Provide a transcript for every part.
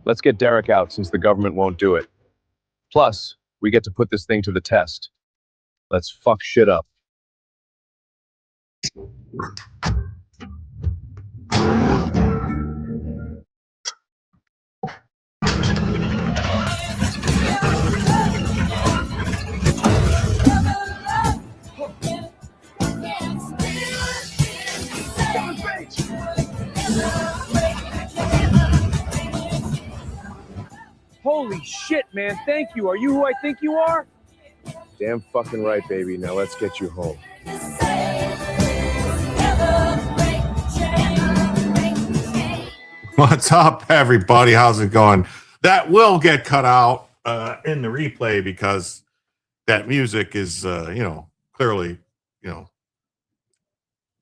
Let's get Derek out since the government won't do it. Plus, we get to put this thing to the test. Let's fuck shit up. Holy shit, man. Thank you. Are you who I think you are? Damn fucking right, baby. Now let's get you home. What's up, everybody? How's it going? That will get cut out in the replay because that music is, clearly,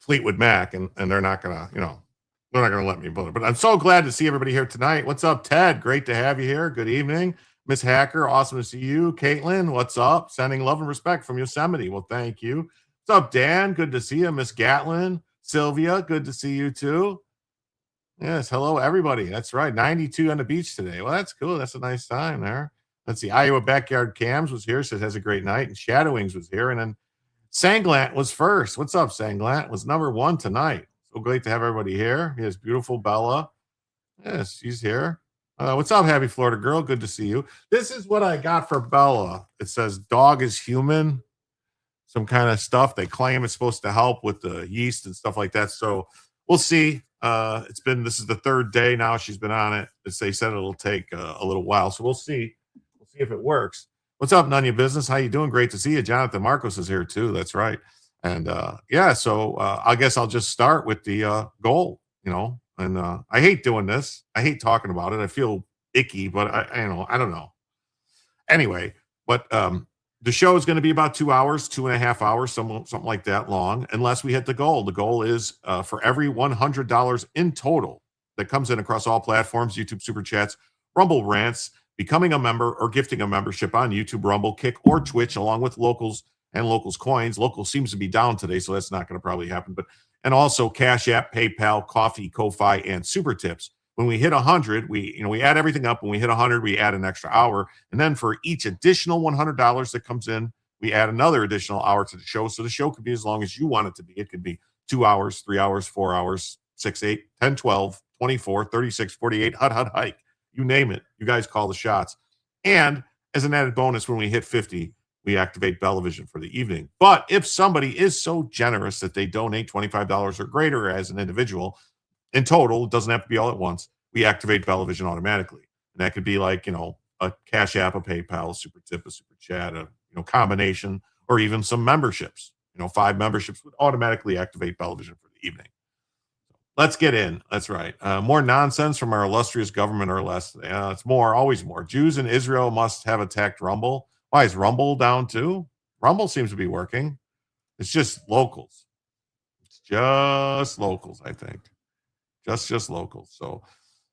Fleetwood Mac, and they're not gonna, they're not gonna let me put it. But I'm so glad to see everybody here tonight. What's up, Ted? Great to have you here. Good evening, Miss Hacker. Awesome to see you, Caitlin. What's up? Sending love and respect from Yosemite. Well, thank you. What's up, Dan? Good to see you, Miss Gatlin. Sylvia, good to see you too. Yes, hello, everybody. That's right. 92 on the beach today. Well, that's cool. That's a nice time there. Let's see. Iowa Backyard Cams was here, says has a great night. And Shadowings was here. And then Sanglant was first. What's up, Sanglant? Was number one tonight. So great to have everybody here. Yes, beautiful Bella. Yes, she's here. What's up, Happy Florida Girl? Good to see you. This is what I got for Bella. It says dog is human. Some kind of stuff. They claim it's supposed to help with the yeast and stuff like that. So we'll see. This is the third day now she's been on it. They said it'll take a little while. So we'll see. We'll see if it works. What's up, None of Your Business? How you doing? Great to see you. Jonathan Marcos is here too. That's right. And so I guess I'll just start with the goal, and I hate doing this. I hate talking about it. I feel icky, but I don't know. Anyway, but the show is going to be about 2 hours, 2.5 hours, something like that long, unless we hit the goal. The goal is for every $100 in total that comes in across all platforms, YouTube Super Chats, Rumble Rants, becoming a member or gifting a membership on YouTube, Rumble, Kick, or Twitch, along with Locals and Locals coins. Locals seems to be down today, so that's not going to probably happen. And also Cash App, PayPal, Coffee, Ko-Fi, and Super Tips. When we hit 100, we add everything up. When we hit 100, we add an extra hour. And then for each additional $100 that comes in, we add another additional hour to the show. So the show could be as long as you want it to be. It could be 2 hours, 3 hours, 4 hours, 6, 8, 10, 12, 24, 36, 48, hut, hike. You name it. You guys call the shots. And as an added bonus, when we hit 50, we activate Bellavision for the evening. But if somebody is so generous that they donate $25 or greater as an individual, in total, it doesn't have to be all at once, we activate Bellavision automatically. And that could be like, a Cash App, a PayPal, a Super Tip, a Super Chat, combination, or even some memberships. 5 memberships would automatically activate Bellvision for the evening. Let's get in. That's right. More nonsense from our illustrious government or less. It's more, always more. Jews in Israel must have attacked Rumble. Why is Rumble down too? Rumble seems to be working. It's just locals. It's just locals, I think. Just locals. So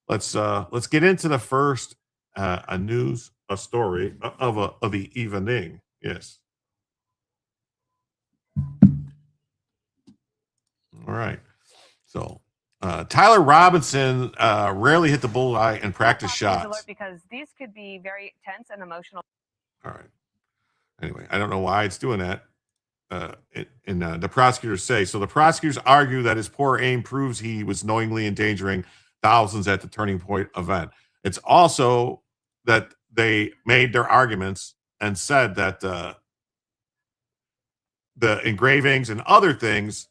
let's get into the first a story of the evening. Yes. All right. So Tyler Robinson rarely hit the bullseye in practice shots. Because these could be very tense and emotional. All right. Anyway, I don't know why it's doing that. The prosecutors say. So the prosecutors argue that his poor aim proves he was knowingly endangering thousands at the Turning Point event. It's also that they made their arguments and said that the engravings and other things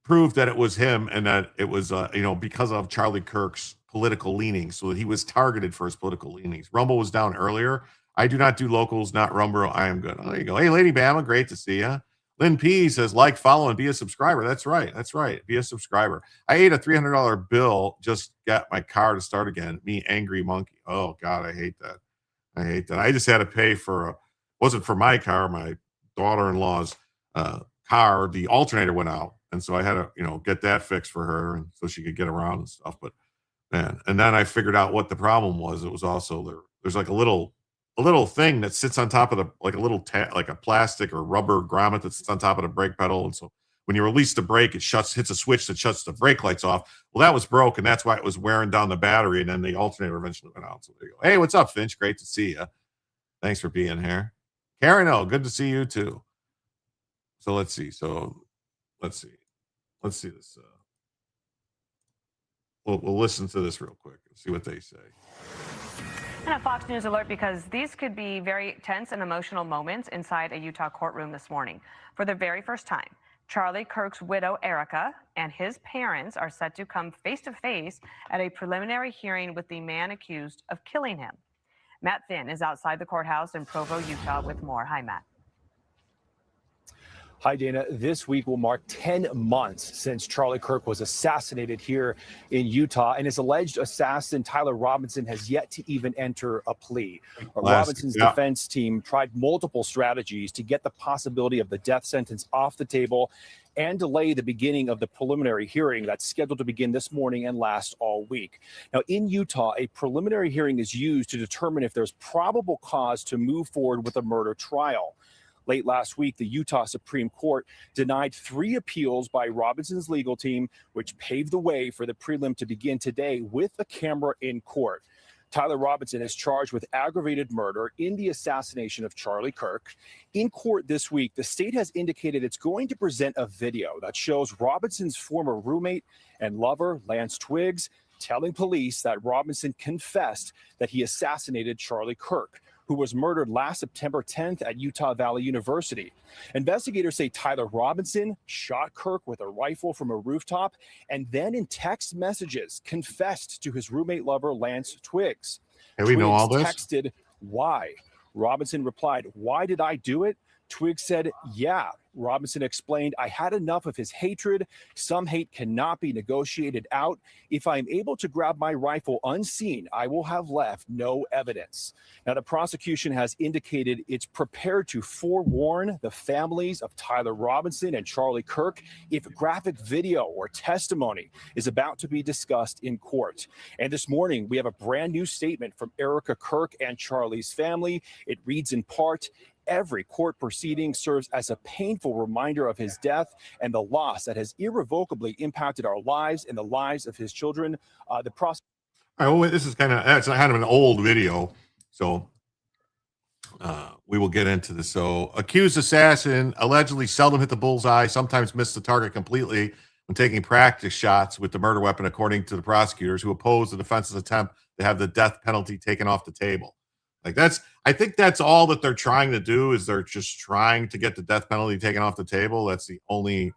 proved that it was him, and that it was because of Charlie Kirk's political leanings, so that he was targeted for his political leanings. Rumble was down earlier. I do not do locals, not Rumble. I am good. Oh, there you go. Hey, Lady Bama, great to see you. Lynn P says, like, follow, and be a subscriber. That's right. Be a subscriber. I ate a $300 bill, just got my car to start again. Me, angry monkey. Oh, God, I hate that. I just had to pay for, wasn't for my car, my daughter-in-law's car. The alternator went out. And so I had to, get that fixed for her, and so she could get around and stuff. But man, and then I figured out what the problem was. It was also there's like a little thing that sits on top of like a plastic or rubber grommet that sits on top of the brake pedal. And so when you release the brake, it hits a switch that shuts the brake lights off. Well, that was broken. That's why it was wearing down the battery, and then the alternator eventually went out. So there you go. Hey, what's up, Finch? Great to see you. Thanks for being here. Karen, good to see you too. So let's see. Let's see this. We'll listen to this real quick and see what they say. And a Fox News alert, because these could be very tense and emotional moments inside a Utah courtroom this morning. For the very first time, Charlie Kirk's widow, Erica, and his parents are set to come face to face at a preliminary hearing with the man accused of killing him. Matt Finn is outside the courthouse in Provo, Utah with more. Hi, Matt. Hi, Dana. This week will mark 10 months since Charlie Kirk was assassinated here in Utah, and his alleged assassin, Tyler Robinson, has yet to even enter a plea. Robinson's defense team tried multiple strategies to get the possibility of the death sentence off the table and delay the beginning of the preliminary hearing that's scheduled to begin this morning and last all week. Now, in Utah, a preliminary hearing is used to determine if there's probable cause to move forward with a murder trial. Late last week, the Utah Supreme Court denied 3 appeals by Robinson's legal team, which paved the way for the prelim to begin today with a camera in court. Tyler Robinson is charged with aggravated murder in the assassination of Charlie Kirk. In court this week, the state has indicated it's going to present a video that shows Robinson's former roommate and lover, Lance Twiggs, telling police that Robinson confessed that he assassinated Charlie Kirk, who was murdered last September 10th at Utah Valley University. Investigators say Tyler Robinson shot Kirk with a rifle from a rooftop and then in text messages confessed to his roommate lover, Lance Twiggs. Hey, we know all this? Texted, "Why?" Robinson replied, "Why did I do it?" Twiggs said, "Yeah." Robinson explained, "I had enough of his hatred. Some hate cannot be negotiated out. If I'm able to grab my rifle unseen, I will have left no evidence." Now, the prosecution has indicated it's prepared to forewarn the families of Tyler Robinson and Charlie Kirk if graphic video or testimony is about to be discussed in court. And this morning, we have a brand new statement from Erica Kirk and Charlie's family. It reads in part, "Every court proceeding serves as a painful reminder of his death and the loss that has irrevocably impacted our lives and the lives of his children." All right, well, this is kind of an old video, so we will get into this. So, accused assassin allegedly seldom hit the bullseye, sometimes missed the target completely when taking practice shots with the murder weapon, according to the prosecutors, who opposed the defense's attempt to have the death penalty taken off the table. I think that's all that they're trying to do, is they're just trying to get the death penalty taken off the table. That's the only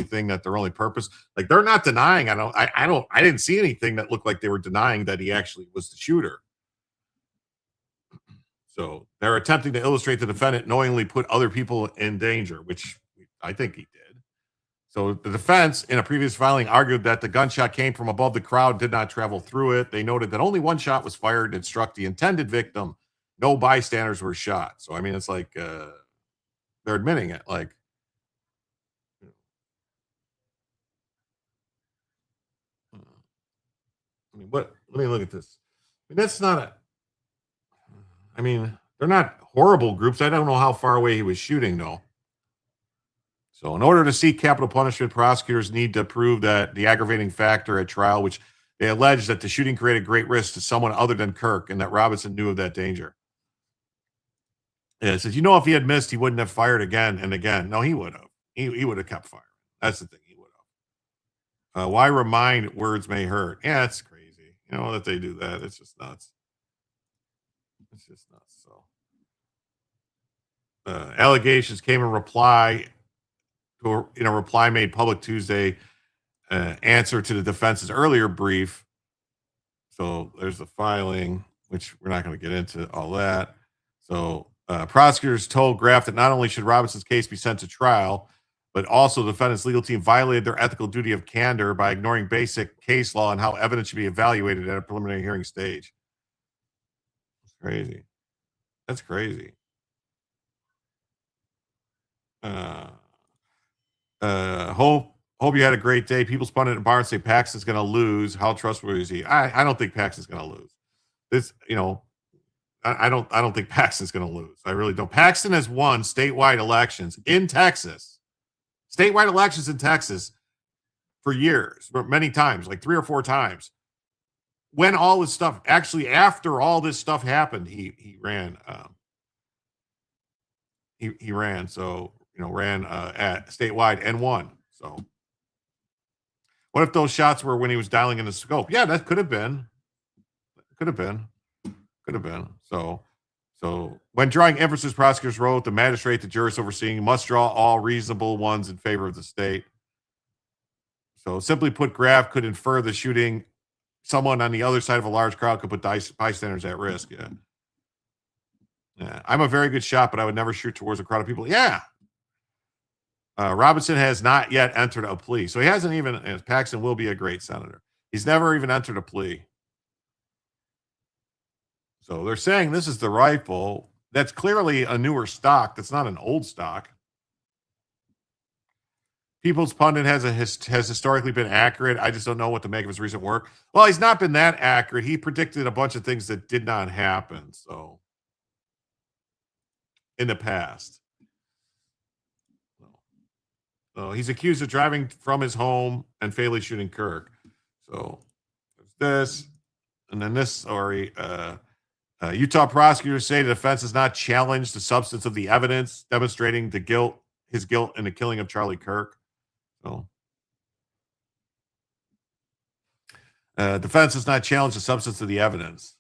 thing that their only purpose. Like, they're not denying. I didn't see anything that looked like they were denying that he actually was the shooter. So they're attempting to illustrate the defendant knowingly put other people in danger, which I think he did. So the defense in a previous filing argued that the gunshot came from above the crowd, did not travel through it. They noted that only one shot was fired and struck the intended victim. No bystanders were shot. So, I mean, it's like they're admitting it. Like, I mean, what? Let me look at this. I mean, that's not a. I mean, they're not horrible groups. I don't know how far away he was shooting, though. So, in order to seek capital punishment, prosecutors need to prove that the aggravating factor at trial, which they allege that the shooting created great risk to someone other than Kirk, and that Robinson knew of that danger. Yeah, it says, you know, if he had missed, he wouldn't have fired again and again. No, he would have. He would have kept firing. That's the thing. He would have. Why remind words may hurt? Yeah, it's crazy. You know that they do that. It's just nuts. It's just nuts. So, allegations came in reply to a reply made public Tuesday, answer to the defense's earlier brief. So there's the filing, which we're not going to get into all that. So prosecutors told Graff that not only should Robinson's case be sent to trial, but also the defendant's legal team violated their ethical duty of candor by ignoring basic case law and how evidence should be evaluated at a preliminary hearing stage. It's crazy. That's crazy. Hope you had a great day. People's pundit and Barnes say Paxton's going to lose. How trustworthy is he? I don't think Paxton's going to lose. This, you know, I don't think Paxton's going to lose. I really don't. Paxton has won statewide elections in Texas. Statewide elections in Texas for years, many times, like 3 or 4 times. When all this stuff, actually after all this stuff happened, he ran. He ran. So, you know, ran at statewide and won. So what if those shots were when he was dialing in the scope? Yeah, that could have been. Could have been. Could have been. So when drawing inferences, prosecutors wrote, the magistrate, the jurors overseeing must draw all reasonable ones in favor of the state. So simply put, Graff could infer the shooting. Someone on the other side of a large crowd could put bystanders at risk. Yeah. I'm a very good shot, but I would never shoot towards a crowd of people. Yeah. Robinson has not yet entered a plea. So he hasn't even, Paxton will be a great senator. He's never even entered a plea. So they're saying this is the rifle. That's clearly a newer stock. That's not an old stock. People's Pundit has historically been accurate. I just don't know what to make of his recent work. Well, he's not been that accurate. He predicted a bunch of things that did not happen. So in the past. So he's accused of driving from his home and fatally shooting Kirk. So there's this, and then this story. Utah prosecutors say the defense has not challenged the substance of the evidence demonstrating his guilt in the killing of Charlie Kirk. So, defense has not challenged the substance of the evidence.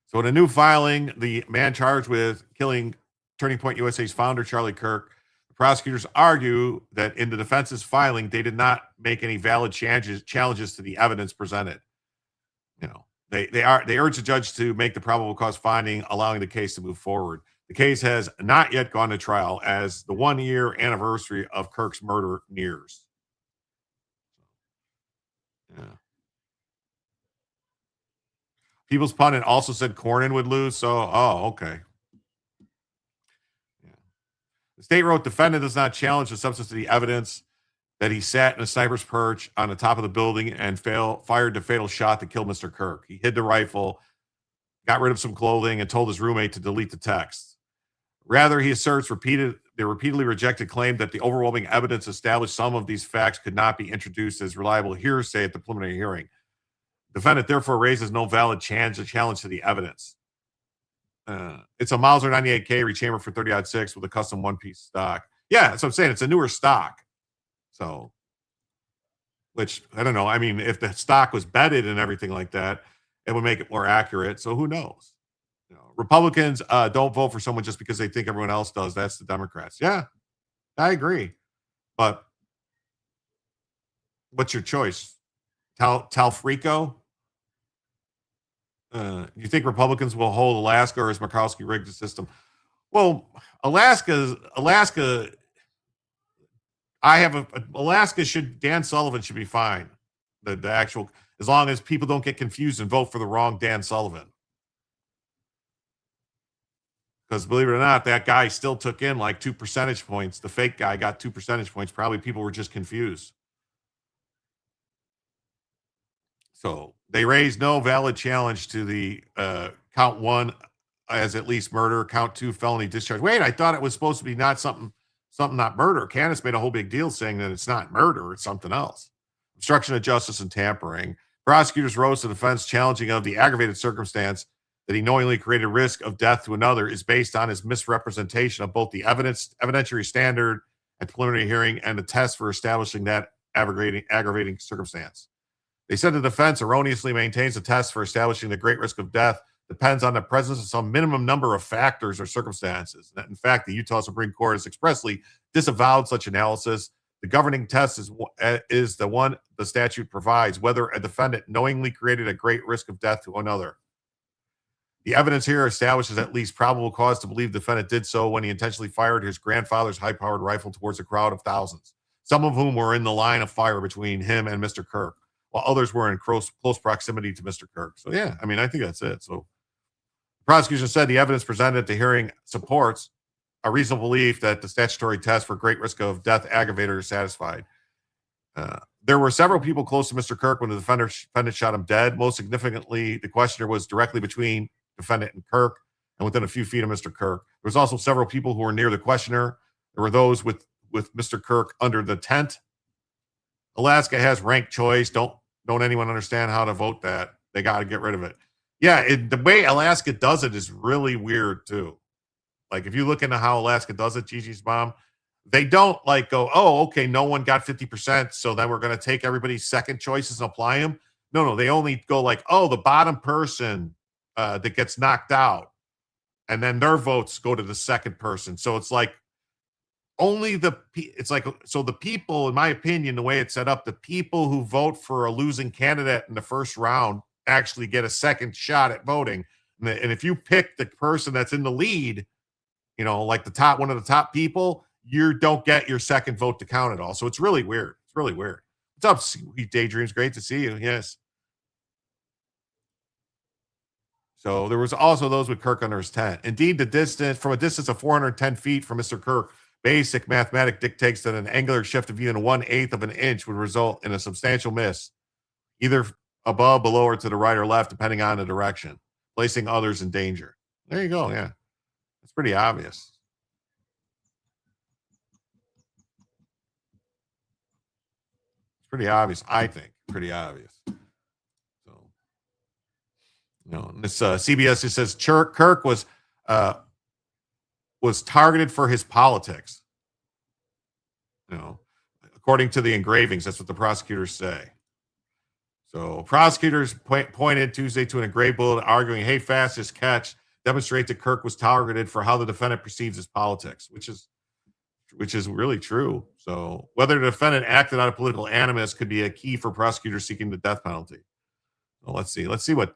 So, in a new filing, the man charged with killing Turning Point USA's founder, Charlie Kirk, the prosecutors argue that in the defense's filing, they did not make any valid challenges to the evidence presented. You know, they urge the judge to make the probable cause finding, allowing the case to move forward. The case has not yet gone to trial as the 1-year anniversary of Kirk's murder nears. Yeah. People's Pundit also said Cornyn would lose. So, okay. Yeah. The state wrote, defendant does not challenge the substance of the evidence that he sat in a sniper's perch on the top of the building and fired the fatal shot that killed Mr. Kirk. He hid the rifle, got rid of some clothing, and told his roommate to delete the text. Rather, he asserts the repeatedly rejected claim that the overwhelming evidence established some of these facts could not be introduced as reliable hearsay at the preliminary hearing. Defendant therefore raises no valid challenge to the evidence. It's a Mauser 98K rechamber for 30-06 with a custom one-piece stock. Yeah, that's what I'm saying. It's a newer stock. So, which, I don't know. I mean, if the stock was bedded and everything like that, it would make it more accurate. So who knows? You know, Republicans don't vote for someone just because they think everyone else does. That's the Democrats. Yeah, I agree. But what's your choice? Talfrico? You think Republicans will hold Alaska, or is Murkowski rigged the system? Well, Alaska. Dan Sullivan should be fine. The actual, as long as people don't get confused and vote for the wrong Dan Sullivan. Because believe it or not, that guy still took in like 2 percentage points. The fake guy got 2 percentage points. Probably people were just confused. So they raised no valid challenge to the count 1 as at least murder, count 2 felony discharge. Wait, I thought it was supposed to be not something not murder. Candace made a whole big deal saying that it's not murder, it's something else. Obstruction of justice and tampering. Prosecutors rose to the defense challenging of the aggravated circumstance that he knowingly created risk of death to another is based on his misrepresentation of both the evidentiary standard at preliminary hearing and the test for establishing that aggravating circumstance. They said the defense erroneously maintains the test for establishing the great risk of death depends on the presence of some minimum number of factors or circumstances. In fact, the Utah Supreme Court has expressly disavowed such analysis. The governing test is the one the statute provides, whether a defendant knowingly created a great risk of death to another. The evidence here establishes at least probable cause to believe the defendant did so when he intentionally fired his grandfather's high-powered rifle towards a crowd of thousands, some of whom were in the line of fire between him and Mr. Kirk, while others were in close proximity to Mr. Kirk. So, yeah, I mean, I think that's it. So the prosecution said the evidence presented at the hearing supports a reasonable belief that the statutory test for great risk of death aggravator is satisfied. There were several people close to Mr. Kirk when the defendant shot him dead. Most significantly, the questioner was directly between defendant and Kirk and within a few feet of Mr. Kirk. There was also several people who were near the questioner. There were those with Mr. Kirk under the tent. Alaska has ranked choice. Don't anyone understand how to vote that? They got to get rid of it. Yeah, the way Alaska does it is really weird too. Like if you look into how Alaska does it, Gigi's mom, they don't like go, oh, okay, no one got 50%, so then we're going to take everybody's second choices and apply them. No, they only go like, oh, the bottom person that gets knocked out, and then their votes go to the second person. So it's like only the people, in my opinion, the way it's set up, the people who vote for a losing candidate in the first round actually get a second shot at voting. And if you pick the person that's in the lead, like one of the top people, you don't get your second vote to count at all. So it's really weird. It's really weird. What's up, Sweet Daydreams? Great to see you. Yes. So there was also those with Kirk under his tent. Indeed, from a distance of 410 feet from Mr. Kirk, basic mathematics dictates that an angular shift of even 1/8 of an inch would result in a substantial miss, either above, below, or to the right or left, depending on the direction, placing others in danger. There you go. Yeah. It's pretty obvious. It's pretty obvious, I think. Pretty obvious. This CBS just says Kirk was targeted for his politics. According to the engravings, that's what the prosecutors say. So prosecutors pointed Tuesday to an engraved bullet arguing, "Hey, fastest catch," demonstrate that Kirk was targeted for how the defendant perceives his politics, which is really true. So whether the defendant acted out of political animus could be a key for prosecutors seeking the death penalty. Well, let's see what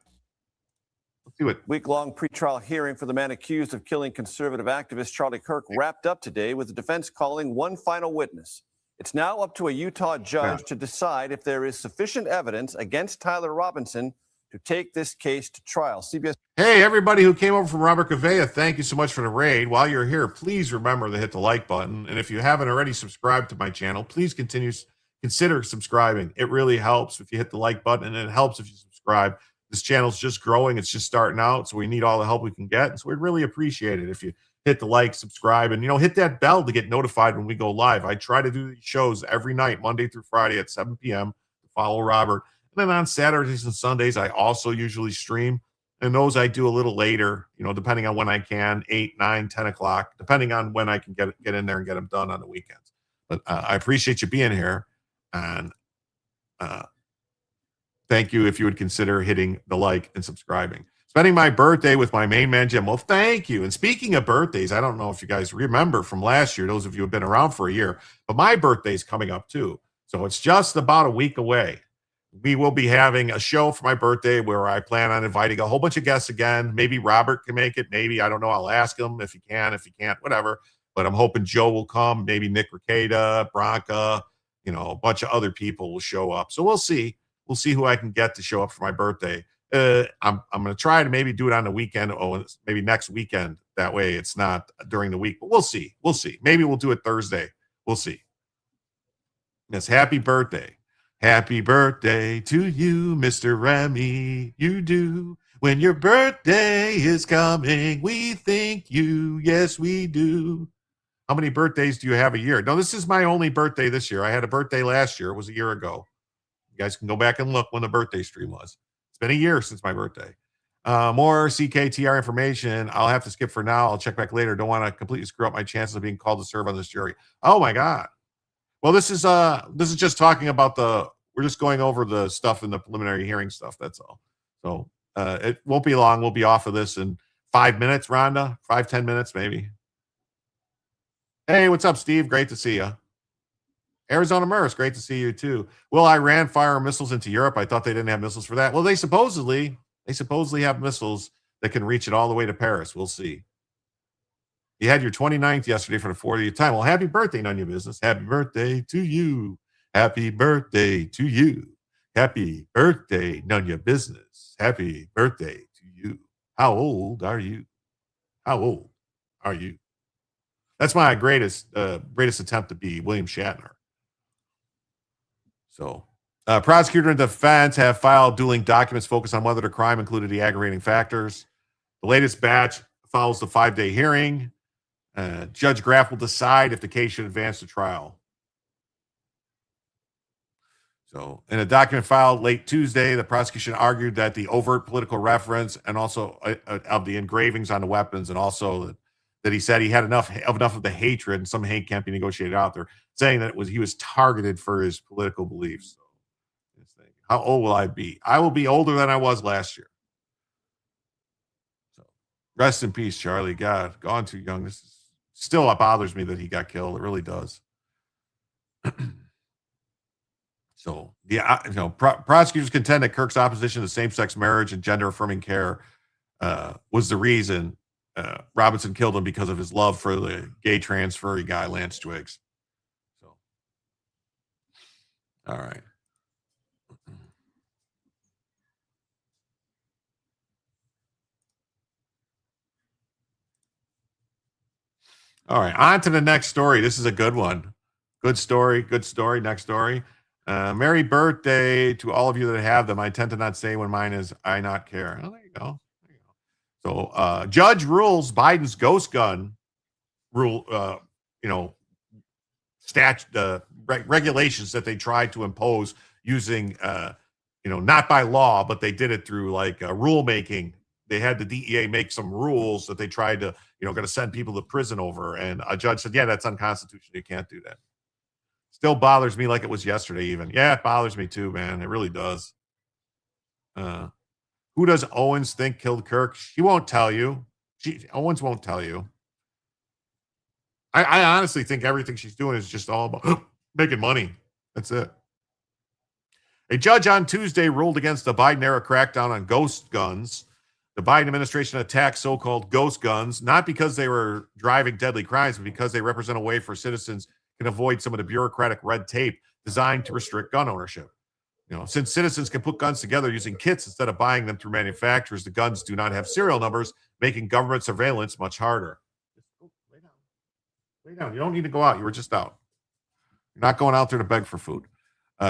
week-long pretrial hearing for the man accused of killing conservative activist Charlie Kirk wrapped up today with the defense calling one final witness. It's now up to a Utah judge to decide if there is sufficient evidence against Tyler Robinson to take this case to trial. CBS. Hey, everybody who came over from Robert Cavea, thank you so much for the raid. While you're here, please remember to hit the like button. And if you haven't already subscribed to my channel, please consider subscribing. It really helps if you hit the like button, and it helps if you subscribe. This channel's just growing. It's just starting out, so we need all the help we can get. And so we'd really appreciate it if you hit the like, subscribe, and, hit that bell to get notified when we go live. I try to do these shows every night, Monday through Friday at 7 p.m. to follow Robert. And then on Saturdays and Sundays, I also usually stream. And those I do a little later, depending on when I can, 8, 9, 10 o'clock, depending on when I can get in there and get them done on the weekends. But I appreciate you being here. And thank you if you would consider hitting the like and subscribing. Spending my birthday with my main man, Jim. Well, thank you. And speaking of birthdays, I don't know if you guys remember from last year, those of you who have been around for a year, but my birthday's coming up too. So it's just about a week away. we will be having a show for my birthday where I plan on inviting a whole bunch of guests again. Maybe Robert can make it. Maybe, I don't know. I'll ask him if he can, if he can't, whatever. But I'm hoping Joe will come. Maybe Nick Ricada, Bronca, a bunch of other people will show up. So we'll see. We'll see who I can get to show up for my birthday. I'm going to try to maybe do it on the weekend. Maybe next weekend. That way it's not during the week. But we'll see. We'll see. Maybe we'll do it Thursday. We'll see. Yes, happy birthday. Happy birthday to you, Mr. Remy. You do. When your birthday is coming, we thank you. Yes, we do. How many birthdays do you have a year? No, this is my only birthday this year. I had a birthday last year. It was a year ago. You guys can go back and look when the birthday stream was. It's been a year since my birthday. More CKTR information. I'll have to skip for now. I'll check back later. Don't want to completely screw up my chances of being called to serve on this jury. Oh, my God. Well, this is just talking about we're just going over the stuff in the preliminary hearing stuff. That's all. So it won't be long. We'll be off of this in 5 minutes, Rhonda. 5-10 minutes, maybe. Hey, what's up, Steve? Great to see you. Arizona Murs, great to see you too. Will Iran fire missiles into Europe? I thought they didn't have missiles for that. Well, they supposedly have missiles that can reach it all the way to Paris. We'll see. You had your 29th yesterday for the 40th time. Well, happy birthday, none of your business. Happy birthday to you. Happy birthday to you. Happy birthday, none of your business. Happy birthday to you. How old are you? How old are you? That's my greatest attempt to be William Shatner. So, prosecutor and defense have filed dueling documents focused on whether the crime included the aggravating factors. The latest batch follows the 5-day hearing. Judge Graff will decide if the case should advance to trial. So, in a document filed late Tuesday, the prosecution argued that the overt political reference and also of the engravings on the weapons, and also that he said he had enough of the hatred, and some hate can't be negotiated out there, saying that he was targeted for his political beliefs. So, how old will I be? I will be older than I was last year. So, rest in peace, Charlie. God, gone too young. This is still, it bothers me that he got killed. It really does. So, prosecutors contend that Kirk's opposition to same-sex marriage and gender-affirming care was the reason Robinson killed him, because of his love for the gay trans furry guy, Lance Twiggs. So, all right. All right, on to the next story. This is a good one. Good story. Next story. Merry birthday to all of you that have them. I tend to not say when mine is I not care. Oh, there you go. So, judge rules Biden's ghost gun rule, regulations that they tried to impose using, not by law, but they did it through rulemaking. They had the DEA make some rules that they tried to, going to send people to prison over. And a judge said, yeah, that's unconstitutional. You can't do that. Still bothers me like it was yesterday even. Yeah, it bothers me too, man. It really does. Who does Owens think killed Kirk? She won't tell you. Owens won't tell you. I honestly think everything she's doing is just all about making money. That's it. A judge on Tuesday ruled against the Biden-era crackdown on ghost guns. The Biden administration attacked so-called ghost guns, not because they were driving deadly crimes, but because they represent a way for citizens can avoid some of the bureaucratic red tape designed to restrict gun ownership. Since citizens can put guns together using kits instead of buying them through manufacturers, the guns do not have serial numbers, making government surveillance much harder. Lay down. You don't need to go out. You were just out. You're not going out there to beg for food.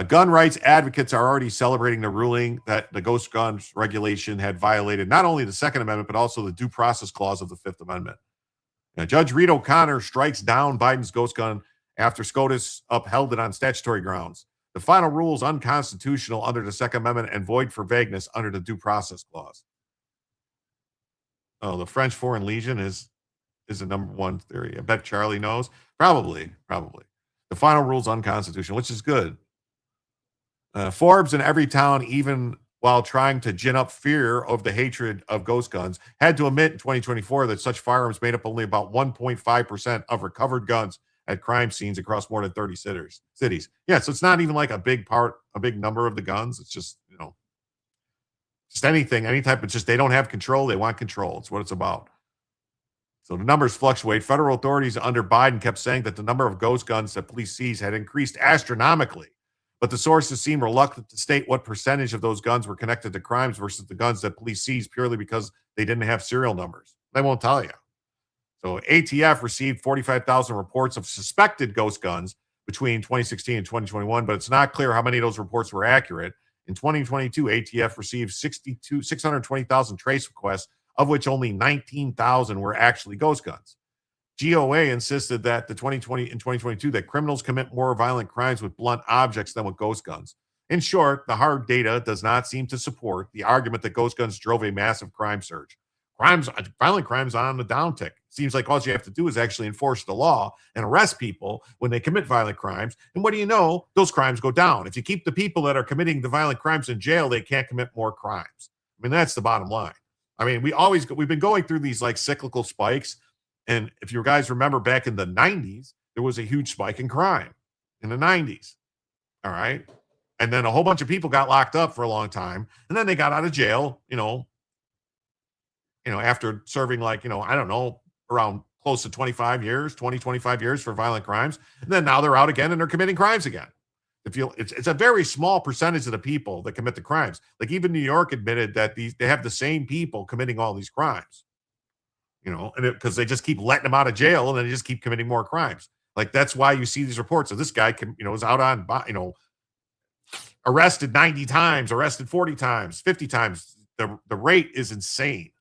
Gun rights advocates are already celebrating the ruling that the ghost guns regulation had violated not only the Second Amendment, but also the due process clause of the Fifth Amendment. Now, Judge Reed O'Connor strikes down Biden's ghost gun after SCOTUS upheld it on statutory grounds. The final rule is unconstitutional under the Second Amendment and void for vagueness under the due process clause. Oh, the French Foreign Legion is the number one theory. I bet Charlie knows. Probably. The final rule is unconstitutional, which is good. Forbes in every town, even while trying to gin up fear of the hatred of ghost guns, had to admit in 2024 that such firearms made up only about 1.5% of recovered guns at crime scenes across more than 30 cities. Yeah, so it's not even like a big part a big number of the guns. It's just, just anything, any type of just, they don't have control. They want control. It's what it's about. So the numbers fluctuate. Federal authorities under Biden kept saying that the number of ghost guns that police seized had increased astronomically, but the sources seem reluctant to state what percentage of those guns were connected to crimes versus the guns that police seized purely because they didn't have serial numbers. They won't tell you. So ATF received 45,000 reports of suspected ghost guns between 2016 and 2021, but it's not clear how many of those reports were accurate. In 2022, ATF received 620,000 trace requests, of which only 19,000 were actually ghost guns. GOA insisted that in 2022 that criminals commit more violent crimes with blunt objects than with ghost guns. In short, the hard data does not seem to support the argument that ghost guns drove a massive crime surge. Violent crimes on the downtick. Seems like all you have to do is actually enforce the law and arrest people when they commit violent crimes. And what do you know? Those crimes go down. If you keep the people that are committing the violent crimes in jail, they can't commit more crimes. I mean, that's the bottom line. I mean, we've been going through these like cyclical spikes. And if you guys remember back in the 90s, there was a huge spike in crime in the 90s. All right. And then a whole bunch of people got locked up for a long time. And then they got out of jail, after serving I don't know, around close to 25 years for violent crimes. And then now they're out again and they're committing crimes again. It's a very small percentage of the people that commit the crimes. Like even New York admitted that they have the same people committing all these crimes, and because they just keep letting them out of jail and then they just keep committing more crimes. Like that's why you see these reports of this guy, was out on, arrested 90 times, arrested 40 times, 50 times. The rate is insane.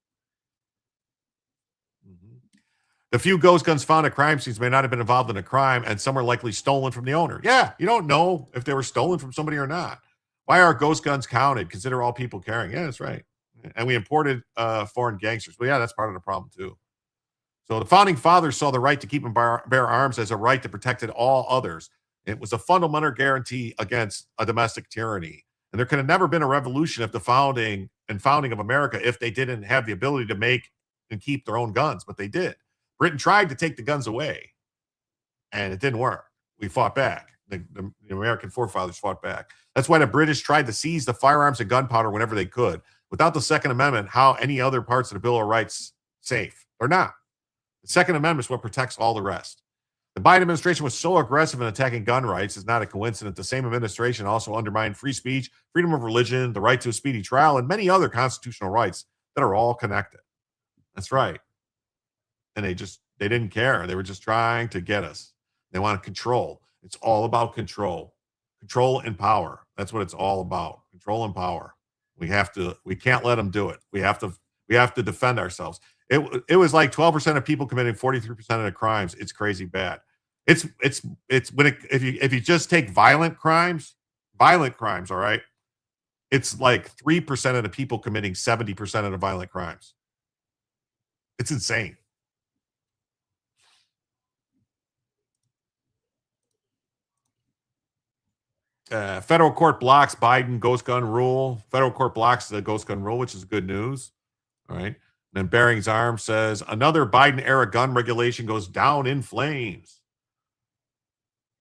The few ghost guns found at crime scenes may not have been involved in a crime, and some are likely stolen from the owner. Yeah, you don't know if they were stolen from somebody or not. Why are ghost guns counted? Consider all people carrying. Yeah, that's right. And we imported foreign gangsters. Well, yeah, that's part of the problem too. So the founding fathers saw the right to keep and bear arms as a right that protected all others. It was a fundamental guarantee against a domestic tyranny. And there could have never been a revolution if the founding of America if they didn't have the ability to make and keep their own guns, but they did. Britain tried to take the guns away, and it didn't work. We fought back. The American forefathers fought back. That's why the British tried to seize the firearms and gunpowder whenever they could. Without the Second Amendment, how any other parts of the Bill of Rights safe? They're not. The Second Amendment is what protects all the rest. The Biden administration was so aggressive in attacking gun rights is not a coincidence. The same administration also undermined free speech, freedom of religion, the right to a speedy trial, and many other constitutional rights that are all connected. That's right. And they didn't care. They were just trying to get us. They want control. It's all about control and power. That's what it's all about. Control and power. We can't let them do it. We have to defend ourselses. It was like 12% of people committing 43% of the crimes. It's crazy bad. It's if you just take violent crimes, all right, it's like 3% of the people committing 70% of the violent crimes. It's insane. Federal court blocks Biden ghost gun rule. Federal court blocks the ghost gun rule, which is good news. All right. Then Bearing's Arm says another Biden era gun regulation goes down in flames.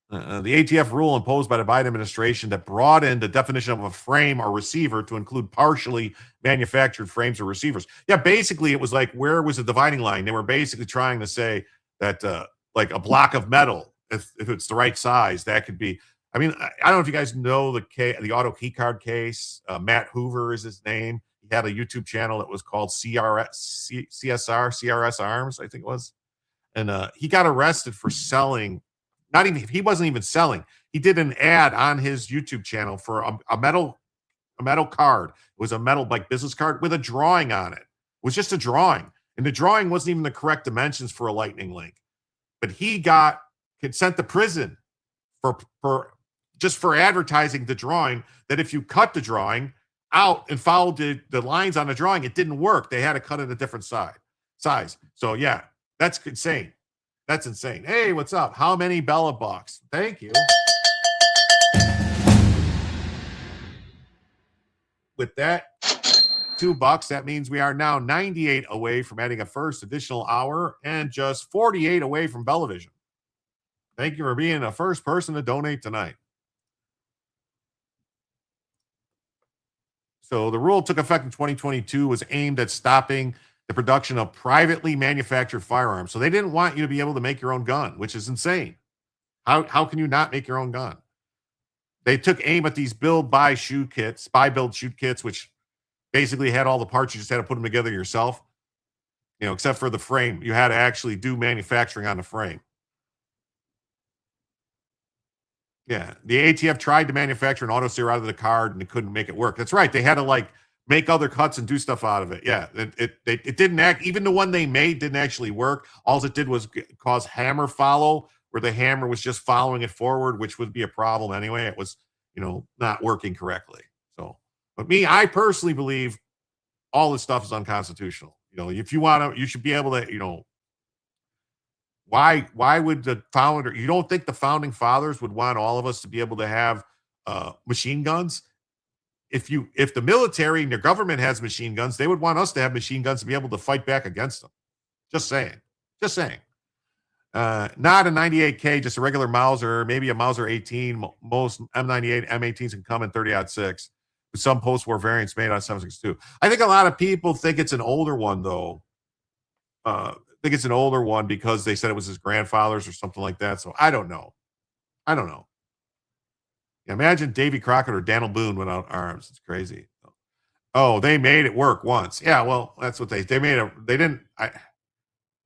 The ATF rule imposed by the Biden administration that broadened the definition of a frame or receiver to include partially manufactured frames or receivers. Yeah, basically it was like, where was the dividing line? They were basically trying to say that like a block of metal, if it's the right size, that could be. I mean, I don't know if you guys know the auto key card case. Matt Hoover is his name. He had a YouTube channel that was called CRS Arms, I think it was. And he got arrested for selling. He wasn't even selling. He did an ad on his YouTube channel for a metal card. It was a metal business card with a drawing on it. It was just a drawing. And the drawing wasn't even the correct dimensions for a lightning link. But he got sent to prison for advertising the drawing, that if you cut the drawing out and followed the lines on the drawing, it didn't work. They had to cut it a different size. So yeah, that's insane. That's insane. Hey, what's up? How many Bella bucks? Thank you. With that, $2, that means we are now 98 away from adding a first additional hour and just 48 away from Bellavision. Thank you for being the first person to donate tonight. So the rule took effect in 2022, was aimed at stopping the production of privately manufactured firearms. So they didn't want you to be able to make your own gun, which is insane. How can you not make your own gun? They took aim at these buy, build, shoot kits, which basically had all the parts. You just had to put them together yourself, except for the frame. You had to actually do manufacturing on the frame. Yeah, the ATF tried to manufacture an autoseer out of the card and they couldn't make it work. That's right. They had to make other cuts and do stuff out of it. Yeah, it didn't act. Even the one they made didn't actually work. All it did was cause hammer follow, where the hammer was just following it forward, which would be a problem anyway. It was, not working correctly. So, but I personally believe all this stuff is unconstitutional. If you want to, you should be able to, why would the founder, you don't think the founding fathers would want all of us to be able to have machine guns? If the military and their government has machine guns, they would want us to have machine guns to be able to fight back against them. Just saying. Not a 98K, just a regular Mauser, maybe a Mauser 18. Most M98, M18s can come in 30-06, with some post-war variants made on 7.62. I think a lot of people think it's an older one, though. Think it's an older one because they said it was his grandfather's or something like that. So I don't know. Yeah, imagine Davy Crockett or Daniel Boone without arms. It's crazy. Oh, they made it work once. Yeah, well, that's what they made it. They didn't. I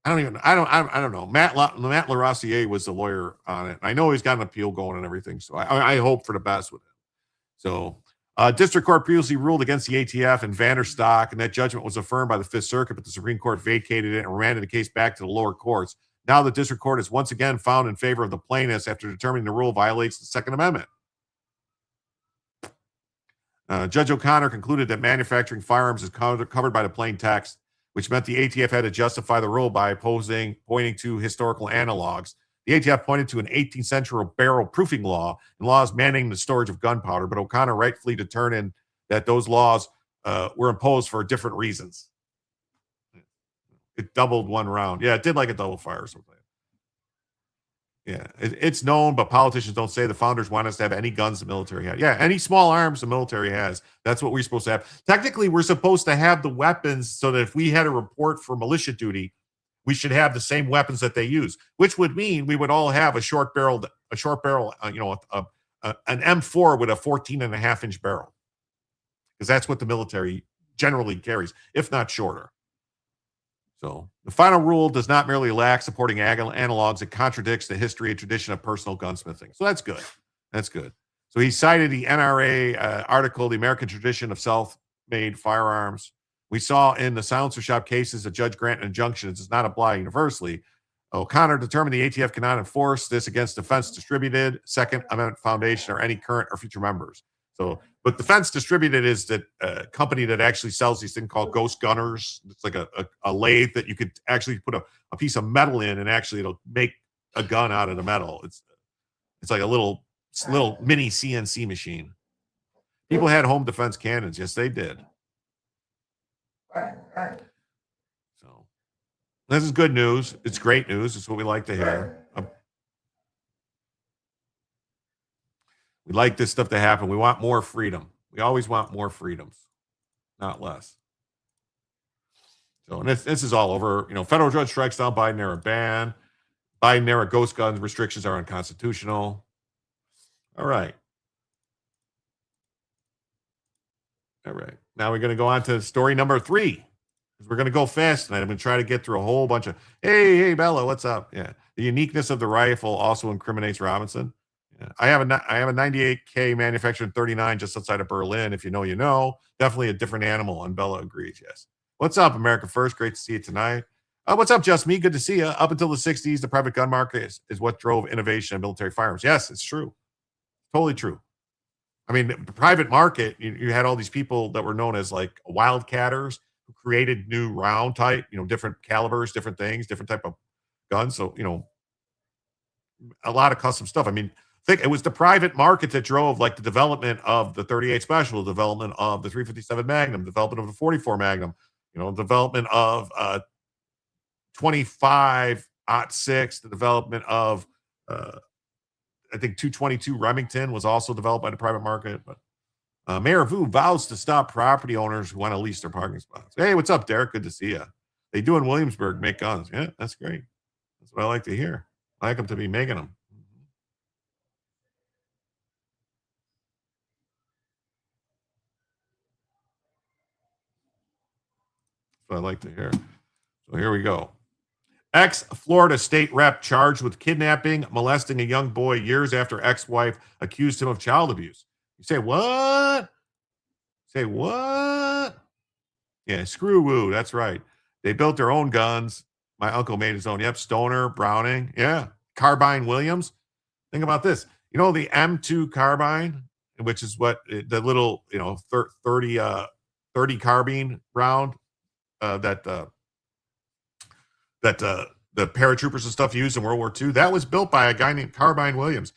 don't know. Matt Larossiere was the lawyer on it. I know he's got an appeal going and everything. So I hope for the best with him. So district court previously ruled against the ATF and Vanderstock, and that judgment was affirmed by the Fifth Circuit, but the Supreme Court vacated it and remanded the case back to the lower courts. Now the district court has once again found in favor of the plaintiffs after determining the rule violates the Second Amendment. Judge O'Connor concluded that manufacturing firearms is covered by the plain text, which meant the ATF had to justify the rule by pointing to historical analogs. The ATF pointed to an 18th century barrel proofing law and laws mandating the storage of gunpowder, but O'Connor rightfully determined that those laws were imposed for different reasons. It doubled one round. Yeah, it did like a double fire or something. Yeah, it's known, but politicians don't say the founders want us to have any guns the military had. Yeah, any small arms the military has. That's what we're supposed to have. Technically, we're supposed to have the weapons so that if we had a report for militia duty, we should have the same weapons that they use, which would mean we would all have an M4 with a 14.5-inch barrel, because that's what the military generally carries, if not shorter. So the final rule does not merely lack supporting analogs. It contradicts the history and tradition of personal gunsmithing. So that's good. So he cited the NRA article, The American Tradition of Self-Made Firearms. We saw in the silencer shop cases a judge grant an injunction. It does not apply universally. O'Connor determined the ATF cannot enforce this against Defense Distributed, Second Amendment Foundation, or any current or future members. So, but Defense Distributed is the company that actually sells these things called ghost gunners. It's like a lathe that you could actually put a piece of metal in, and actually it'll make a gun out of the metal. It's like a little mini CNC machine. People had home defense cannons. Yes, they did. So this is good news. It's great news. It's what we like to hear. We like this stuff to happen. We want more freedom. We always want more freedoms, not less. So, and this is all over. Federal judge strikes down Biden-era ban. Biden-era ghost gun restrictions are unconstitutional. All right. Now we're going to go on to story number 3, because we're going to go fast tonight. I'm going to try to get through a whole bunch of, hey, Bella, what's up? Yeah. The uniqueness of the rifle also incriminates Robinson. Yeah. I have a 98K manufactured in 39 just outside of Berlin. If you know, you know. Definitely a different animal, and Bella agrees, yes. What's up, America First? Great to see you tonight. What's up, Just Me? Good to see you. Up until the 60s, the private gun market is what drove innovation in military firearms. Yes, it's true. Totally true. I mean, the private market, you had all these people that were known as like wildcatters who created new round type, different calibers, different things, different type of guns. So, a lot of custom stuff. I mean, think it was the private market that drove like the development of the 38 Special, development of the 357 Magnum, development of the 44 Magnum, development of 25-06, the development of I think 222 Remington was also developed by the private market. But Mayor Vu vows to stop property owners who want to lease their parking spots. Hey, what's up, Derek? Good to see you. They do in Williamsburg make guns. Yeah, that's great. That's what I like to hear. I like them to be making them. That's what I like to hear. So here we go. Ex-Florida state rep charged with kidnapping, molesting a young boy years after ex-wife accused him of child abuse. You say, what? Say, what? Yeah, screw woo. That's right. They built their own guns. My uncle made his own. Yep, Stoner, Browning. Yeah, Carbine Williams. Think about this. You know, the M2 carbine, which is what the little, 30 carbine round that the paratroopers and stuff used in World War II, that was built by a guy named Carbine Williams,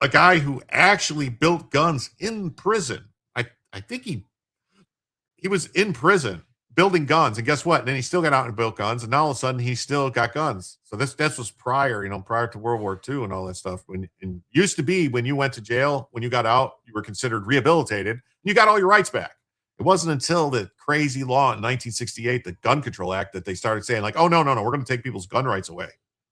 a guy who actually built guns in prison. I think he was in prison building guns, and guess what? And then he still got out and built guns, and now all of a sudden he still got guns. So this was prior to World War II and all that stuff. When used to be when you went to jail, when you got out, you were considered rehabilitated, and you got all your rights back. It wasn't until the crazy law in 1968, the Gun Control Act, that they started saying like, oh, no, we're going to take people's gun rights away.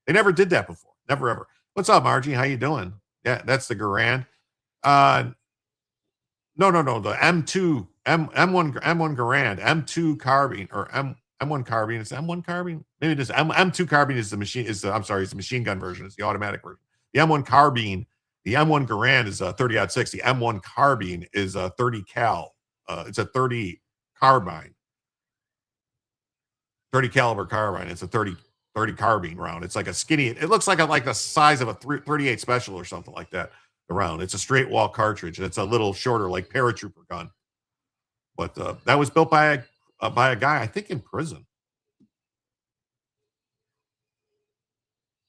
They never did that before. Never, ever. What's up, Margie? How you doing? Yeah, that's the Garand. No, the M2, M1 Garand, M2 carbine, or M1 carbine. It's M1 carbine? Maybe it is. M2 carbine is the machine gun version. It's the automatic version. The M1 carbine, the M1 Garand is 30-06. The M1 carbine is 30 cal. It's a 30 carbine, 30 caliber carbine. It's a 30 carbine round. It's like a skinny. It looks like the size of a 38 special or something like that. Around. It's a straight wall cartridge. It's a little shorter, like paratrooper gun. But that was built by a guy, I think, in prison.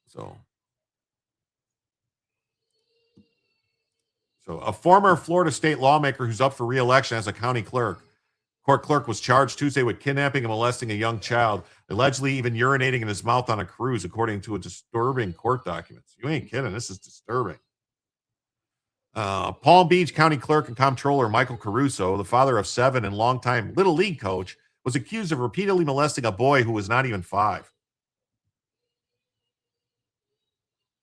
So a former Florida state lawmaker who's up for re-election as a county clerk. Court clerk was charged Tuesday with kidnapping and molesting a young child, allegedly even urinating in his mouth on a cruise, according to a disturbing court documents. You ain't kidding. This is disturbing. Palm Beach County Clerk and Comptroller Michael Caruso, the father of 7 and longtime Little League coach, was accused of repeatedly molesting a boy who was not even 5.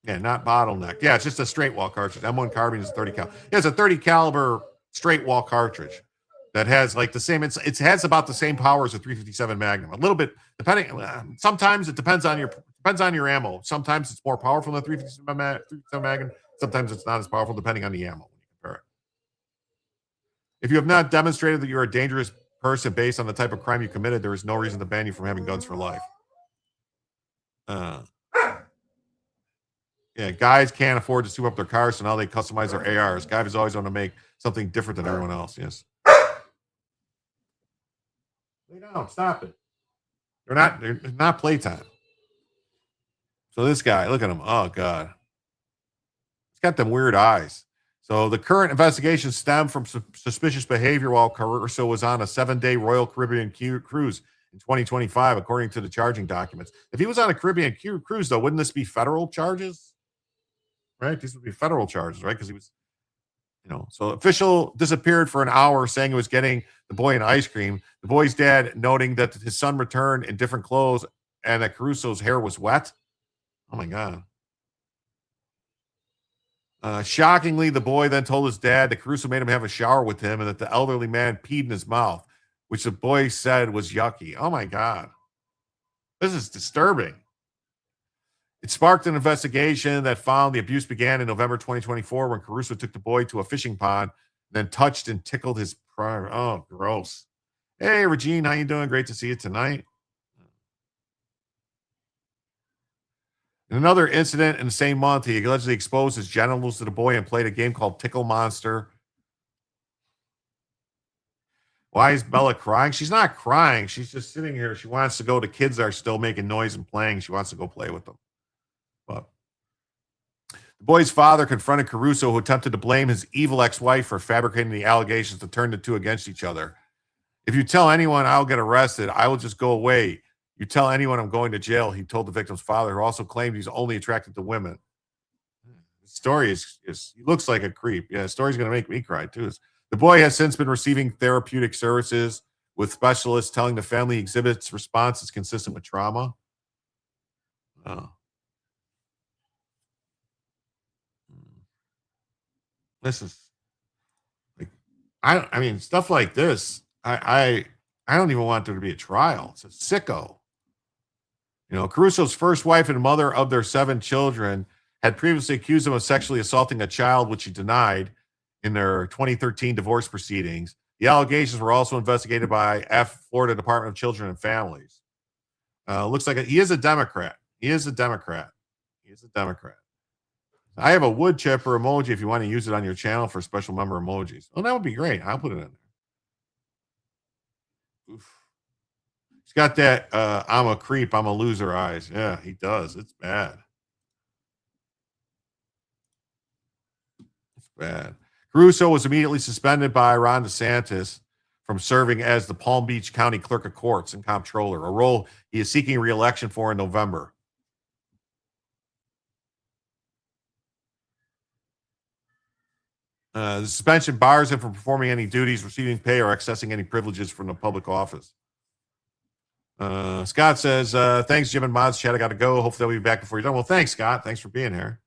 Yeah, not bottleneck. Yeah, it's just a straight wall cartridge. M1 carbine is a 30 cal. Yeah, it's a 30 caliber straight wall cartridge that has like the same. It has about the same power as a 357 Magnum. A little bit depending. Sometimes it depends on your ammo. Sometimes it's more powerful than the 357 Magnum. Sometimes it's not as powerful depending on the ammo when you compare it. If you have not demonstrated that you're a dangerous person based on the type of crime you committed, there is no reason to ban you from having guns for life. Yeah, guys can't afford to soup up their cars, so now they customize their ARs. Guys always want to make something different than everyone else. Yes. Lay down. Stop it. They're not playtime. So this guy, look at him. Oh, God. He's got them weird eyes. So the current investigation stemmed from suspicious behavior while Caruso was on a 7-day Royal Caribbean cruise in 2025, according to the charging documents. If he was on a Caribbean cruise, though, wouldn't this be federal charges? Right? These would be federal charges, right? Because he was, so official disappeared for an hour saying he was getting the boy an ice cream. The boy's dad noting that his son returned in different clothes and that Caruso's hair was wet. Oh, my God. Shockingly, the boy then told his dad that Caruso made him have a shower with him and that the elderly man peed in his mouth, which the boy said was yucky. Oh, my God. This is disturbing. It sparked an investigation that found the abuse began in November 2024 when Caruso took the boy to a fishing pond, then touched and tickled his prior. Oh, gross. Hey, Regine, how you doing? Great to see you tonight. In another incident in the same month, he allegedly exposed his genitals to the boy and played a game called Tickle Monster. Why is Bella crying? She's not crying. She's just sitting here. She wants to go. The kids are still making noise and playing. She wants to go play with them. But the boy's father confronted Caruso, who attempted to blame his evil ex-wife for fabricating the allegations to turn the two against each other. If you tell anyone I'll get arrested, I will just go away. You tell anyone I'm going to jail, he told the victim's father, who also claimed he's only attracted to women. The story is he looks like a creep. Yeah, the story's going to make me cry, too. The boy has since been receiving therapeutic services, with specialists telling the family exhibits response is consistent with trauma. Oh. This is like, I mean, stuff like this. I don't even want there to be a trial. It's a sicko. You know, Caruso's first wife and mother of their 7 children had previously accused him of sexually assaulting a child, which he denied in their 2013 divorce proceedings. The allegations were also investigated by Florida Department of Children and Families. Looks like he is a Democrat. He is a Democrat. I have a wood chipper emoji if you want to use it on your channel for special member emojis. Oh, that would be great. I'll put it in there. Oof. He's got that I'm a creep, I'm a loser eyes. Yeah, he does. It's bad. It's bad. Caruso was immediately suspended by Ron DeSantis from serving as the Palm Beach County Clerk of Courts and Comptroller, a role he is seeking re-election for in November. The suspension bars him from performing any duties, receiving pay, or accessing any privileges from the public office. Scott says, thanks, Jim and Mods Chat. I got to go. Hopefully they'll be back before you're done. Well, thanks, Scott. Thanks for being here.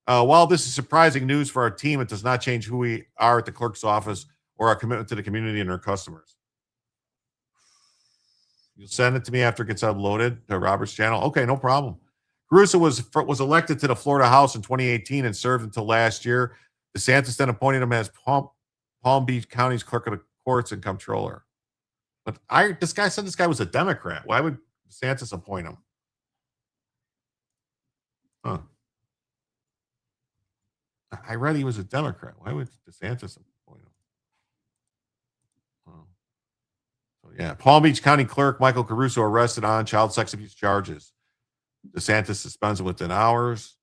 While this is surprising news for our team, it does not change who we are at the clerk's office or our commitment to the community and our customers. You'll send it to me after it gets uploaded to Robert's channel. Okay, no problem. Caruso was elected to the Florida House in 2018 and served until last year. DeSantis then appointed him as Palm Beach County's Clerk of the Courts and Comptroller. But this guy said this guy was a Democrat. Why would DeSantis appoint him? Huh. I read he was a Democrat. Why would DeSantis appoint him? Oh. So yeah, Palm Beach County Clerk Michael Caruso arrested on child sex abuse charges. DeSantis suspends him within hours.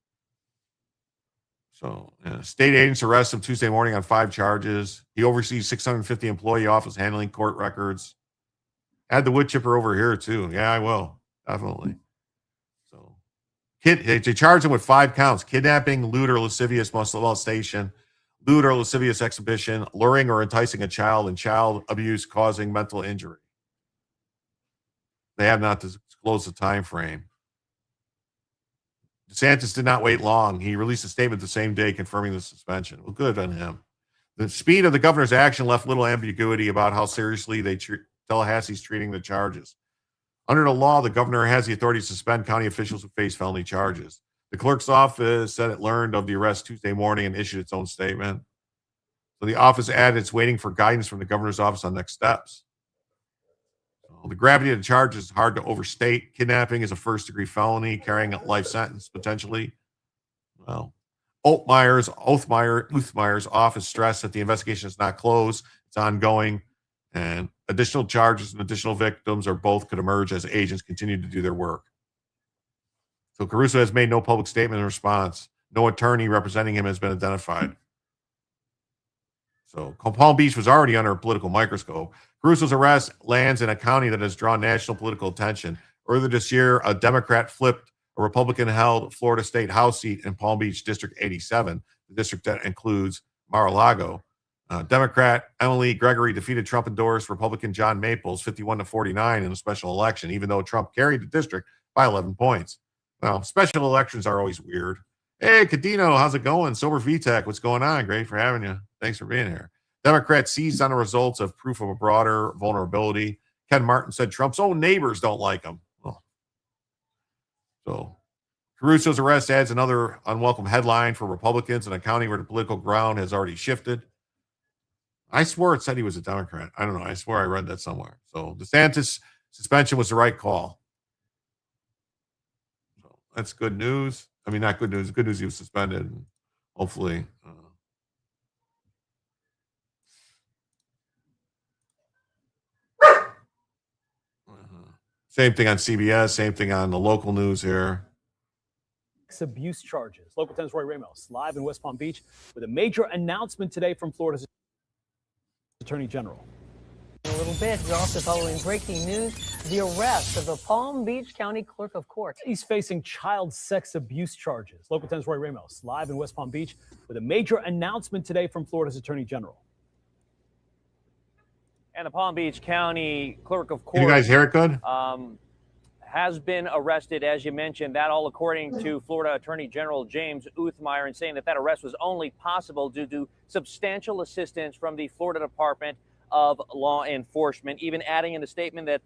So, state agents arrest him Tuesday morning on 5 charges. He oversees 650 employee office handling court records. Add the wood chipper over here too. Yeah, I will. Definitely. So, they charge him with 5 counts: kidnapping, lewd or lascivious molestation, lewd or lascivious exhibition, luring or enticing a child, and child abuse causing mental injury. They have not disclosed the time frame. DeSantis did not wait long. He released a statement the same day confirming the suspension. Well, good on him. The speed of the governor's action left little ambiguity about how seriously Tallahassee's treating the charges. Under the law, the governor has the authority to suspend county officials who face felony charges. The clerk's office said it learned of the arrest Tuesday morning and issued its own statement. So the office added it's waiting for guidance from the governor's office on next steps. The gravity of the charge is hard to overstate. Kidnapping is a first-degree felony, carrying a life sentence potentially. Well, Uthmeyer's office stressed that the investigation is not closed; it's ongoing, and additional charges and additional victims or both could emerge as agents continue to do their work. So Caruso has made no public statement in response. No attorney representing him has been identified. So Palm Beach was already under a political microscope. Caruso's arrest lands in a county that has drawn national political attention. Earlier this year, a Democrat flipped a Republican-held Florida State House seat in Palm Beach District 87, the district that includes Mar-a-Lago. Democrat Emily Gregory defeated Trump-endorsed Republican John Maples 51-49 in a special election, even though Trump carried the district by 11 points. Well, special elections are always weird. Hey, Cadino, how's it going? Sober VTech, what's going on? Great for having you. Thanks for being here. Democrats seized on the results of proof of a broader vulnerability. Ken Martin said Trump's own neighbors don't like him. Oh. So Caruso's arrest adds another unwelcome headline for Republicans in a county where the political ground has already shifted. I swore it said he was a Democrat. I don't know. I swear I read that somewhere. So DeSantis' suspension was the right call. So that's good news. I mean, not good news. Good news he was suspended. And hopefully. Same thing on CBS. Same thing on the local news here. Abuse charges. Local 10's Roy Ramos live in West Palm Beach with a major announcement today from Florida's Attorney General. In a little bit, we're also following breaking news, the arrest of the Palm Beach County Clerk of Court. He's facing child sex abuse charges. Local 10's Roy Ramos live in West Palm Beach with a major announcement today from Florida's Attorney General. And the Palm Beach County Clerk of Court. Can you guys hear it good? Has been arrested, as you mentioned, that all according to Florida Attorney General James Uthmeyer, and saying that arrest was only possible due to substantial assistance from the Florida Department of Law Enforcement, even adding in the statement that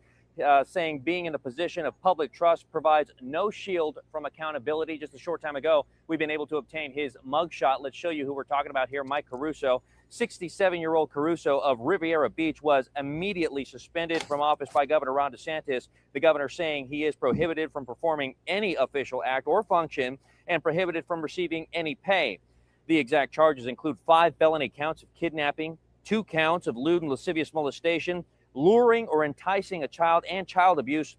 saying being in the position of public trust provides no shield from accountability. Just a short time ago, we've been able to obtain his mugshot. Let's show you who we're talking about here. Mike Caruso, 67-year-old Caruso of Riviera Beach, was immediately suspended from office by Governor Ron DeSantis. The governor saying he is prohibited from performing any official act or function and prohibited from receiving any pay. The exact charges include 5 felony counts of kidnapping, 2 counts of lewd and lascivious molestation, luring or enticing a child, and child abuse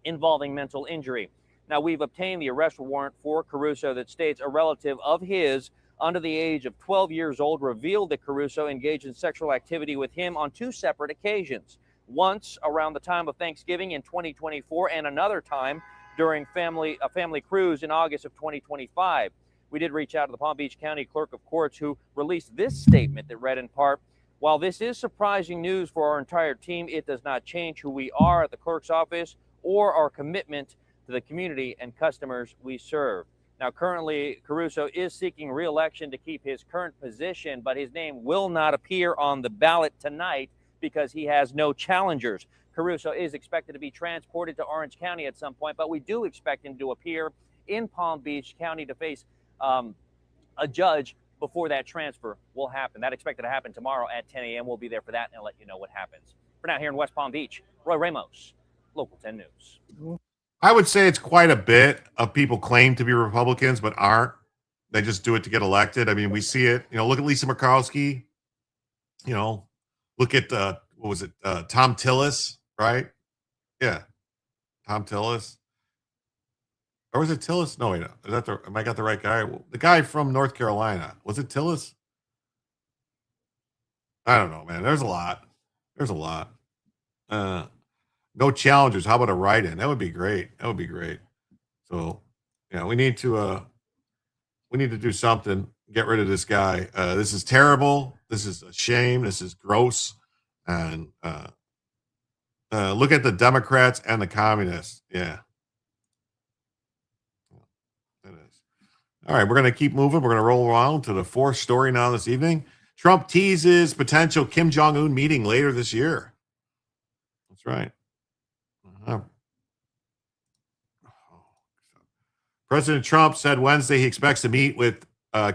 involving mental injury. Now, we've obtained the arrest warrant for Caruso that states a relative of his under the age of 12 years old revealed that Caruso engaged in sexual activity with him on 2 separate occasions, once around the time of Thanksgiving in 2024 and another time during a family cruise in August of 2025. We did reach out to the Palm Beach County Clerk of Courts, who released this statement that read in part, "While this is surprising news for our entire team, it does not change who we are at the clerk's office or our commitment to the community and customers we serve." Now, currently, Caruso is seeking re-election to keep his current position, but his name will not appear on the ballot tonight because he has no challengers. Caruso is expected to be transported to Orange County at some point, but we do expect him to appear in Palm Beach County to face a judge before that transfer will happen. That's expected to happen tomorrow at 10 a.m. We'll be there for that and I'll let you know what happens. For now, here in West Palm Beach, Roy Ramos, Local 10 News. I would say it's quite a bit of people claim to be Republicans but aren't. They just do it to get elected. I mean, we see it. Look at Lisa Murkowski. Look at Tom Tillis, right? Yeah, Tom Tillis. Or was it Tillis? No, wait. Am I got the right guy? The guy from North Carolina. Was it Tillis? I don't know, man. There's a lot. No challengers. How about a write-in? That would be great. So, we need to do something. Get rid of this guy. This is terrible. This is a shame. This is gross. And look at the Democrats and the communists. Yeah. It is. All right, we're going to keep moving. We're going to roll around to the 4th story now this evening. Trump teases potential Kim Jong-un meeting later this year. That's right. President Trump said Wednesday he expects to meet with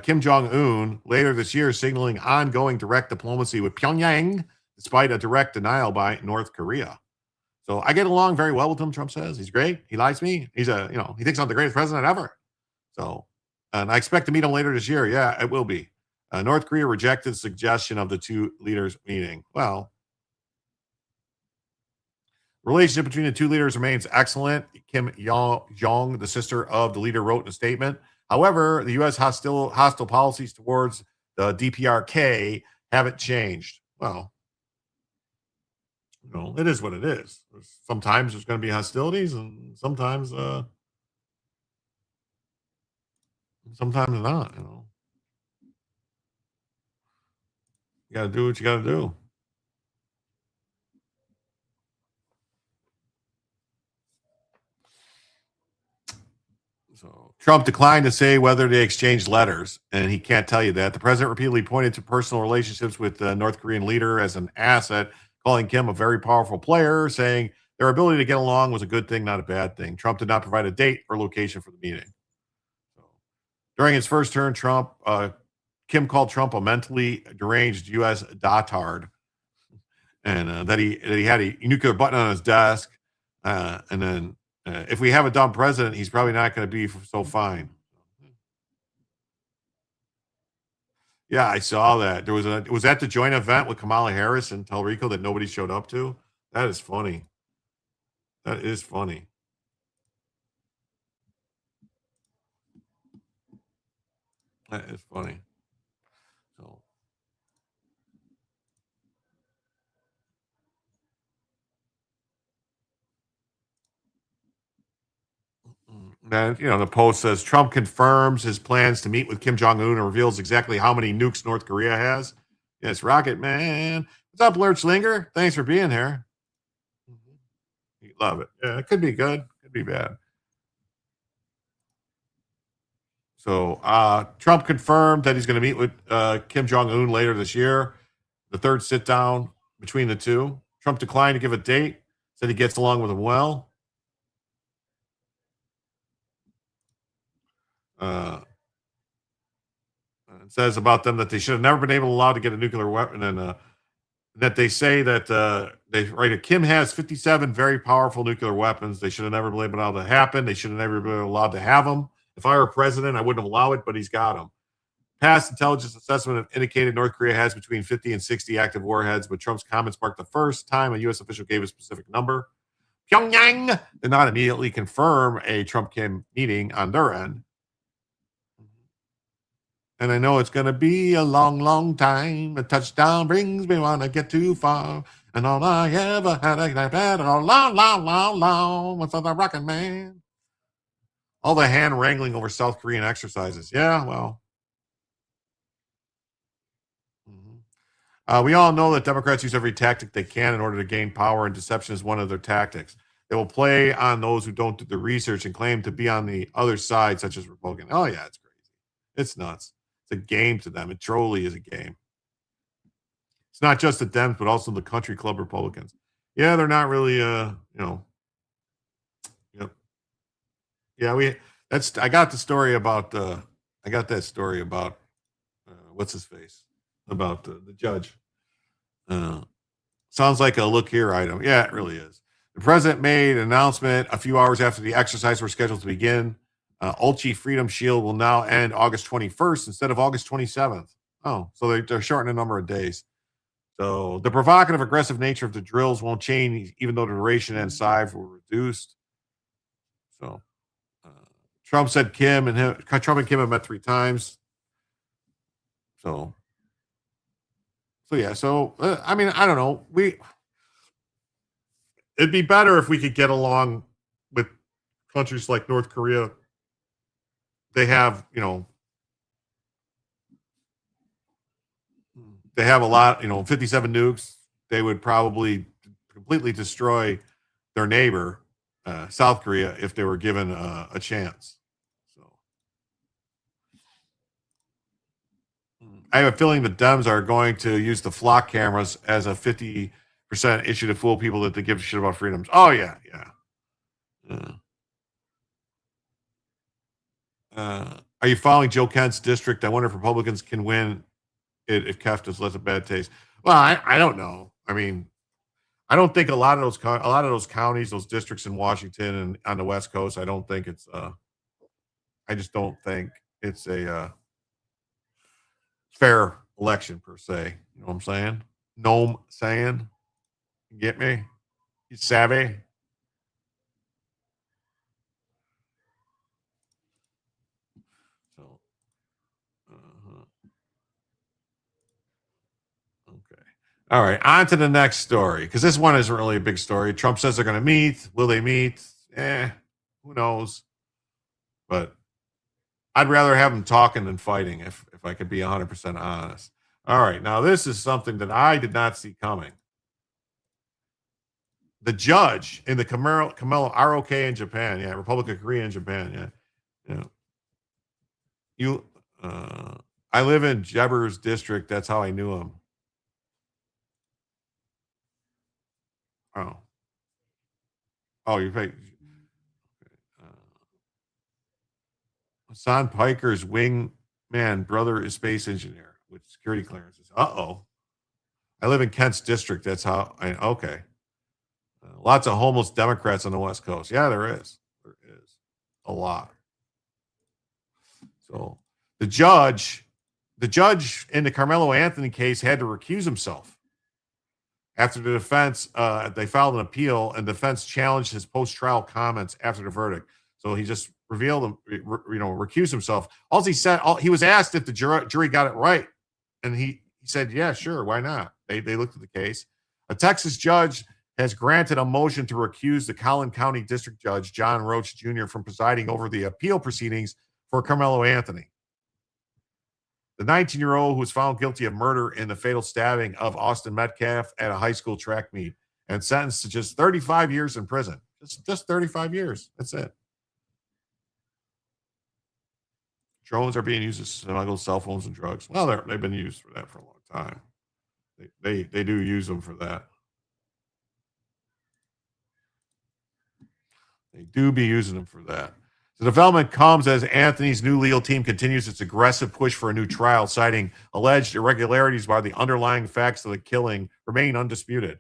Kim Jong-un later this year, signaling ongoing direct diplomacy with Pyongyang, despite a direct denial by North Korea. So I get along very well with him, Trump says. He's great. He likes me. He's he thinks I'm the greatest president ever. So, and I expect to meet him later this year. Yeah, it will be. North Korea rejected the suggestion of the 2 leaders meeting. Well, relationship between the 2 leaders remains excellent. Kim Jong, the sister of the leader, wrote in a statement. However, the U.S. hostile policies towards the DPRK haven't changed. Well, it is what it is. Sometimes there's going to be hostilities, and sometimes not. You got to do what you got to do. So Trump declined to say whether they exchanged letters, and he can't tell you that. The president repeatedly pointed to personal relationships with the North Korean leader as an asset, calling Kim a very powerful player, saying their ability to get along was a good thing, not a bad thing. Trump did not provide a date or location for the meeting. So, during his first term, Kim called Trump a mentally deranged U.S. dotard, and that he had a nuclear button on his desk, and then if we have a dumb president, he's probably not going to be so fine. Yeah, I saw that. Was that the joint event with Kamala Harris and Telrico that nobody showed up to? That is funny. That is funny. That is funny. So, then, the Post says Trump confirms his plans to meet with Kim Jong-un and reveals exactly how many nukes North Korea has. Yes, Rocket Man. What's up, Lurchlinger? Thanks for being here. You love it. Yeah, it could be good. Could be bad. So Trump confirmed that he's going to meet with Kim Jong-un later this year. The third sit down between the two. Trump declined to give a date. Said he gets along with him well. It says about them that they should have never been allowed to get a nuclear weapon, and that they say that Kim has 57 very powerful nuclear weapons. They should have never been allowed to happen. They should have never been allowed to have them. If I were president, I wouldn't allow it, but he's got them. Past intelligence assessment indicated North Korea has between 50 and 60 active warheads, but Trump's comments marked the first time a U.S. official gave a specific number. Pyongyang did not immediately confirm a Trump-Kim meeting on their end. And I know it's going to be a long, long time. A touchdown brings me when I get too far. And all I ever had, I had all long, long, long, long. What's on the rockin' man? All the hand wrangling over South Korean exercises. Yeah, well. We all know that Democrats use every tactic they can in order to gain power, and deception is one of their tactics. They will play on those who don't do the research and claim to be on the other side, such as Republican. Oh, yeah, it's crazy. It's nuts. It's a game to them. It truly is a game. It's not just the Dems, but also the country club Republicans. Yeah, they're not really, Yep. Yeah, I got the story about, what's his face? About the judge. Sounds like a look here item. Yeah, it really is. The president made an announcement a few hours after the exercise were scheduled to begin. Ulchi Freedom Shield will now end August 21st instead of August 27th. Oh, so they're shortening the number of days. So the provocative, aggressive nature of the drills won't change, even though the duration and size were reduced. So Trump said Trump and Kim have met 3 times. So yeah. So I mean, I don't know. It'd be better if we could get along with countries like North Korea. They have, they have a lot, 57 nukes. They would probably completely destroy their neighbor, South Korea, if they were given a chance. So I have a feeling the Dems are going to use the flock cameras as a 50% issue to fool people that they give a shit about freedoms. Oh, yeah. Are you following Joe Kent's district? I wonder if Republicans can win it if Keft has left a bad taste. Well, I don't know. I mean, I don't think a lot of those counties, those districts in Washington and on the West Coast, I don't think it's I just don't think it's a fair election per se. You know what I'm saying? Know what I'm saying? You get me? You savvy? So, okay. All right. On to the next story, because this one isn't really a big story. Trump says they're going to meet. Will they meet? Who knows? But I'd rather have them talking than fighting, if I could be 100% honest. All right. Now, this is something that I did not see coming. The judge in the Karmelo ROK in Japan, Republic of Korea in Japan, I live in Jeber's district. That's how I knew him. Oh, you paid. Hassan Piker's wingman brother is space engineer with security clearances. I live in Kent's district. That's how okay. Lots of homeless Democrats on the West Coast. Yeah, there is. There is a lot. So the judge in the Karmelo Anthony case had to recuse himself after the defense. They filed an appeal, and the defense challenged his post-trial comments after the verdict. So he just recused himself. All he said, he was asked if the jury got it right, and he said, "Yeah, sure, why not?" They looked at the case. A Texas judge has granted a motion to recuse the Collin County District Judge John Roach Jr. from presiding over the appeal proceedings for Karmelo Anthony. The 19-year-old who was found guilty of murder in the fatal stabbing of Austin Metcalf at a high school track meet and sentenced to just 35 years in prison. Just 35 years. That's it. Drones are being used to smuggle cell phones and drugs. Well, they've been used for that for a long time. They do use them for that. They do be using them for that. The development comes as Anthony's new legal team continues its aggressive push for a new trial, citing alleged irregularities by the underlying facts of the killing remain undisputed.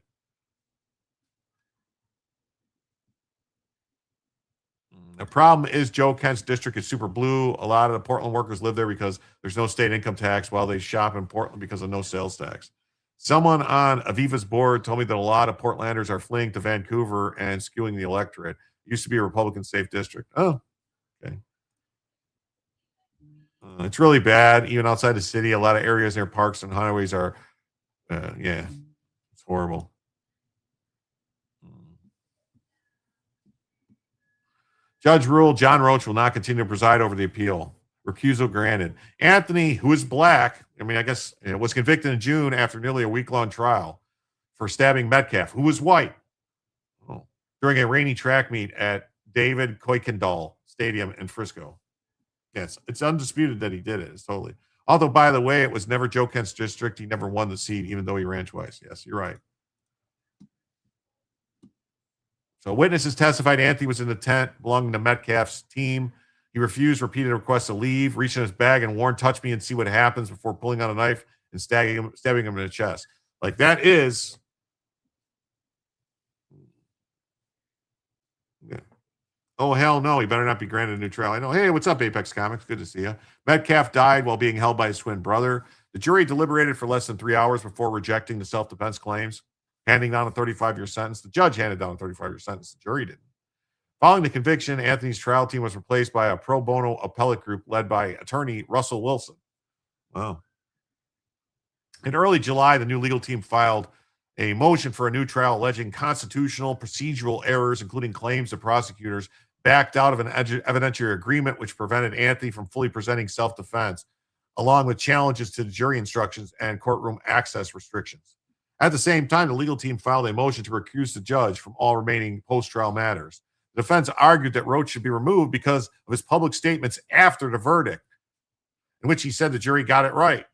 The problem is Joe Kent's district is super blue. A lot of the Portland workers live there because there's no state income tax, while they shop in Portland because of no sales tax. Someone on Aviva's board told me that a lot of Portlanders are fleeing to Vancouver and skewing the electorate. It used to be a Republican safe district. Oh, okay. It's really bad. Even outside the city, a lot of areas near parks and highways are, it's horrible. Judge ruled John Roach will not continue to preside over the appeal. Recusal granted. Anthony, who is black, was convicted in June after nearly a week-long trial for stabbing Metcalf, who was white, during a rainy track meet at David Kuykendall Stadium in Frisco. Yes, it's undisputed that he did it. It's totally. Although, by the way, it was never Joe Kent's district. He never won the seat, even though he ran twice. Yes, you're right. So witnesses testified Anthony was in the tent belonging to Metcalf's team. He refused repeated requests to leave, reached in his bag and warned, "Touch me and see what happens," before pulling out a knife and stabbing him in the chest. Like, that is... Yeah. Oh, hell no. He better not be granted a new trial. I know. Hey, what's up, Apex Comics? Good to see you. Metcalf died while being held by his twin brother. The jury deliberated for less than 3 hours before rejecting the self-defense claims, handing down a 35-year sentence. The judge handed down a 35-year sentence. The jury didn't. Following the conviction, Anthony's trial team was replaced by a pro bono appellate group led by attorney Russell Wilson. Wow. In early July, the new legal team filed a motion for a new trial alleging constitutional procedural errors, including claims the prosecutors backed out of an evidentiary agreement which prevented Anthony from fully presenting self-defense, along with challenges to the jury instructions and courtroom access restrictions. At the same time, the legal team filed a motion to recuse the judge from all remaining post-trial matters. The defense argued that Roach should be removed because of his public statements after the verdict, in which he said the jury got it right.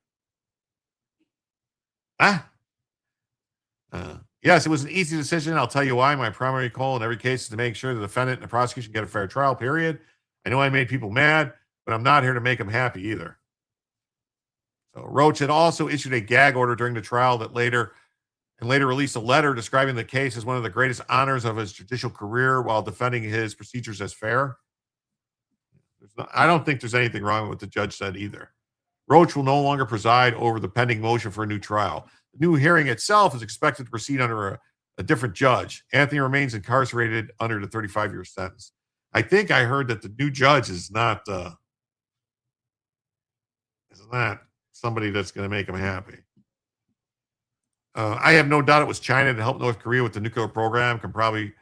Yes, it was an easy decision. I'll tell you why. My primary goal in every case is to make sure the defendant and the prosecution get a fair trial, period. I know I made people mad, but I'm not here to make them happy either. So Roach had also issued a gag order during the trial that later released a letter describing the case as one of the greatest honors of his judicial career while defending his procedures as fair. I don't think there's anything wrong with what the judge said either. Roach will no longer preside over the pending motion for a new trial. The new hearing itself is expected to proceed under a different judge. Anthony remains incarcerated under the 35-year sentence. I think I heard that the new judge is not somebody that's going to make him happy. I have no doubt it was China to help North Korea with the nuclear program. Can probably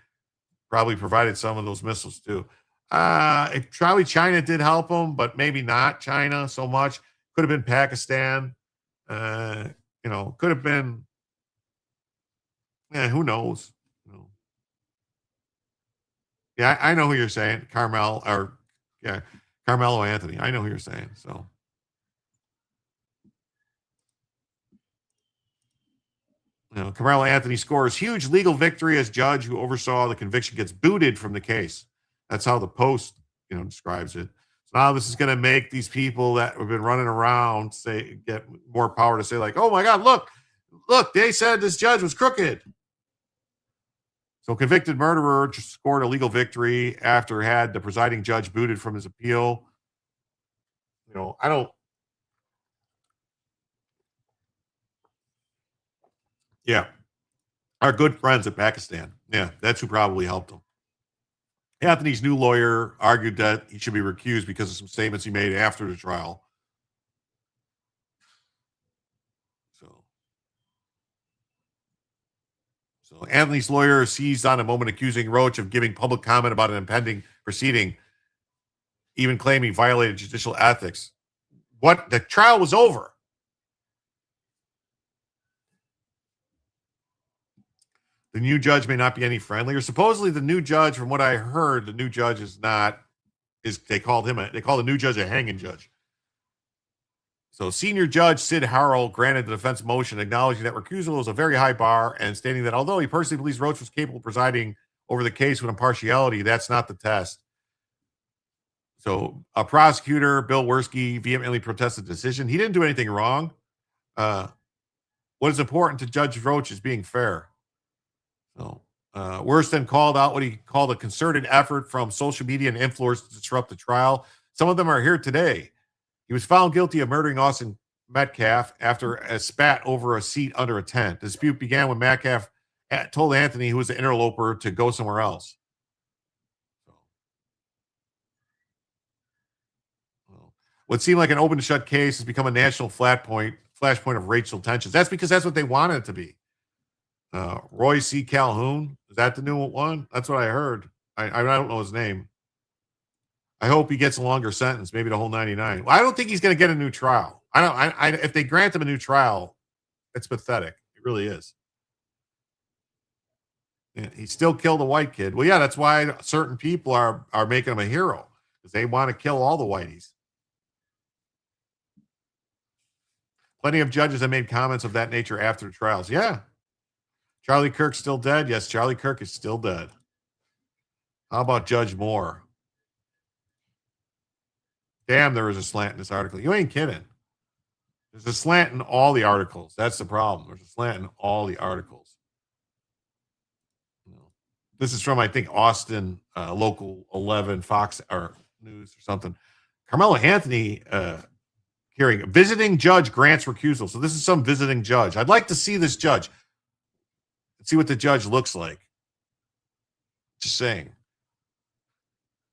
provided some of those missiles too. Probably China did help them, but maybe not China so much. Could have been Pakistan. Could have been. Yeah, who knows? Yeah, I know who you're saying. Karmelo Anthony. I know who you're saying. So. Karmelo Anthony scores huge legal victory as judge who oversaw the conviction gets booted from the case. That's how the Post, describes it. So now this is going to make these people that have been running around get more power to say like, oh my God, look, they said this judge was crooked. So convicted murderer just scored a legal victory after had the presiding judge booted from his appeal. Yeah. Our good friends at Pakistan. Yeah, that's who probably helped him. Anthony's new lawyer argued that he should be recused because of some statements he made after the trial. So Anthony's lawyer seized on a moment accusing Roach of giving public comment about an impending proceeding, even claiming he violated judicial ethics. What the trial was over. The new judge may not be any friendlier. Supposedly, the new judge, from what I heard, the new judge they call the new judge a hanging judge. So senior judge Sid Harrell granted the defense motion acknowledging that recusal is a very high bar and stating that although he personally believes Roach was capable of presiding over the case with impartiality, that's not the test. So a prosecutor, Bill Werski, vehemently protested the decision. He didn't do anything wrong. What is important to Judge Roach is being fair. So Worston called out what he called a concerted effort from social media and influencers to disrupt the trial. Some of them are here today. He was found guilty of murdering Austin Metcalf after a spat over a seat under a tent. The dispute began when Metcalf told Anthony, who was the interloper, to go somewhere else. What seemed like an open and shut case has become a national flashpoint of racial tensions. That's because that's what they wanted it to be. Roy C. Calhoun, is that the new one? That's what I heard. I don't know his name. I hope he gets a longer sentence, maybe the whole 99. Well, I don't think he's going to get a new trial. If they grant him a new trial, it's pathetic. It really is. Yeah, he still killed a white kid. Well, yeah, that's why certain people are making him a hero, because they want to kill all the whiteys. Plenty of judges have made comments of that nature after the trials. Yeah. Charlie Kirk still dead? Yes, Charlie Kirk is still dead. How about Judge Moore? Damn, there was a slant in this article. You ain't kidding. There's a slant in all the articles. That's the problem. There's a slant in all the articles. This is from, I think, Austin, Local 11, Fox or News or something. Karmelo Anthony hearing. Visiting judge grants recusal. So this is some visiting judge. I'd like to see this judge. Let's see what the judge looks like. Just saying.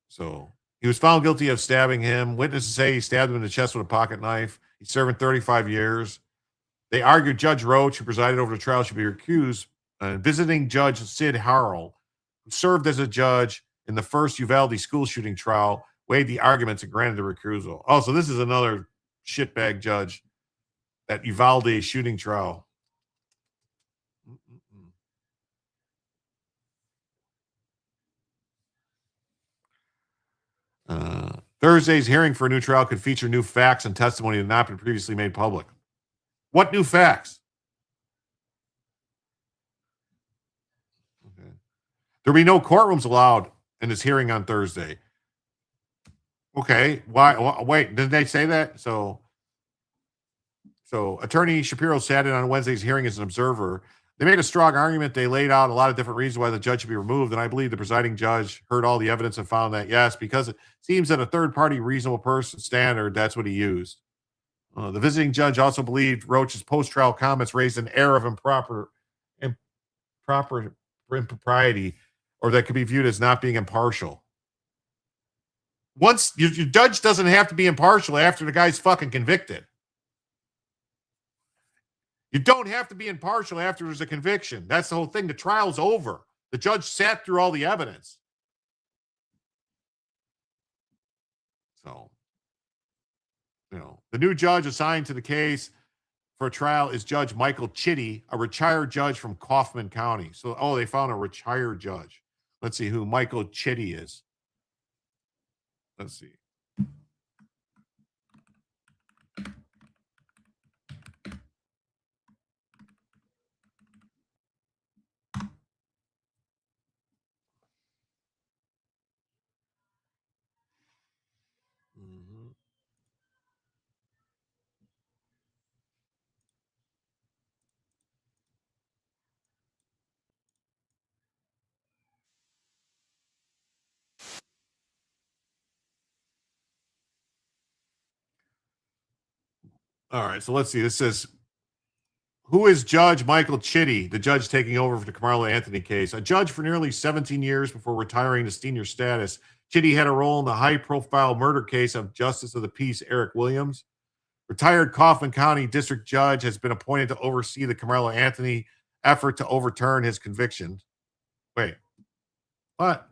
So he was found guilty of stabbing him. Witnesses say he stabbed him in the chest with a pocket knife. He's serving 35 years. They argued Judge Roach, who presided over the trial, should be recused. Visiting Judge Sid Harrell, who served as a judge in the first Uvalde school shooting trial, weighed the arguments and granted the recusal. Oh, so this is another shitbag judge, that Uvalde shooting trial. Thursday's hearing for a new trial could feature new facts and testimony that had not been previously made public. What new facts? Okay. There'll be no courtrooms allowed in this hearing on Thursday. Okay. Why? Wait, didn't they say that? So Attorney Shapiro sat in on Wednesday's hearing as an observer. They made a strong argument. They laid out a lot of different reasons why the judge should be removed. And I believe the presiding judge heard all the evidence and found that, yes, because it seems that a third-party reasonable person standard, that's what he used. The visiting judge also believed Roach's post-trial comments raised an air of impropriety, or that could be viewed as not being impartial. Once your judge doesn't have to be impartial after the guy's fucking convicted. You don't have to be impartial after there's a conviction. That's the whole thing. The trial's over. The judge sat through all the evidence. So, the new judge assigned to the case for trial is Judge Michael Chitty, a retired judge from Kaufman County. So, they found a retired judge. Let's see who Michael Chitty is. Let's see. All right, so let's see. This says, who is Judge Michael Chitty, the judge taking over for the Karmelo Anthony case? A judge for nearly 17 years before retiring to senior status, Chitty had a role in the high-profile murder case of Justice of the Peace Eric Williams. Retired Kaufman County District Judge has been appointed to oversee the Karmelo Anthony effort to overturn his conviction. Wait, what?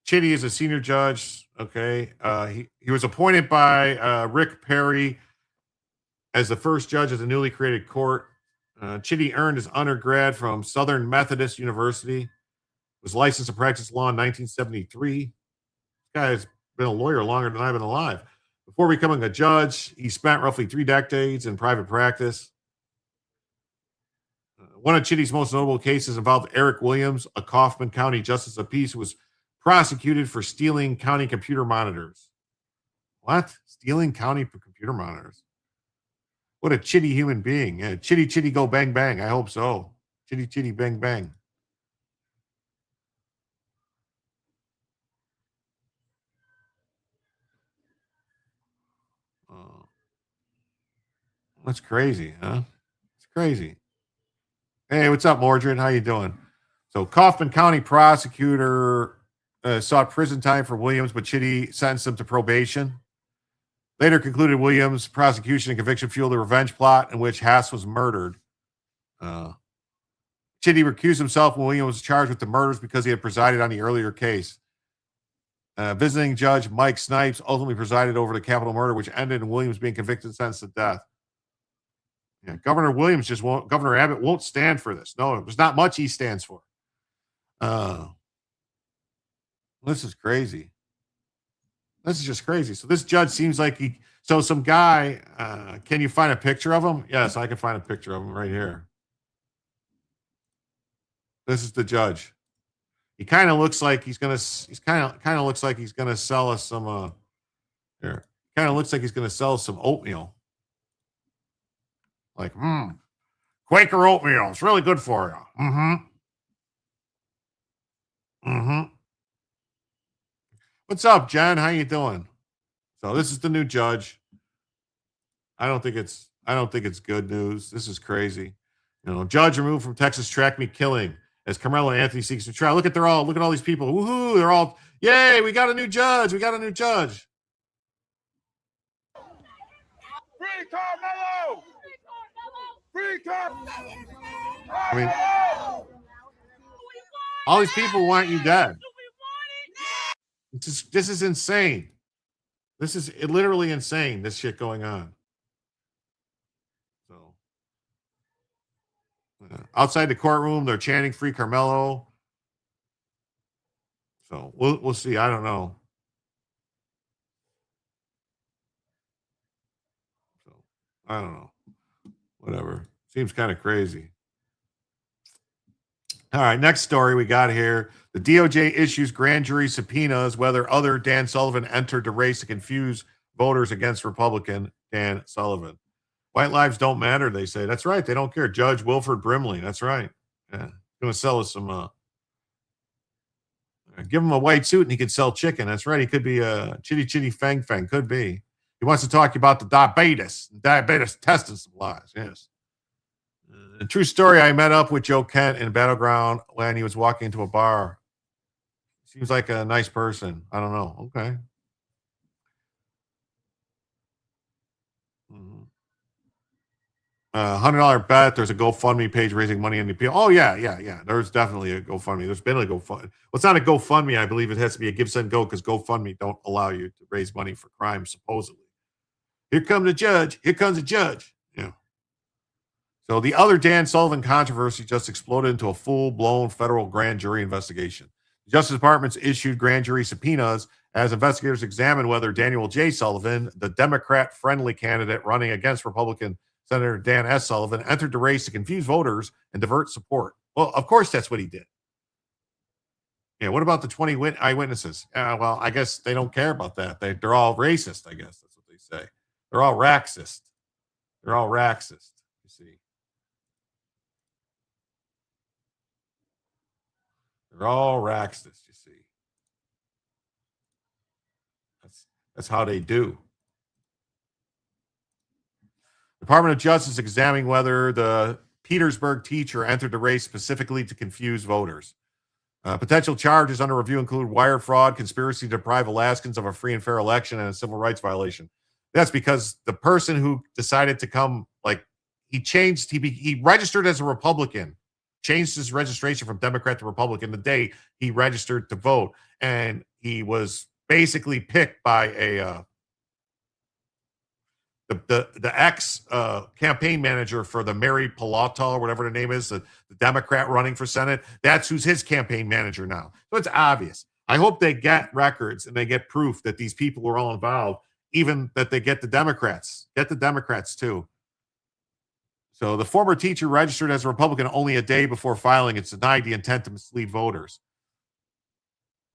Chitty is a senior judge. Okay. He was appointed by Rick Perry as the first judge of the newly created court. Chitty earned his undergrad from Southern Methodist University, was licensed to practice law in 1973. This guy has been a lawyer longer than I've been alive. Before becoming a judge, he spent roughly 3 decades in private practice. One of Chitty's most notable cases involved Eric Williams, a Kaufman County Justice of Peace who was prosecuted for stealing county computer monitors. What? Stealing county computer monitors? What a Chitty human being. Yeah, Chitty, go bang, bang. I hope so. Chitty, bang, bang. That's crazy, huh? It's crazy. Hey, what's up, Mordred? How you doing? So Kaufman County prosecutor sought prison time for Williams, but Chitty sentenced him to probation. Later concluded Williams' prosecution and conviction fueled a revenge plot in which Hass was murdered. Chitty recused himself when Williams was charged with the murders because he had presided on the earlier case. Visiting Judge Mike Snipes ultimately presided over the capital murder, which ended in Williams being convicted and sentenced to death. Yeah, Governor Abbott won't stand for this. No, there's not much he stands for. This is crazy. This is just crazy. So this judge seems like some guy, can you find a picture of him? Yes, I can find a picture of him right here. This is the judge. He kind of looks like he's looks like he's going to sell us some, here. Kind of looks like he's going to sell us some oatmeal. Like, Quaker oatmeal. It's really good for you. What's up, Jen? How you doing? So this is the new judge. I don't think it's good news. This is crazy. Judge removed from Texas track meet killing as Karmelo Anthony seeks to trial. Look at all these people. Woohoo! They're all, yay! We got a new judge. We got a new judge. Free Karmelo! Free Karmelo! I mean, all these people want you dead. This is insane. This is literally insane, this shit going on. So, outside the courtroom, they're chanting free Karmelo. So we'll see. I don't know. So I don't know. Whatever. Seems kind of crazy. All right, next story we got here. The DOJ issues grand jury subpoenas whether other Dan Sullivan entered the race to confuse voters against Republican Dan Sullivan. White lives don't matter, they say. That's right. They don't care. Judge Wilford Brimley. That's right. Yeah. Going to sell us some. Give him a white suit and he could sell chicken. That's right. He could be a chitty fang. Could be. He wants to talk about the diabetes testing supplies. Yes. A true story. I met up with Joe Kent in Battleground when he was walking into a bar. Seems like a nice person. I don't know. Okay. $100 bet. There's a GoFundMe page raising money in the appeal. Oh, yeah. There's definitely a GoFundMe. There's been a GoFundMe. Well, it's not a GoFundMe. I believe it has to be a Give, Send, Go because GoFundMe don't allow you to raise money for crime, supposedly. Here comes the judge. Here comes the judge. Yeah. So the other Dan Sullivan controversy just exploded into a full-blown federal grand jury investigation. The Justice Department's issued grand jury subpoenas as investigators examine whether Daniel J. Sullivan, the Democrat-friendly candidate running against Republican Senator Dan S. Sullivan, entered the race to confuse voters and divert support. Well, of course that's what he did. Yeah, what about the 20 eyewitnesses? Well, I guess they don't care about that. They're all racist, I guess that's what they say. They're all raxist. You see. They're all raxist, you see. That's how they do. Department of Justice examining whether the Petersburg teacher entered the race specifically to confuse voters. Potential charges under review include wire fraud, conspiracy to deprive Alaskans of a free and fair election, and a civil rights violation. That's because the person who decided to come, he registered as a Republican changed his registration from Democrat to Republican the day he registered to vote. And he was basically picked by the ex campaign manager for the Mary Palata or whatever the name is, the Democrat running for Senate. That's who's his campaign manager now. So it's obvious. I hope they get records and they get proof that these people were all involved, even that they get the Democrats. Get the Democrats too. So the former teacher registered as a Republican only a day before filing. It's denied the intent to mislead voters.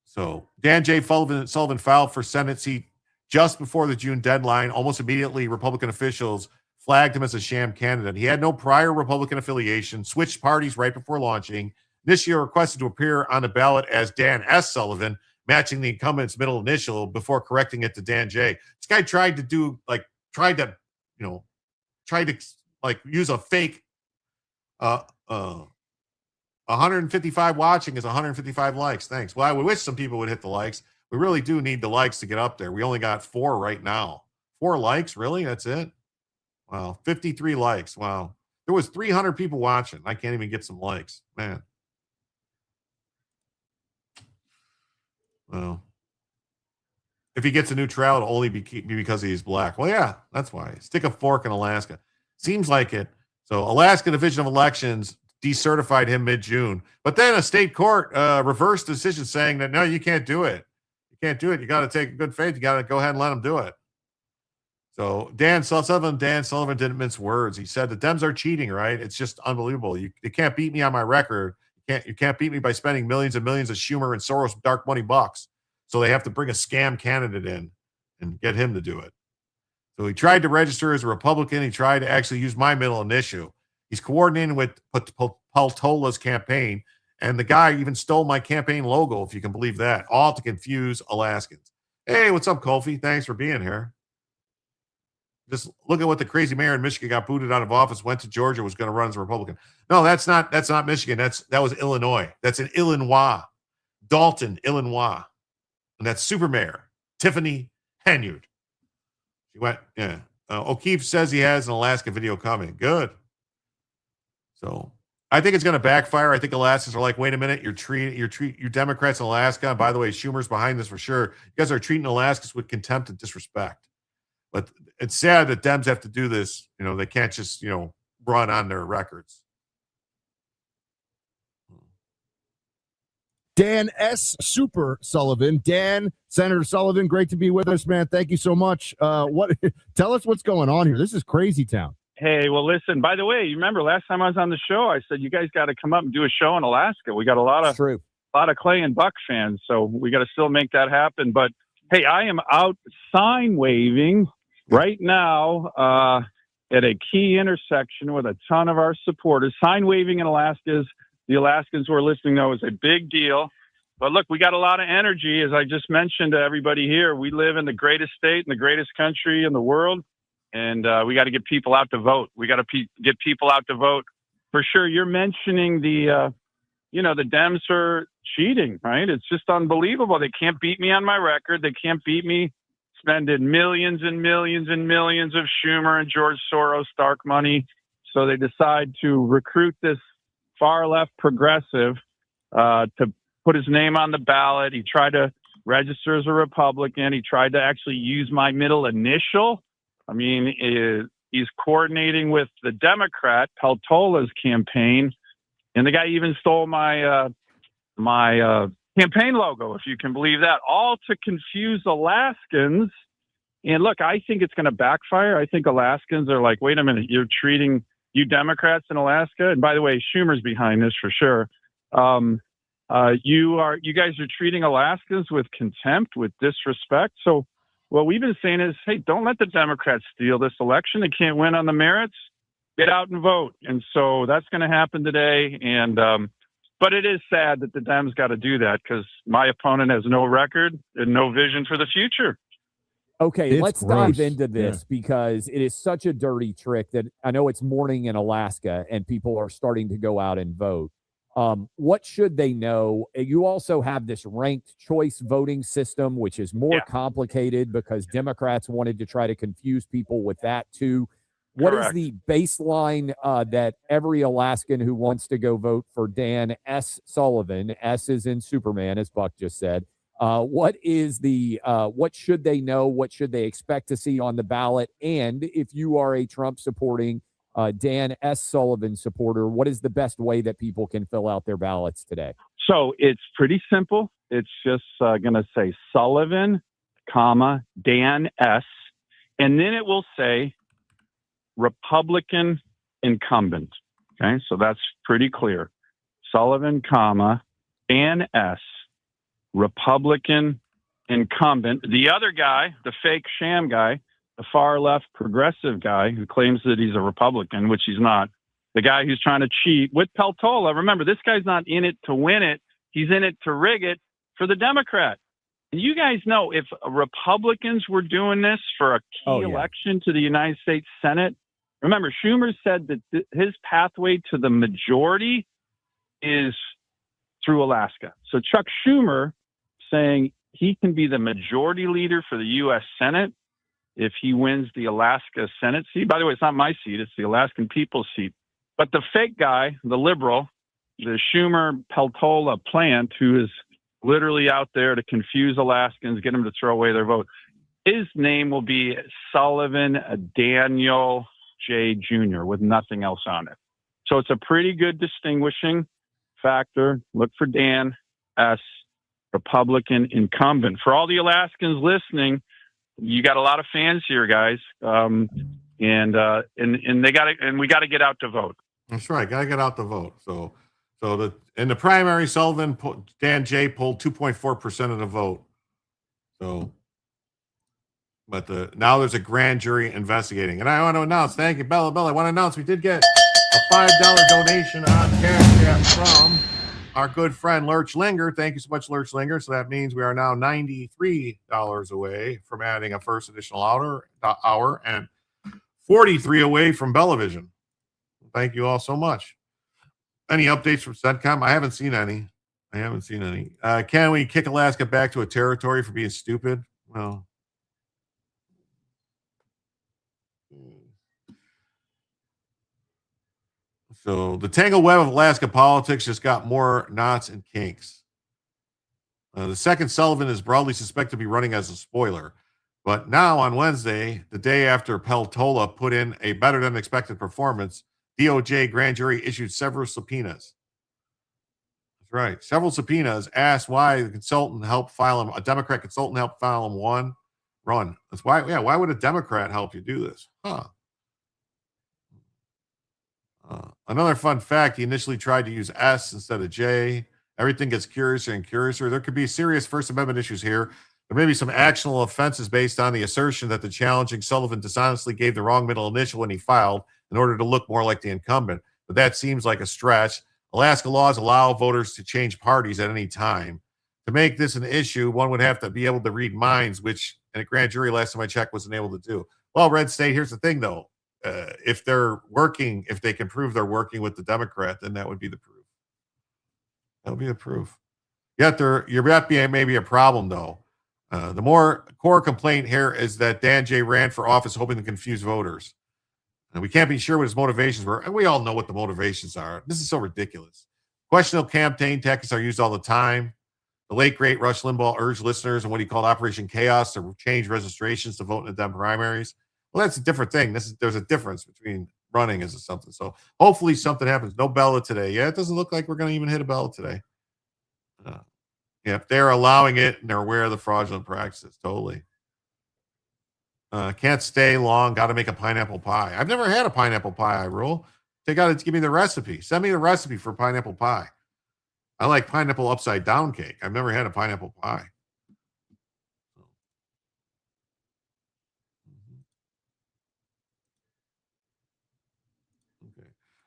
So Dan J. Sullivan filed for Senate seat just before the June deadline. Almost immediately, Republican officials flagged him as a sham candidate. He had no prior Republican affiliation, switched parties right before launching. This year requested to appear on the ballot as Dan S. Sullivan, matching the incumbent's middle initial before correcting it to Dan J. This guy tried to use a fake 155 watching is 155 likes. Thanks. Well, I would wish some people would hit the likes. We really do need the likes to get up there. We only got 4 right now. 4 likes? Really? That's it? Wow. 53 likes. Wow. There was 300 people watching. I can't even get some likes. Man. Well, if he gets a new trial, it'll only be because he's black. Well, yeah, that's why. Stick a fork in Alaska. Seems like it. So Alaska Division of Elections decertified him mid-June. But then a state court reversed the decision saying that, no, you can't do it. You can't do it. You got to take good faith. You got to go ahead and let him do it. So Dan Sullivan didn't mince words. He said the Dems are cheating, right? It's just unbelievable. You can't beat me on my record. You can't beat me by spending millions and millions of Schumer and Soros dark money bucks. So they have to bring a scam candidate in and get him to do it. So he tried to register as a Republican. He tried to actually use my middle initial. He's coordinating with Paltola's campaign, and the guy even stole my campaign logo, if you can believe that, all to confuse Alaskans. Hey, what's up, Kofi? Thanks for being here. Just look at what the crazy mayor in Michigan got booted out of office, went to Georgia, was going to run as a Republican. No, that's not Michigan. That was Illinois. That's in Illinois, Dalton, Illinois. And that's super mayor, Tiffany Henyard. She went, yeah. O'Keefe says he has an Alaska video coming. Good. So I think it's going to backfire. I think Alaskans are like, wait a minute, you Democrats in Alaska. And by the way, Schumer's behind this for sure. You guys are treating Alaskans with contempt and disrespect. But it's sad that Dems have to do this. You know, they can't just, run on their records. Dan S. Super Sullivan. Dan, Senator Sullivan, great to be with us, man. Thank you so much. Tell us what's going on here. This is crazy town. Hey, well, listen, by the way, you remember last time I was on the show, I said, you guys got to come up and do a show in Alaska. We got a lot of Clay and Buck fans, so we got to still make that happen. But hey, I am out sign waving right now at a key intersection with a ton of our supporters. Sign waving in Alaska is, the Alaskans who are listening know, is a big deal. But look, we got a lot of energy. As I just mentioned to everybody here, we live in the greatest state and the greatest country in the world. And we got to get people out to vote. We got to get people out to vote. For sure, you're mentioning the Dems are cheating, right? It's just unbelievable. They can't beat me on my record. They can't beat me spending millions and millions and millions of Schumer and George Soros dark money. So they decide to recruit this far left progressive to put his name on the ballot. He tried to register as a Republican. He tried to actually use my middle initial. I mean, he's coordinating with the Democrat, Paltola's campaign. And the guy even stole my campaign logo, if you can believe that, all to confuse Alaskans. And look, I think it's going to backfire. I think Alaskans are like, wait a minute, you're treating you Democrats in Alaska. And by the way, Schumer's behind this for sure. You guys are treating Alaskans with contempt, with disrespect. So what we've been saying is, hey, don't let the Democrats steal this election. They can't win on the merits. Get out and vote. And so that's going to happen today. And but it is sad that the Dems got to do that because my opponent has no record and no vision for the future. Okay, let's dive into this because it is such a dirty trick that I know it's morning in Alaska and people are starting to go out and vote. What should they know? You also have this ranked choice voting system, which is more complicated because Democrats wanted to try to confuse people with that too. What is Correct. the baseline that every Alaskan who wants to go vote for Dan S. Sullivan, S is in Superman, as Buck just said, what is the what should they know? What should they expect to see on the ballot? And if you are a Trump supporting Dan S. Sullivan supporter, what is the best way that people can fill out their ballots today? So it's pretty simple. It's just going to say Sullivan, comma, Dan S. And then it will say Republican incumbent. Okay, so that's pretty clear. Sullivan, comma, Dan S. Republican incumbent. The other guy, the fake sham guy, the far left progressive guy who claims that he's a Republican, which he's not, the guy who's trying to cheat with Peltola. Remember, this guy's not in it to win it. He's in it to rig it for the Democrat. And you guys know if Republicans were doing this for a key election to the United States Senate, remember, Schumer said that his pathway to the majority is through Alaska. So Chuck Schumer saying he can be the majority leader for the U.S. Senate if he wins the Alaska Senate seat. By the way, it's not my seat. It's the Alaskan people's seat. But the fake guy, the liberal, the Schumer-Peltola plant, who is literally out there to confuse Alaskans, get them to throw away their vote, his name will be Sullivan Daniel J. Jr. with nothing else on it. So it's a pretty good distinguishing factor. Look for Dan S., Republican incumbent. For all the Alaskans listening, you got a lot of fans here, guys, and they got and we got to get out to vote. That's right, got to get out to vote. So in the primary, Sullivan, Dan J. pulled 2.4% of the vote. So, but now there's a grand jury investigating, and I want to announce. Thank you, Bella. I want to announce we did get a $5 donation on Cash App from our good friend Lurch Linger. Thank you so much, Lurch Linger. So that means we are now $93 away from adding a first additional hour and 43 away from Bellavision. Thank you all so much. Any updates from CENTCOM? I haven't seen any. Can we kick Alaska back to a territory for being stupid? Well, so the tangled web of Alaska politics just got more knots and kinks. The second Sullivan is broadly suspected to be running as a spoiler. But now on Wednesday, the day after Peltola put in a better than expected performance, DOJ grand jury issued several subpoenas. That's right. Several subpoenas asked why the consultant helped file him, a Democrat consultant helped file him one run. That's why, why would a Democrat help you do this? Another fun fact, he initially tried to use S instead of J. Everything gets curiouser and curiouser. There could be serious First Amendment issues here. There may be some actionable offenses based on the assertion that the challenging Sullivan dishonestly gave the wrong middle initial when he filed in order to look more like the incumbent. But that seems like a stretch. Alaska laws allow voters to change parties at any time. To make this an issue, one would have to be able to read minds, which in a grand jury last time I checked wasn't able to do. Well, Red State, here's the thing, though. If they can prove they're working with the Democrat, then that would be the proof. That would be the proof. Yet your FBI may be a problem, though. The more core complaint here is that Dan J. ran for office hoping to confuse voters. And we can't be sure what his motivations were. And we all know what the motivations are. This is so ridiculous. Questionable campaign tactics are used all the time. The late, great Rush Limbaugh urged listeners on what he called Operation Chaos to change registrations to vote in the Dem primaries. Well, that's a different thing. There's a difference between running as something. So hopefully something happens. No Bella today. Yeah, it doesn't look like we're going to even hit a Bella today. If they're allowing it and they're aware of the fraudulent practices, totally. Can't stay long. Got to make a pineapple pie. I've never had a pineapple pie, I rule. They got to give me the recipe. Send me the recipe for pineapple pie. I like pineapple upside down cake. I've never had a pineapple pie.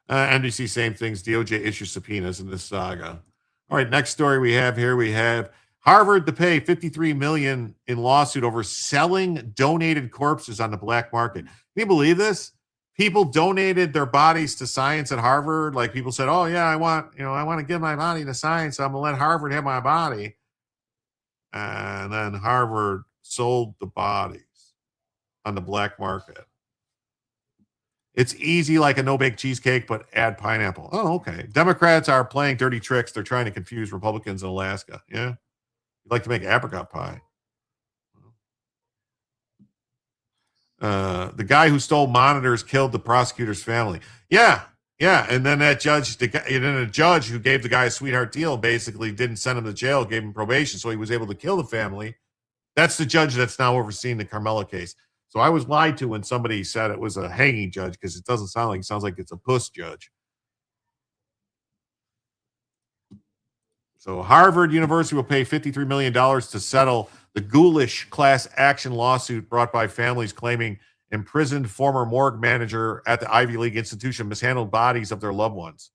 NBC, same things. DOJ issues subpoenas in this saga. All right, next story we have here. We have Harvard to pay $53 million in lawsuit over selling donated corpses on the black market. Can you believe this? People donated their bodies to science at Harvard. Like people said, "Oh yeah, I want to give my body to science. I'm gonna let Harvard have my body." And then Harvard sold the bodies on the black market. It's easy like a no-bake cheesecake, but add pineapple. Oh, okay. Democrats are playing dirty tricks. They're trying to confuse Republicans in Alaska. Yeah. You'd like to make apricot pie. The guy who stole monitors killed the prosecutor's family. Yeah. And then that judge, a judge who gave the guy a sweetheart deal basically didn't send him to jail, gave him probation, so he was able to kill the family. That's the judge that's now overseeing the Karmelo case. So I was lied to when somebody said it was a hanging judge because it doesn't sound like it sounds like it's a puss judge. So Harvard University will pay $53 million to settle the ghoulish class action lawsuit brought by families claiming imprisoned former morgue manager at the Ivy League institution mishandled bodies of their loved ones.